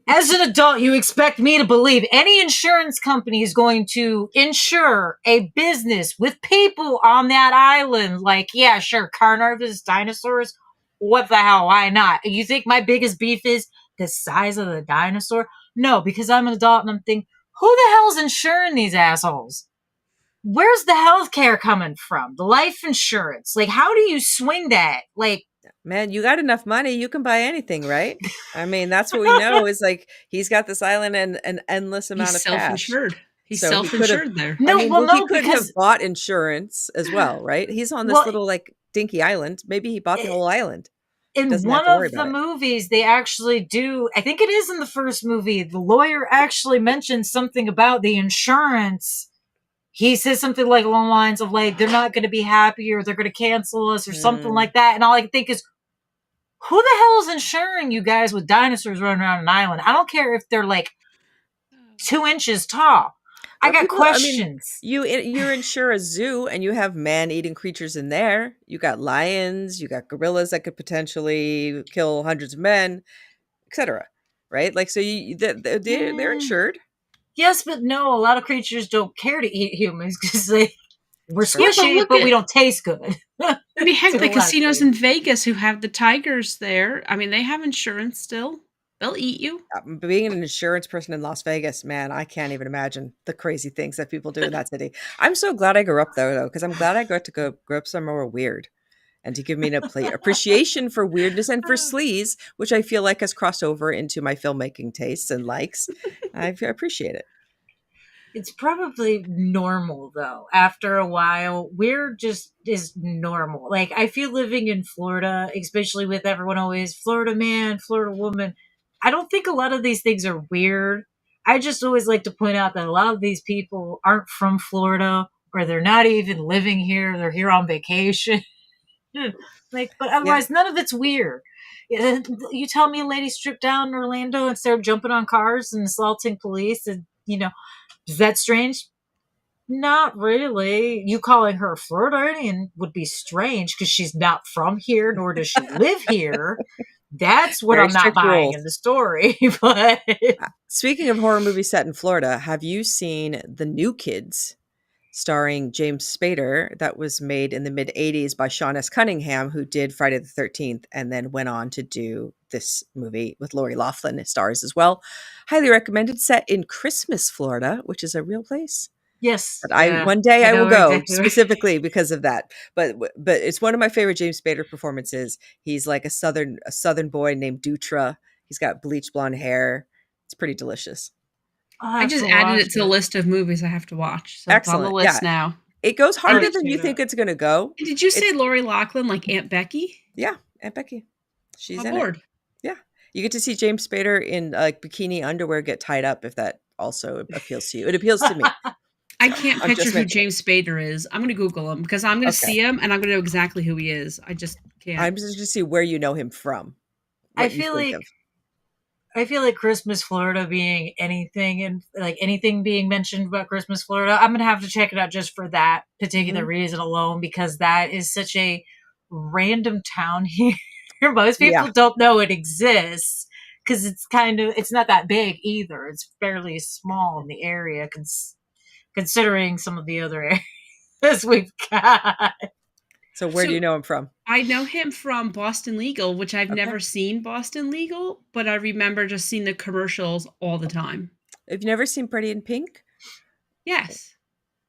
As an adult, you expect me to believe any insurance company is going to insure a business with people on that island. Like, yeah, sure, carnivorous dinosaurs. What the hell? Why not? You think my biggest beef is the size of the dinosaur? No, because I'm an adult and I'm thinking, who the hell's insuring these assholes? Where's the health care coming from? The life insurance? Like, how do you swing that? Like, Man, you got enough money, you can buy anything, right? I mean, that's what we know is like he's got this island and an endless amount He's of cash. self-insured. He's So he could have- self-insured there. no, I mean, well, well, he no, could because have bought insurance as well, right? He's on this Well, little like dinky island. Maybe he bought the whole island. in doesn't have one to worry of the about it. movies, they actually do, I think it is in the first movie, the lawyer actually mentions something about the insurance. He says something like along the lines of like, they're not going to be happy or they're going to cancel us or something like that. And all I can think is, who the hell is insuring you guys with dinosaurs running around an island? I don't care if they're like 2 inches tall. I got questions. You insure a zoo and you have man-eating creatures in there. You got lions, you got gorillas that could potentially kill hundreds of men, etc. Right? Like, so they're insured. Yes, but no, a lot of creatures don't care to eat humans because we're Sure. squishy, but we don't taste good. I mean, heck, So the a lot of casinos things. in Vegas who have the tigers there, I mean, they have insurance still. They'll eat you. Being an insurance person in Las Vegas, man, I can't even imagine the crazy things that people do in that city. I'm so glad I grew up there, though, because I'm glad I got to grow up somewhere weird and to give me an appreciation for weirdness and for sleaze, which I feel like has crossed over into my filmmaking tastes and likes. I appreciate it. It's probably normal though. After a while, weird just is normal. Like I feel living in Florida, especially with everyone always Florida man, Florida woman. I don't think a lot of these things are weird. I just always like to point out that a lot of these people aren't from Florida, or they're not even living here. They're here on vacation. Like, but Yeah. otherwise, none of it's weird. You tell me a lady stripped down in Orlando and started jumping on cars and assaulting police, and is that strange? Not really. You calling her a Floridian would be strange because she's not from here, nor does she live here. That's what Very I'm not strict buying rules. in the story. But Speaking of horror movies set in Florida, have you seen The New Kids, starring James Spader, that was made in the mid 80s by Sean S. Cunningham, who did Friday the 13th and then went on to do this movie with Lori Loughlin as stars as well. Highly recommended, set in Christmas, Florida, which is a real place. yes, But yeah, one day I I will know go exactly where. specifically because of that. But it's one of my favorite James Spader performances. He's like a southern boy named Dutra. He's got bleach blonde hair. It's pretty delicious. I'll I have just to added watch it to the it. list of movies I have to watch. So it's on the Excellent. Yeah. list now. It goes I'll harder let than you you know. think it's going to go. And did you say It's Lori Loughlin like Aunt Becky? Yeah, Aunt Becky. She's I'm in it. bored. Yeah. You get to see James Spader in like bikini underwear get tied up, if that also appeals to you. It appeals to me. I can't I'm picture just who mentioning. James Spader is. I'm going to Google him because I'm going to Okay. see him and I'm going to know exactly who he is. I just can't. I'm just to see where you know him from, I what you feel think like of. Christmas Florida being anything, and like anything being mentioned about Christmas Florida, I'm gonna have to check it out just for that particular Mhm. reason alone, because that is such a random town here. Most Yeah. people don't know it exists because it's not that big either. It's fairly small in the area, considering some of the other areas we've got. So where do So you know him from? I know him from Boston Legal, which I've Okay. never seen Boston Legal, but I remember just seeing the commercials all the time. Have you never seen Pretty in Pink? Yes.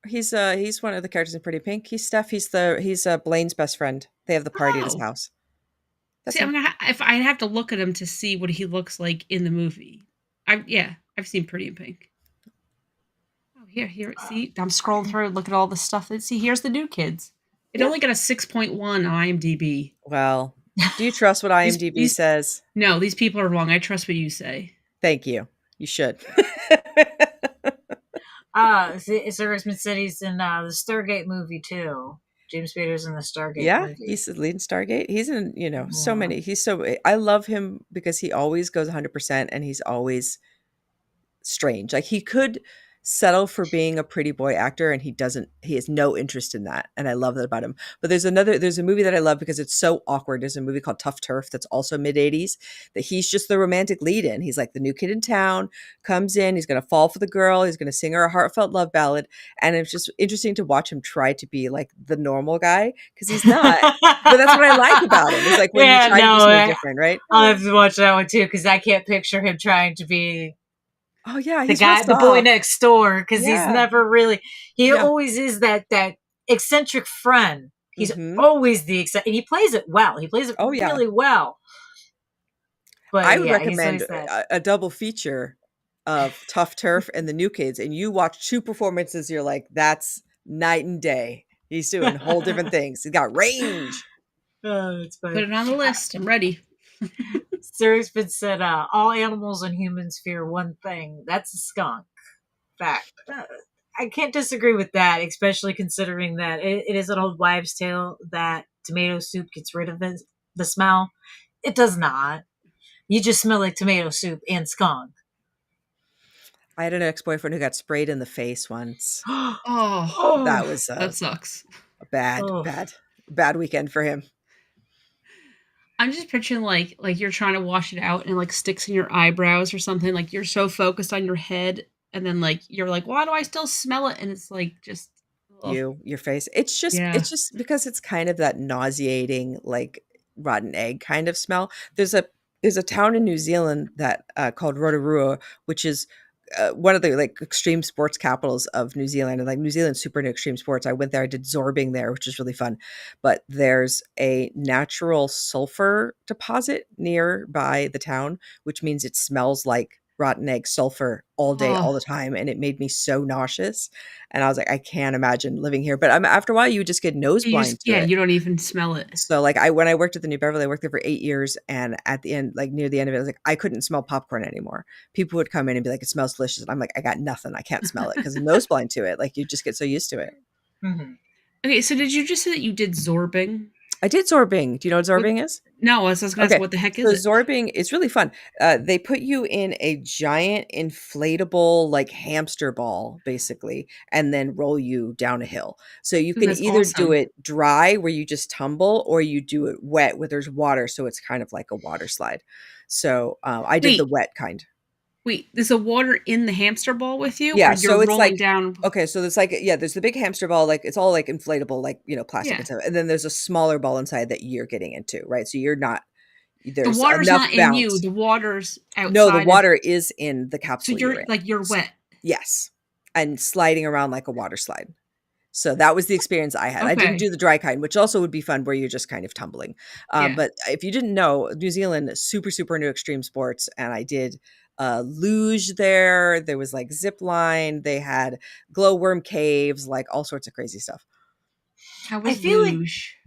He's one of the characters in Pretty Pink. He's Steph. He's Blaine's best friend. They have the party at his Oh. house. That's See, I'm him. gonna if I'd have to look at him to see what he looks like in the movie. I've seen Pretty in Pink. Oh, here. See, I'm scrolling through, look at all the stuff. See, here's the New Kids. It Yeah. only got a 6.1 on IMDb. Well, do you trust what IMDb these- says? No, these people are wrong. I trust what you say. Thank you. You should. Serviceman City's in the Stargate movie too. James Spader's in the Stargate Yeah, movie. he's the lead in Stargate. He's in, so Yeah. many. I love him because he always goes 100% and he's always strange. Like he could settle for being a pretty boy actor and he has no interest in that. And I love that about him. But there's a movie that I love because it's so awkward. There's a movie called Tough Turf that's also mid 80s that he's just the romantic lead in. He's like the new kid in town, comes in, he's going to fall for the girl. He's going to sing her a heartfelt love ballad. And it's just interesting to watch him try to be like the normal guy because he's not. But that's what I like about him. It's like when you try to do something different, right? I'll have to watch that one too because I can't picture him trying to be Oh yeah, the he's real guy, the boy soft. next door, because he's Yeah. never really. He Yeah. always is that eccentric friend. He's Mhm. always the and he plays it well. He plays it Oh, yeah. really well. But I would yeah, he's recommend always that. a double feature of Tough Turf and the New Kids, and you watch two performances, you're like, that's night and day. He's doing whole different things. He's got range. Oh, it's funny. Put it on the list. I'm ready. Seriesman said, all animals and humans fear one thing. That's a skunk. Fact. I can't disagree with that, especially considering that it is an old wives' tale that tomato soup gets rid of the smell. It does not. You just smell like tomato soup and skunk. I had an ex-boyfriend who got sprayed in the face once. Oh, That was that sucks. a bad weekend for him. I'm just picturing like you're trying to wash it out and it like sticks in your eyebrows or something. Like you're so focused on your head, and then like you're like, why do I still smell it? And it's like just Your face. It's just because it's kind of that nauseating, like rotten egg kind of smell. There's a town in New Zealand that called Rotorua, which is one of the like extreme sports capitals of New Zealand, and like New Zealand's super into extreme sports. I went there, I did zorbing there, which is really fun. But there's a natural sulfur deposit nearby the town, which means it smells like rotten egg sulfur all day, all Oh, the time. And it made me so nauseous. And I was like, I can't imagine living here. But after a while, you would just get nose you blind just, to yeah, it. you don't even smell it. So like when I worked at the New Beverly, I worked there for 8 years. And at the end, like near the end of it, I was like, I couldn't smell popcorn anymore. People would come in and be like, it smells delicious. And I'm like, I got nothing. I can't smell it because I'm nose blind to it. Like you just get so used to it. Mm-hmm. Okay, so did you just say that you did zorbing? I did zorbing. Do you know what What? zorbing is? No, I was going to ask, Okay. what the heck So is it? zorbing is really fun. They put you in a giant inflatable like hamster ball, basically, and then roll you down a hill. So you can That's either do awesome. it dry where you just tumble, or you do it wet where there's water. So it's kind of like a water slide. So I did the Wait, wet kind. wait, there's a water in the hamster ball with you, or Yeah, you're so it's rolling like down? okay, so there's like there's the big hamster ball, like it's all like inflatable, like plastic Yeah. and stuff, and then there's a smaller ball inside that you're getting into, right? So you're not The there's water's enough not in you, bounce. the water's No, the outside of, water is in the so capsule you're you're in. like, you're S wet. Yes, and sliding around like a water slide. So that was the experience I had. I didn't Okay. do the dry kind, which also would be fun where you're just kind of tumbling. Yeah. But if you didn't know, New Zealand is super, super into extreme sports, and I did luge there. There was like zip line. They had glowworm caves, like all sorts of crazy stuff. How I was feel like luge?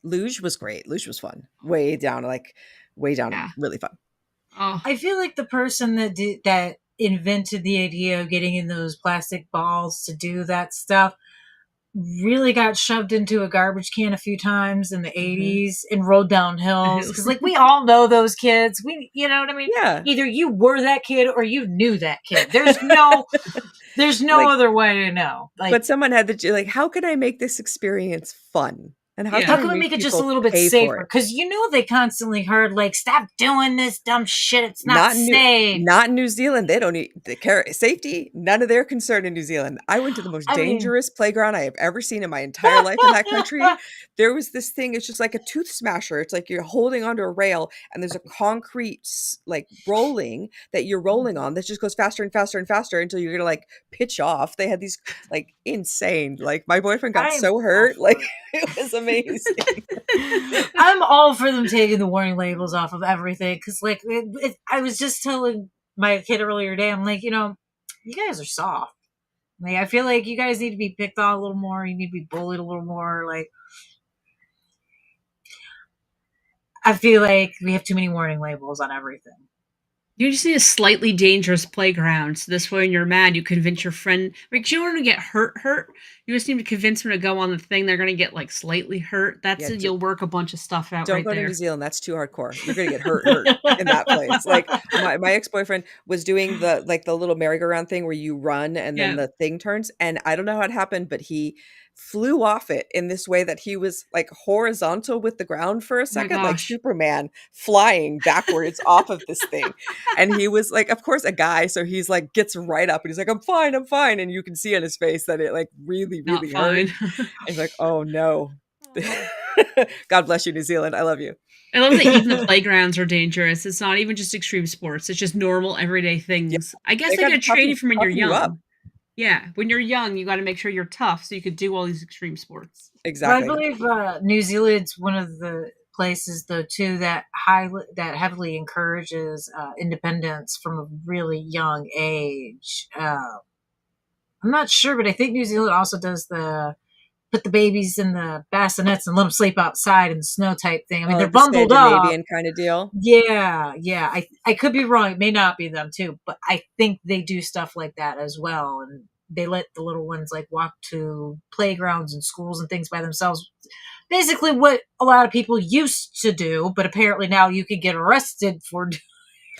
Luge was great. Luge was fun. Way down, Yeah. really fun. Oh, I feel like the person that invented the idea of getting in those plastic balls to do that stuff really got shoved into a garbage can a few times in the Hmm. 80s and rolled down the hills, hills. because like we all know those kids. You know what I mean? Yeah. Either you were that kid or you knew that kid. There's no Like, other way to know. Like, but someone had to like, how can I make this experience fun? And how Yeah. can how I can we make make it just a people little bit pay for safer? it? Because they constantly heard like, "Stop doing this dumb shit. It's not Not in New safe." not in New Zealand. They don't need the care safety, none of their concern in New Zealand. I went to the most I mean, dangerous playground I have ever seen in my entire life in that country. There was this thing, it's just like a tooth smasher. It's like you're holding onto a rail and there's a concrete like rolling that you're rolling on that just goes faster and faster and faster until you're gonna like pitch off. They had these like insane, like my boyfriend got I'm so all hurt, for like it. it was amazing. I'm all for them taking the warning labels off of everything, because, like, I was just telling my kid earlier today, I'm like, you guys are soft. Like, I feel like you guys need to be picked on a little more. You need to be bullied a little more. Like, I feel like we have too many warning labels on everything. You just need a slightly dangerous playground. So this way, when you're mad, you convince your friend. Like, you don't want to get hurt. You just need to convince them to go on the thing. They're going to get like slightly hurt. That's Yeah, it. You'll work a bunch of stuff out don't right go to New there. Zealand. That's too hardcore. You're gonna get hurt in that place. Like my ex-boyfriend was doing the little merry-go-round thing where you run and then Yeah. the thing turns. And I don't know how it happened, but he flew off it in this way that he was like horizontal with the ground for a Oh my second, like gosh. Superman flying backwards off of this thing. And he was like, of course, a guy, so he's like gets right up and he's like, I'm fine, I'm fine. And you can see on his face that it like really, Not really hurt. fine. And he's like, oh no. Aw. God bless you, New Zealand. I love you. I love that even the playgrounds are dangerous. It's not even just extreme sports. It's just normal everyday Yeah, things. I guess they they gotta gotta train you from when you're toughen you up. young. Yeah, when you're young, you got to make sure you're tough so you could do all these extreme sports. But I Exactly. believe New Zealand's one of the places, though, too, that heavily encourages independence from a really young age. I'm not sure, but I think New Zealand also does put the babies in the bassinets and let them sleep outside in the snow type thing. I mean, Oh, they're like the bundled up. Scandinavian kind of deal? Yeah, yeah. I could be wrong. It may not be them too, but I think they do stuff like that as well. And they let the little ones like walk to playgrounds and schools and things by themselves. Basically, what a lot of people used to do, but apparently now you could get arrested for doing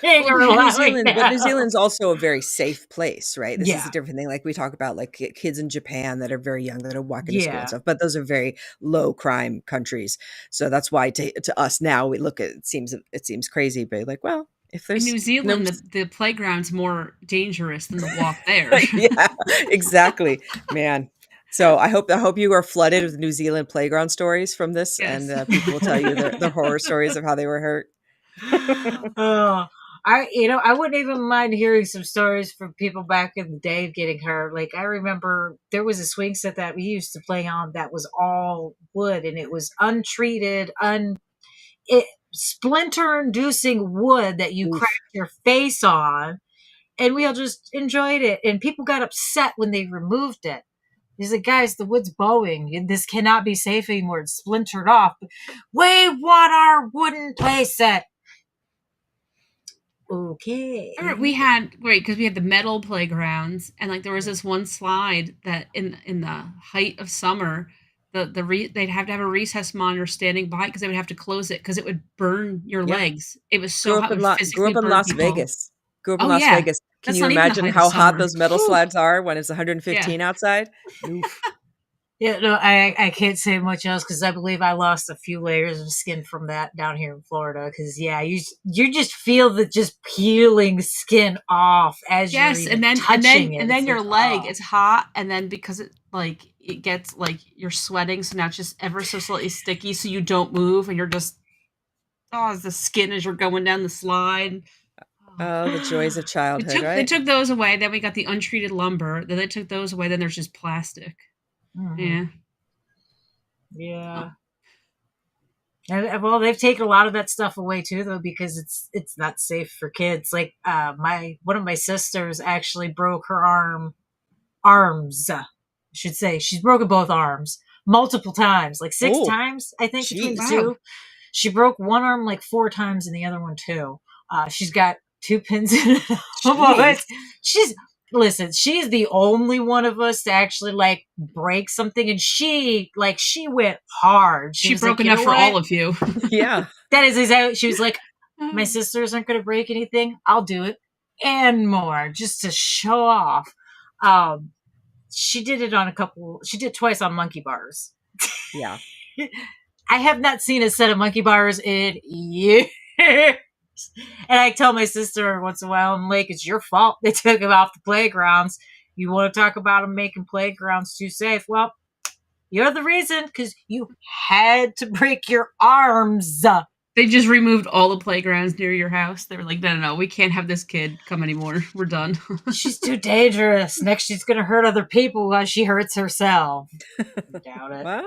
Well, or But New allowing Zealand but New now. Zealand's also a very safe place, right? This is a Yeah, different thing, like, we talk about, like, kids in Japan that are very young that are walking to school and yeah. stuff, but those are very low crime countries. So that's why to us now, we look at it seems crazy, but like, well, if in there's New no Zealand, the playground's more dangerous than the walk there. Yeah, exactly, man. So I hope you are flooded with New Zealand playground stories from this, and, Yes. people will tell you their horror stories of how they were hurt. Oh, I wouldn't even mind hearing some stories from people back in the day of getting hurt. Like, I remember there was a swing set that we used to play on that was all wood, and it was untreated, splinter-inducing wood that you Oof. cracked your face on, and we all just enjoyed it. And people got upset when they removed it. He's like, guys, the wood's bowing. This cannot be safe anymore. It's splintered off. We want our wooden playset. Okay. We had because we had the metal playgrounds, and like there was this one slide that in the height of summer, they'd have to have a recess monitor standing by because they would have to close it because it would burn your Yeah. legs. It was so hot. It would Grew physically up in burn Las people. Vegas. Grew up in Oh, Las yeah. Vegas. Can That's you not even the imagine height of how hot summer. those metal Whew. slides are when it's 115 outside? Oof. Yeah, no, I can't say much else because I believe I lost a few layers of skin from that down here in Florida. Because yeah, you just feel the just peeling skin off as you're Yes, even and touching it. then It's your like, leg oh. is hot, and then because it gets like you're sweating, so now it's just ever so slightly sticky, so you don't move, and you're just the skin as you're going down the slide. Oh, the joys of childhood, They right? took those away. Then we got the untreated lumber. Then they took those away. Then there's just plastic. Mhm. Yeah. Yeah. Well, they've taken a lot of that stuff away too, though, because it's not safe for kids. Like one of my sisters actually broke her arms. I should say she's broken both arms multiple times, like 6 Oh, times, I think, between the jeez. Wow. two. She broke one arm like 4 times and the other one too. She's got 2 pins in it. Jeez. She's the only one of us to actually like break something, and she went hard. She was broke like, enough for all of you. Yeah. that is exactly. She was like, my sisters aren't going to break anything. I'll do it and more just to show off. She did it on she did twice on monkey bars. Yeah. I have not seen a set of monkey bars in years. And I tell my sister once in a while, I'm like, it's your fault they took them off the playgrounds. You want to talk about them making playgrounds too safe? Well, you're the reason, because you had to break your arms. They just removed all the playgrounds near your house. They were like, no, we can't have this kid come anymore. We're done. She's too dangerous. Next, she's going to hurt other people while she hurts herself. Doubt it. Well,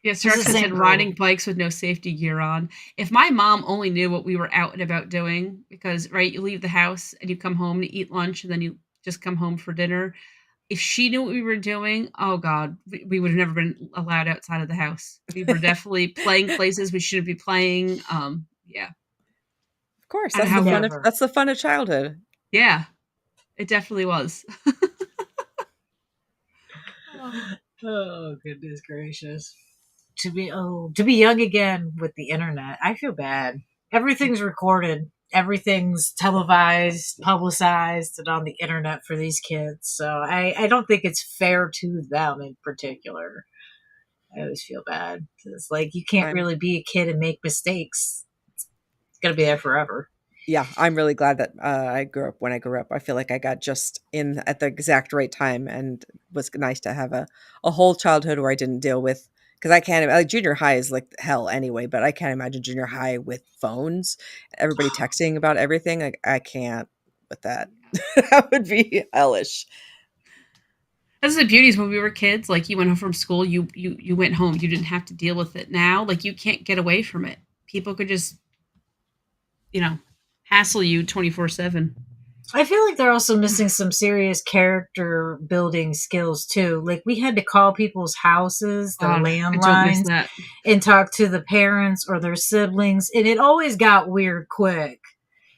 Yeah, Sarah said riding bikes with no safety gear on. If my mom only knew what we were out and about doing, because, right, you leave the house and you come home to eat lunch and then you just come home for dinner. If she knew what we were doing, oh God, we would have never been allowed outside of the house. We were definitely playing places we shouldn't be playing. Yeah. Of course, And that's the fun of childhood. Yeah, it definitely was. Oh, goodness gracious. To be young again with the internet, I feel bad. Everything's recorded. Everything's televised, publicized, and on the internet for these kids. So I don't think it's fair to them in particular. I always feel bad. It's like you can't really be a kid and make mistakes. It's going to be there forever. Yeah, I'm really glad that I grew up when I grew up. I feel like I got just in at the exact right time, and it was nice to have a whole childhood where I didn't deal with, because I can't, like, junior high is like hell anyway, but I can't imagine junior high with phones, everybody texting about everything. Like, I can't with that. That would be hellish. That's the beauty is when we were kids, like you went home from school, you went home. You didn't have to deal with it. Now, like you can't get away from it. People could just, hassle you 24/7. I feel like they're also missing some serious character building skills too. Like we had to call people's houses, their landlines, and talk to the parents or their siblings, and it always got weird quick.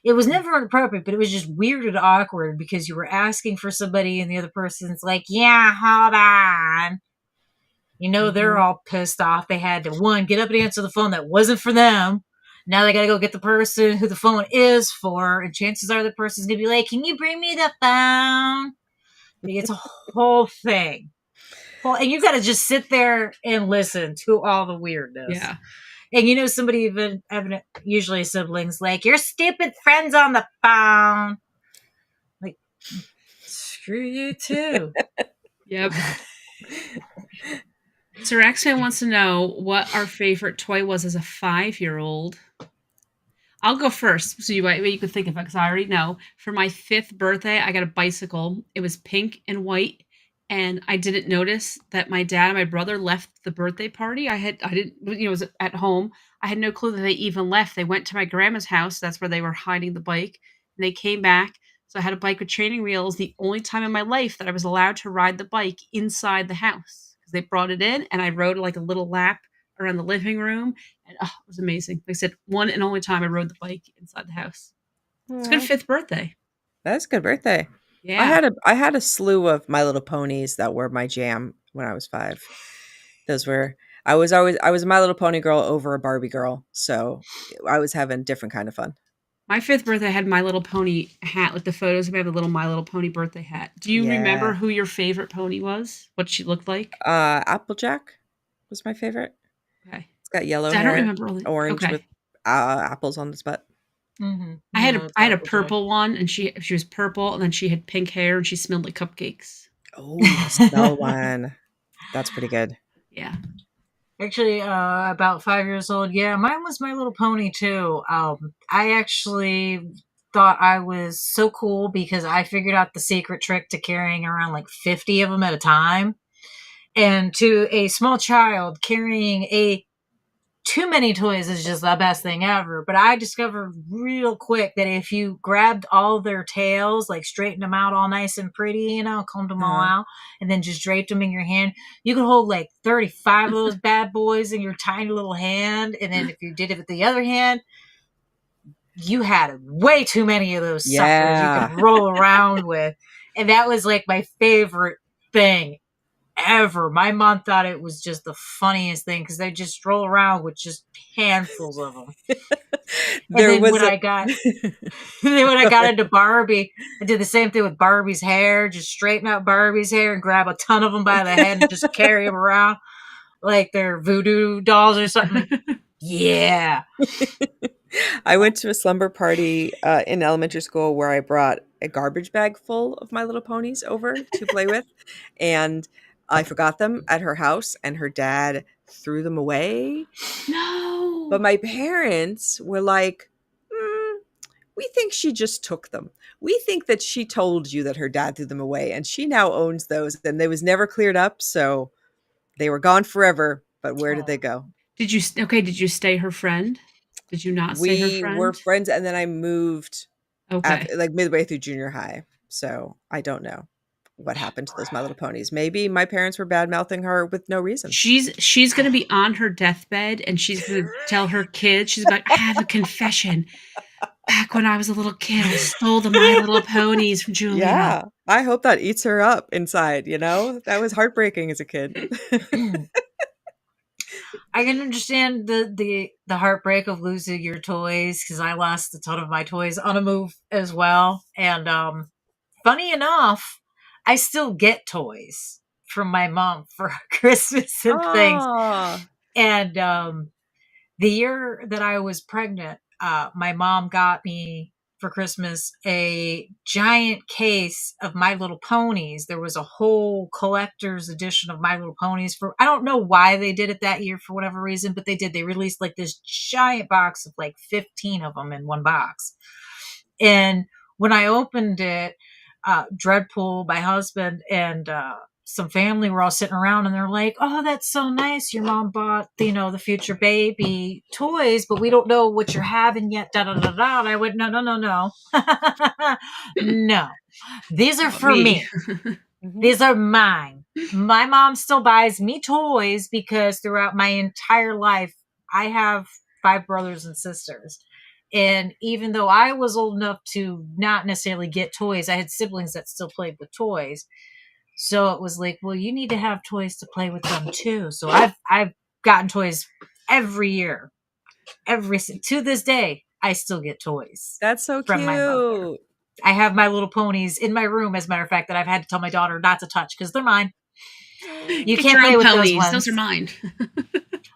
It was never inappropriate, but it was just weird and awkward because you were asking for somebody and the other person's like, yeah, hold on. They're all pissed off. They had to, get up and answer the phone that wasn't for them. Now they got to go get the person who the phone is for, and chances are the person's going to be like, can you bring me the phone? It's a whole thing. Well, and you got to just sit there and listen to all the weirdness. Yeah. And somebody even, usually siblings, like, your stupid friend's on the phone. Like, screw you too. Yep. So Raxman wants to know what our favorite toy was as a 5-year-old. I'll go first, so you could think of it, because I already know. For my 5th birthday, I got a bicycle. It was pink and white, and I didn't notice that my dad and my brother left the birthday party. I didn't, you know, it was at home. I had no clue that they even left. They went to my grandma's house. That's where they were hiding the bike. And they came back. So I had a bike with training wheels. The only time in my life that I was allowed to ride the bike inside the house because they brought it in, and I rode like a little lap around the living room, and it was amazing. Like I said, one and only time I rode the bike inside the house. It's a good 5th birthday. That's a good birthday. Yeah. I had a slew of My Little Ponies that were my jam when I was 5. Those were I was a My Little Pony girl over a Barbie girl, so I was having different kind of fun. My 5th birthday I had My Little Pony hat, like the photos of me have a little My Little Pony birthday hat. Do you remember Yeah. who your favorite pony was? What she looked like? Applejack was my favorite. Okay. It's got yellow I don't hair, remember all the orange okay. with apples on its butt. Mm-hmm. I had it's a Applejack. purple one, and she was purple, and then she had pink hair, and she smelled like cupcakes. Oh, the smell one. That's pretty good. Yeah. Actually, about 5 years old. Yeah, mine was My Little Pony too. I actually thought I was so cool because I figured out the secret trick to carrying around like 50 of them at a time. And to a small child, carrying too many toys is just the best thing ever. But I discovered real quick that if you grabbed all their tails, like straightened them out all nice and pretty, you know, combed them all out, and then just draped them in your hand, you could hold like 35 of those bad boys in your tiny little hand. And then if you did it with the other hand, you had way too many of those suckers you could roll around with. And that was like my favorite thing ever. My mom thought it was just the funniest thing because they just stroll around with just handfuls of them. Then when I got into Barbie, I did the same thing with Barbie's hair. Just straighten out Barbie's hair and grab a ton of them by the head and just carry them around like they're voodoo dolls or something. Yeah. I went to a slumber party in elementary school where I brought a garbage bag full of My Little Ponies over to play with, and I forgot them at her house, and her dad threw them away. No. But my parents were like, we think she just took them. We think that she told you that her dad threw them away, and she now owns those, and they was never cleared up, so they were gone forever. But where did they go? Did you stay her friend? Did you not stay her friend? We were friends, and then I moved after, like midway through junior high. So I don't know what happened to those My Little Ponies. Maybe my parents were bad mouthing her with no reason. She's going to be on her deathbed, and she's going to tell her kids, she's like, I have a confession. Back when I was a little kid, I stole the My Little Ponies from Julia. Yeah, I hope that eats her up inside, you know? That was heartbreaking as a kid. I can understand the heartbreak of losing your toys because I lost a ton of my toys on a move as well. And funny enough, I still get toys from my mom for Christmas and things. And the year that I was pregnant, my mom got me for Christmas a giant case of My Little Ponies. There was a whole collector's edition of My Little Ponies. I don't know why they did it that year for whatever reason, but they did. They released like this giant box of like 15 of them in one box. And when I opened it, Dreadpool, my husband, and some family were all sitting around, and they're like, "Oh, that's so nice. Your mom bought, the future baby toys, but we don't know what you're having yet." Da da da da. And I went, "No, no. No. These are for me. These are mine. My mom still buys me toys because throughout my entire life, I have 5 brothers and sisters." And even though I was old enough to not necessarily get toys, I had siblings that still played with toys. So it was like, well, you need to have toys to play with them too. So I've gotten toys every year. To this day, I still get toys. That's so from my mother. I have My Little Ponies in my room, as a matter of fact, that I've had to tell my daughter not to touch because they're mine. You can't play with those ones. Those are mine.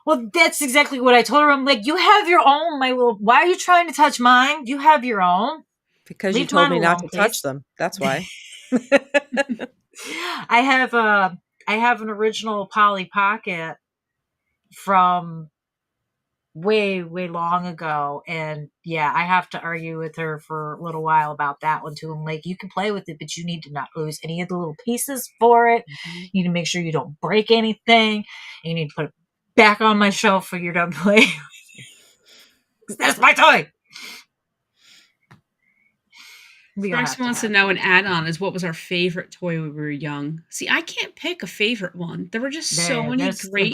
Well, that's exactly what I told her. I'm like, you have your own, why are you trying to touch mine? You have your own. Because you told me not to touch them. That's why. I have an original Polly Pocket from way, way long ago. And yeah, I have to argue with her for a little while about that one too. I'm like, you can play with it, but you need to not lose any of the little pieces for it. Mhm. You need to make sure you don't break anything. And you need to put it back on my shelf when you're done playing. That's my toy. Sparks wants to know an add-on is what was our favorite toy when we were young. See, I can't pick a favorite one. There were just so many great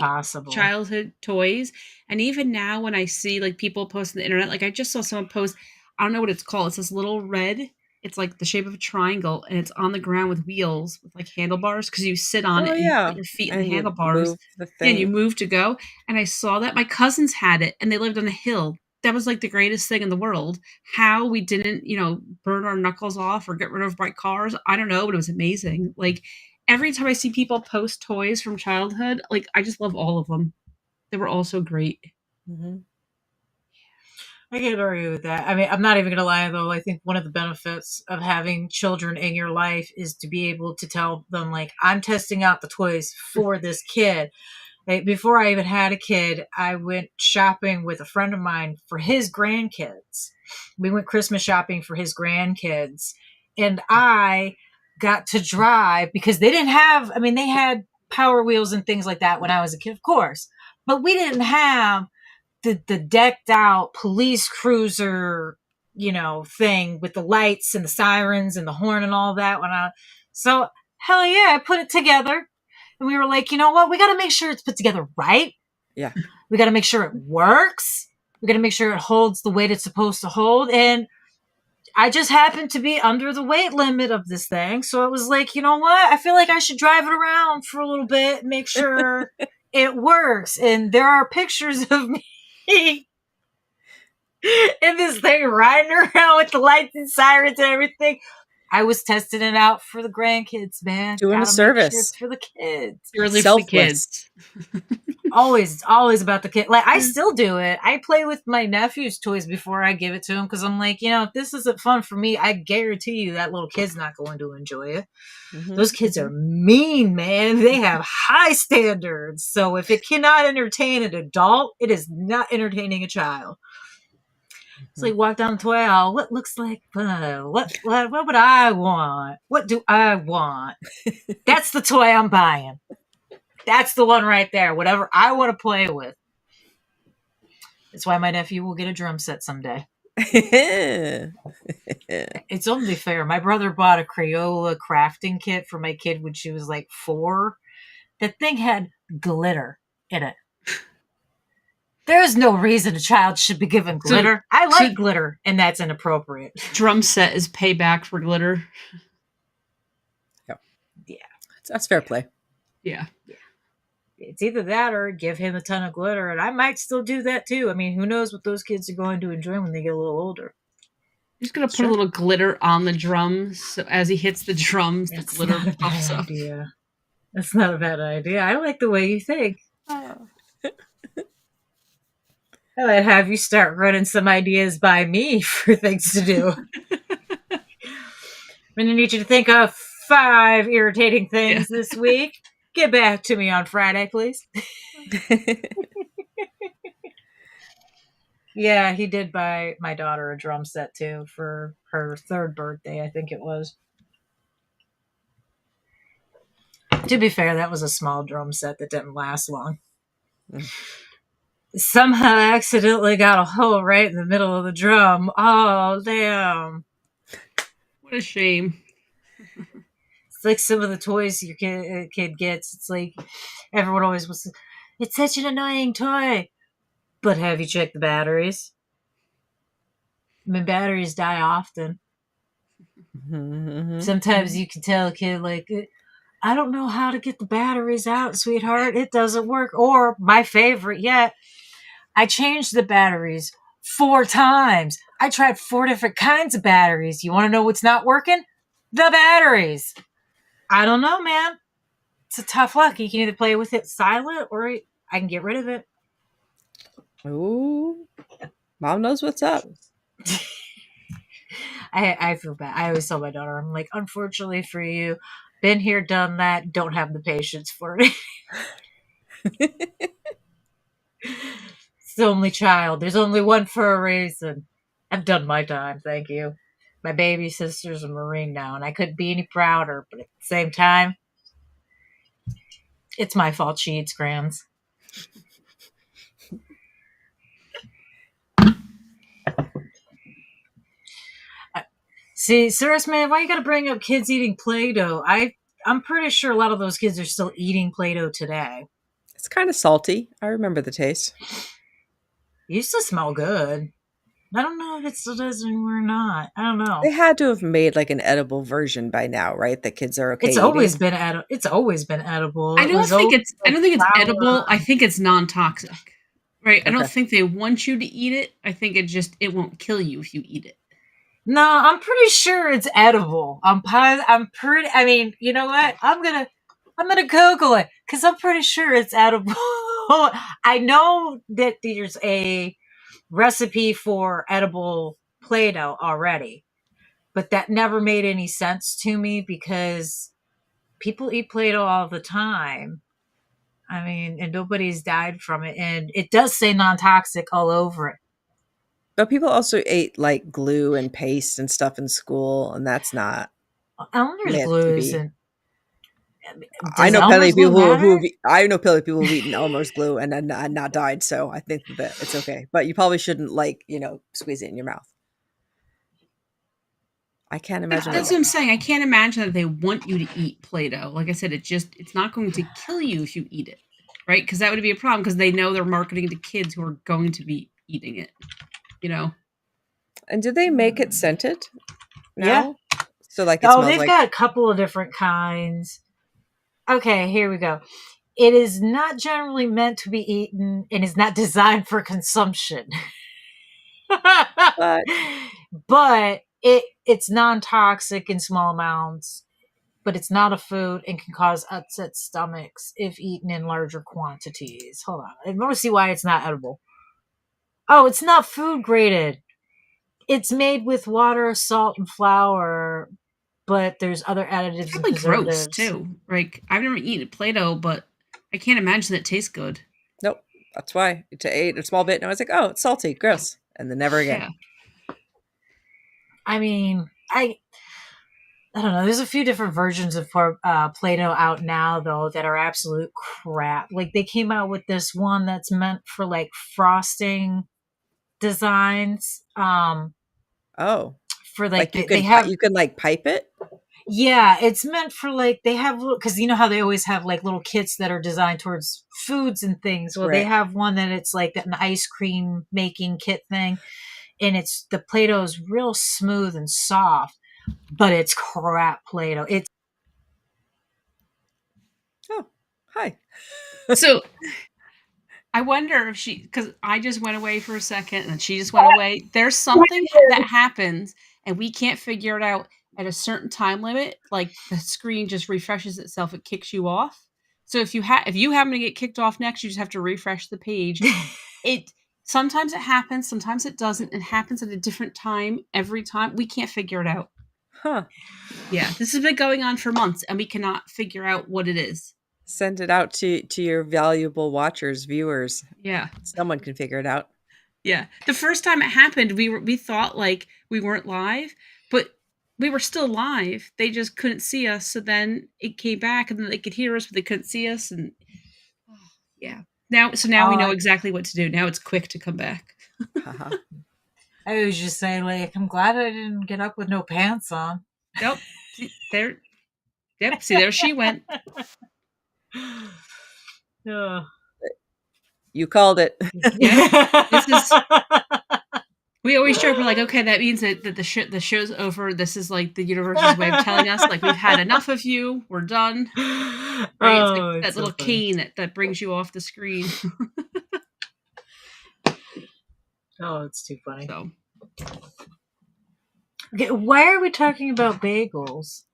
childhood toys. And even now when I see like people post on the internet, like I just saw someone post, I don't know what it's called. It's this little red, it's like the shape of a triangle and it's on the ground with wheels with like handlebars because you sit on it and you put your feet in the handlebars. And you move to go. And I saw that. My cousins had it and they lived on a hill. That was like the greatest thing in the world. How we didn't, burn our knuckles off or get rid of bright cars, I don't know, but it was amazing. Like every time I see people post toys from childhood, like I just love all of them. They were all so great. Mhm. I can't argue with that. I mean, I'm not even going to lie, though. I think one of the benefits of having children in your life is to be able to tell them, like, I'm testing out the toys for this kid. Before I even had a kid, I went shopping with a friend of mine for his grandkids. We went Christmas shopping for his grandkids. And I got to drive because they didn't have, I mean, they had Power Wheels and things like that when I was a kid, of course. But we didn't have the decked out police cruiser, thing with the lights and the sirens and the horn and all that. So hell yeah, I put it together. And we were like, you know what? We got to make sure it's put together right. Yeah. We got to make sure it works. We got to make sure it holds the weight it's supposed to hold. And I just happened to be under the weight limit of this thing. So it was like, you know what? I feel like I should drive it around for a little bit, make sure it works. And there are pictures of me in this thing riding around with the lights and sirens and everything. I was testing it out for the grandkids, man. Doing a service. Sure it's for the kids. Purely for the kids. always about the kid. Like I still do it. I play with my nephew's toys before I give it to him because I'm like, if this isn't fun for me, I guarantee you that little kid's not going to enjoy it. Mm-hmm. Those kids are mean, man. They have high standards. So if it cannot entertain an adult, it is not entertaining a child. It's like walk down the toy aisle. What looks like fun? What would I want? What do I want? That's the toy I'm buying. That's the one right there. Whatever I want to play with. That's why my nephew will get a drum set someday. It's only fair. My brother bought a Crayola crafting kit for my kid when she was like 4. That thing had glitter in it. There is no reason a child should be given glitter. I like glitter, and that's inappropriate. Drum set is payback for glitter. Yep. Yeah. That's fair play. Yeah. It's either that or give him a ton of glitter, and I might still do that too. I mean, who knows what those kids are going to enjoy when they get a little older. I'm just going to put a little glitter on the drums, so as he hits the drums, the glitter pops up. That's not a bad idea. I like the way you think. I might have you start running some ideas by me for things to do. I'm going to need you to think of 5 irritating things this week. Get back to me on Friday, please. Yeah, he did buy my daughter a drum set too for her 3rd birthday, I think it was. To be fair, that was a small drum set that didn't last long. Somehow I accidentally got a hole right in the middle of the drum. Oh, damn. What a shame. It's like some of the toys your kid gets. It's like everyone always was, it's such an annoying toy. But have you checked the batteries? I mean, batteries die often. Sometimes you can tell a kid, like, I don't know how to get the batteries out, sweetheart. It doesn't work. Or my favorite yet, I changed the batteries 4 times. I tried 4 different kinds of batteries. You want to know what's not working? The batteries. I don't know, man. It's a tough luck. You can either play with it silent or I can get rid of it. Ooh. Mom knows what's up. I feel bad. I always tell my daughter, I'm like, unfortunately for you, been here, done that, don't have the patience for it. It's the only child. There's only one for a reason. I've done my time, thank you. My baby sister's a Marine now, and I couldn't be any prouder, but at the same time, it's my fault she eats grams. See, serious man, why you gotta bring up kids eating Play-Doh? I'm pretty sure a lot of those kids are still eating Play-Doh today. It's kind of salty. I remember the taste. It used to smell good. I don't know if it still does anymore or not. I don't know. They had to have made like an edible version by now, right? That kids are okay. It's always been edible. It's always been edible. I don't think it's edible. I think it's non-toxic. Right? I don't Okay. think they want you to eat it. I think it won't kill you if you eat it. No, I'm pretty sure it's edible. I mean, you know what? I'm gonna Google it because I'm pretty sure it's edible. I know that there's a recipe for edible Play-Doh already, but that never made any sense to me because people eat Play-Doh all the time. I mean, and nobody's died from it, and it does say non-toxic all over it. But people also ate like glue and paste and stuff in school, and that's not. I wonder if meant to glues be. and I does know plenty Elmer's of people glue who matter? I know plenty of people who've eaten Elmer's glue and then not died. So I think that it's okay. But you probably shouldn't squeeze it in your mouth. I can't imagine. That's what I'm saying. I can't imagine that they want you to eat Play-Doh. Like I said, it's not going to kill you if you eat it, right? Because that would be a problem because they know they're marketing to kids who are going to be eating it. And do they make it scented? Yeah. So like it smells they've like. got a couple of different kinds. Okay, here we go. It is not generally meant to be eaten and is not designed for consumption. But it's non-toxic in small amounts, but it's not a food and can cause upset stomachs if eaten in larger quantities. Hold on. I want to see why it's not edible. Oh, it's not food graded. It's made with water, salt, and flour, but there's other additives It's probably and gross preservatives. too. Like I've never eaten Play-Doh, but I can't imagine it tastes good. Nope. That's why I ate a small bit and I was like, oh, it's salty, gross, and then never again. Yeah. I mean, I don't know. There's a few different versions of Play-Doh out now, though, that are absolute crap. Like, they came out with this one that's meant for, like, frosting designs. Oh, For, like like, you can like pipe it. Yeah, it's meant for, like, they have, because you know how they always have, like, little kits that are designed towards foods and things. Well, they Right. have one that it's, like, an ice cream making kit thing. And the Play-Doh is real smooth and soft, but it's crap Play-Doh. Oh, hi. So I wonder if because I just went away for a second and she just went away. There's something that happens and we can't figure it out at a certain time limit. Like the screen just refreshes itself. It kicks you off. So if you happen to get kicked off next, you just have to refresh the page. Sometimes it happens, sometimes it doesn't. It happens at a different time every time. We can't figure it out. Huh. Yeah, this has been going on for months and we cannot figure out what it is. Send it out to your valuable watchers, viewers. Yeah. Someone can figure it out. Yeah. The first time it happened, we thought like we weren't live, but we were still live. They just couldn't see us. So then it came back and then they could hear us, but they couldn't see us. And yeah. Now we know exactly what to do. Now it's quick to come back. Haha. I was just saying, like, I'm glad I didn't get up with no pants on. Nope. There. Yep. See, there she went. You called it. Yeah. We always joke, we're like, okay, that means that the show's over. This is like the universe's way of telling us, like, we've had enough of you. We're done. Right? It's like that little cane that brings you off the screen. Oh, it's too funny. So, okay, why are we talking about bagels?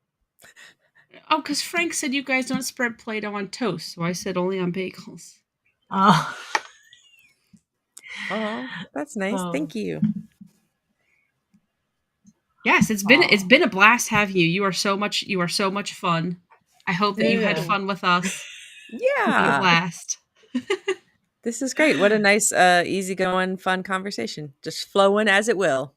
oh, because Frank said you guys don't spread Play-Doh on toast, so I said only on bagels. Oh, Oh, that's nice. Oh. Thank you. Yes, it's been a blast having you. You are so much fun. I hope that you had Yeah. fun with us. It was a Yeah. blast. This is great. What a nice, easygoing, fun conversation. Just flowing as it will.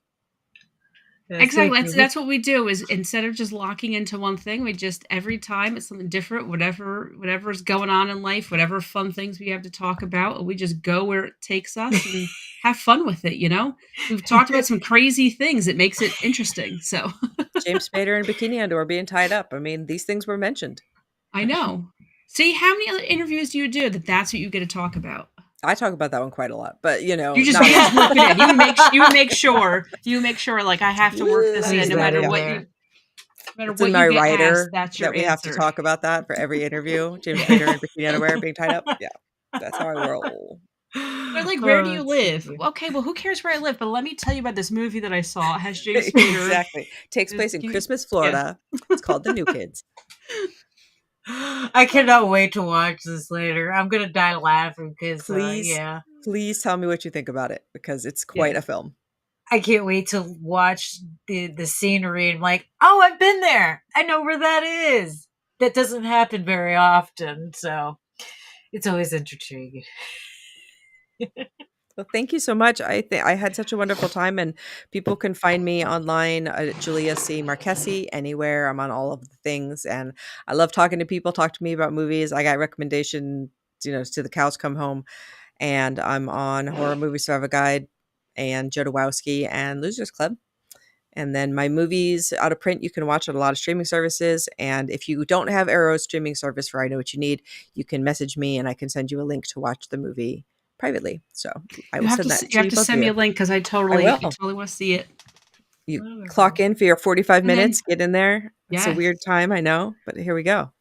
Yes, thank Exactly. you. That's what we do. Is instead of just locking into one thing, we just every time it's something different. Whatever's going on in life, whatever fun things we have to talk about, and we just go where it takes us and have fun with it. We've talked about some crazy things. It makes it interesting. So James Spader in bikini underwear being tied up. I mean, these things were mentioned. I know. See, how many other interviews do you do that's what you get to talk about? I talk about that one quite a lot, but You not just work it in. You would make sure like I have to work this in no matter what you. No matter It's in what my you get asked, writer that's your that we have to answer. talk about that for every interview. James Spader in bikini underwear being tied up. Yeah, that's how I roll. They're like, where do you live? Okay, well, who cares where I live? But let me tell you about this movie that I saw. It has James Spader. Exactly. Takes place in Christmas, Florida. Yeah. It's called The New Kids. I cannot wait to watch this later. I'm gonna die laughing because please tell me what you think about it, because it's quite a film. I can't wait to watch the scenery and like, oh, I've been there. I know where that is. That doesn't happen very often, so it's always intriguing. Well, thank you so much. I had such a wonderful time, and people can find me online at Julia C. Marchese anywhere. I'm on all of the things, and I love talking to people. Talk to me about movies. I got recommendations, to the cows come home, and I'm on Horror Movie Survival Guide and Jodorowsky and Losers Club. And then my movies out of print, you can watch on a lot of streaming services. And if you don't have Arrow's streaming service for I Know What You Need, you can message me and I can send you a link to watch the movie privately. So I will send that to you. You have to send me a link because I totally want to see it. You clock in for your 45 minutes, get in there. It's a weird time, I know, but here we go.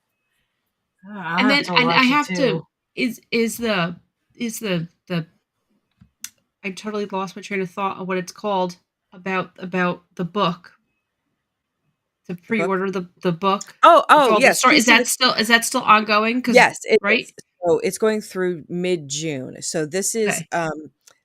And then I have to is the I totally lost my train of thought on what it's called about the book. To pre-order the book. Oh, yes. Is that still ongoing? Yes, right. So it's going through mid-June. So this is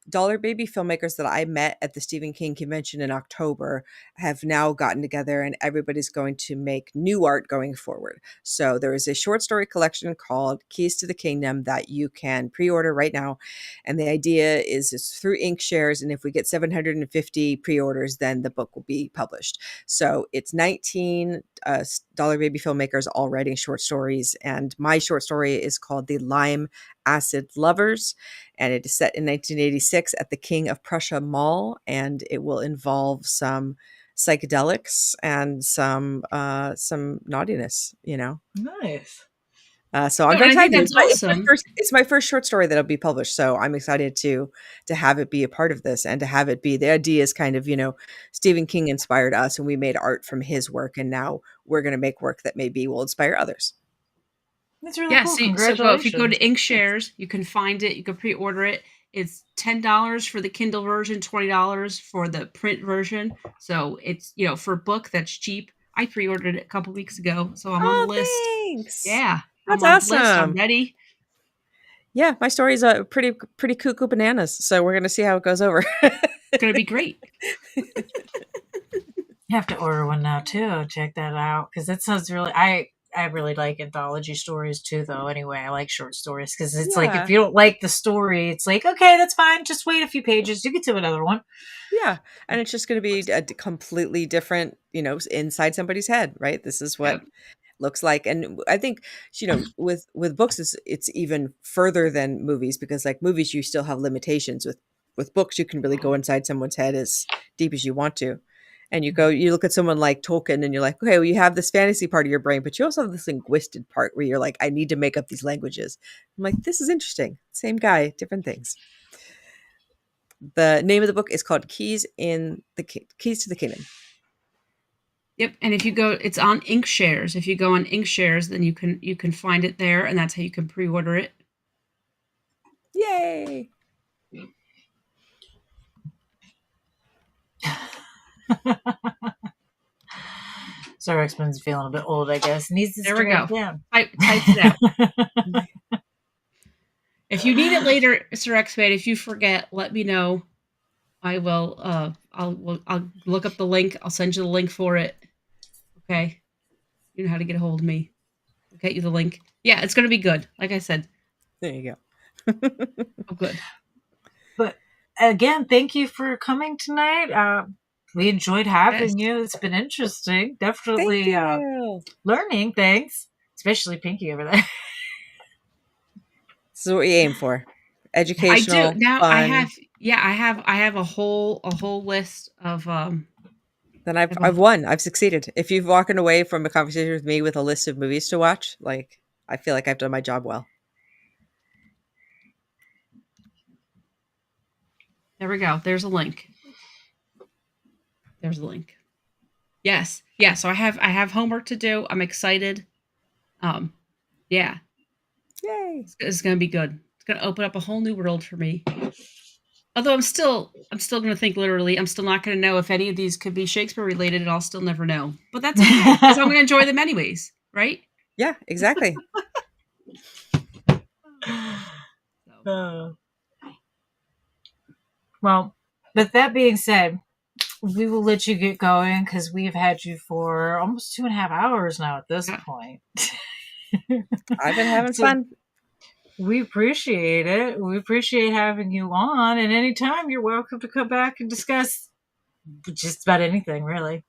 Dollar Baby filmmakers that I met at the Stephen King convention in October have now gotten together, and everybody's going to make new art going forward. So there is a short story collection called Keys to the Kingdom that you can pre-order right now. And the idea is it's through Inkshares. And if we get 750 pre-orders, then the book will be published. So it's 19 Dollar Baby filmmakers all writing short stories. And my short story is called The Lime Acid Lovers, and it is set in 1986 at the King of Prussia Mall, and it will involve some psychedelics and some naughtiness, Nice. So I'm very excited. That's awesome. It's my first short story that'll be published, so I'm excited to have it be a part of this and to have it be. The idea is kind of, Stephen King inspired us, and we made art from his work, and now we're going to make work that maybe will inspire others. That's really cool. Congratulations. So if you go to Inkshares, you can find it. You can pre-order it. It's $10 for the Kindle version, $20 for the print version. So it's, for a book that's cheap. I pre-ordered it a couple weeks ago, so I'm on the list. Thanks. Yeah, that's awesome. I'm ready. Yeah, my story is pretty cuckoo bananas. So we're gonna see how it goes over. It's gonna be great. You have to order one now too. Check that out because that sounds really. I really like anthology stories too, though. Anyway, I like short stories because it's like if you don't like the story, it's like, okay, that's fine. Just wait a few pages. You get to another one. Yeah. And it's just going to be a completely different, inside somebody's head, right? This is what looks like. And I think, with books, it's even further than movies because like movies, you still have limitations. With books, you can really go inside someone's head as deep as you want to. And you look at someone like Tolkien and you're like, okay, well, you have this fantasy part of your brain, but you also have this linguistic part where you're like, I need to make up these languages. I'm like, this is interesting. Same guy, different things. The name of the book is called Keys to the Kingdom. Yep. And if you go, it's on Inkshares. If you go on Inkshares, then you can find it there, and that's how you can pre-order it. Yay. Sir X-Men's feeling a bit old, I guess. Needs to there we go. Down. Type it out. If you need it later, Sir X-Men, if you forget, let me know. I will. I'll look up the link. I'll send you the link for it. Okay. You know how to get a hold of me. I'll get you the link. Yeah, it's gonna be good. Like I said. There you Oh, good. But again, thank you for coming tonight. We enjoyed having Yes. you. It's been interesting. Thank Definitely you. learning things, especially Pinky over there. This is what we aim for. I do. Educational, Now I fun. have, yeah, I have a whole list of Then I have I've won. I've succeeded. If you've walking away from a conversation with me with a list of movies to watch, like I feel like I've done my job well. there we go. There's a link. There's a link. Yes. Yeah, so I have homework to do. I'm excited. Yeah. Yay. It's going to be good. It's going to open up a whole new world for me. Although I'm still going to think literally. I'm still not going to know if any of these could be Shakespeare related, and I'll still never know. But that's okay, because I'm going to enjoy them anyways, right? Yeah, exactly. Well, with that being said, we will let you get going because we've had you for almost 2.5 hours now at this point. I've been having So fun. we appreciate it. We appreciate having you on, and anytime you're welcome to come back and discuss just about anything, really.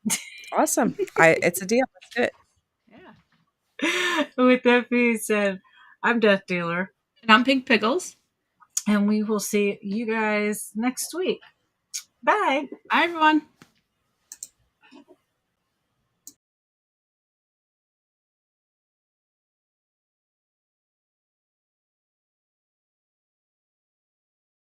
Awesome. It's a deal. Let's do it. Yeah. With that being said, I'm DeathDealer, And I'm PinkPiggles. and we will see you guys next week. Bye. Bye, everyone.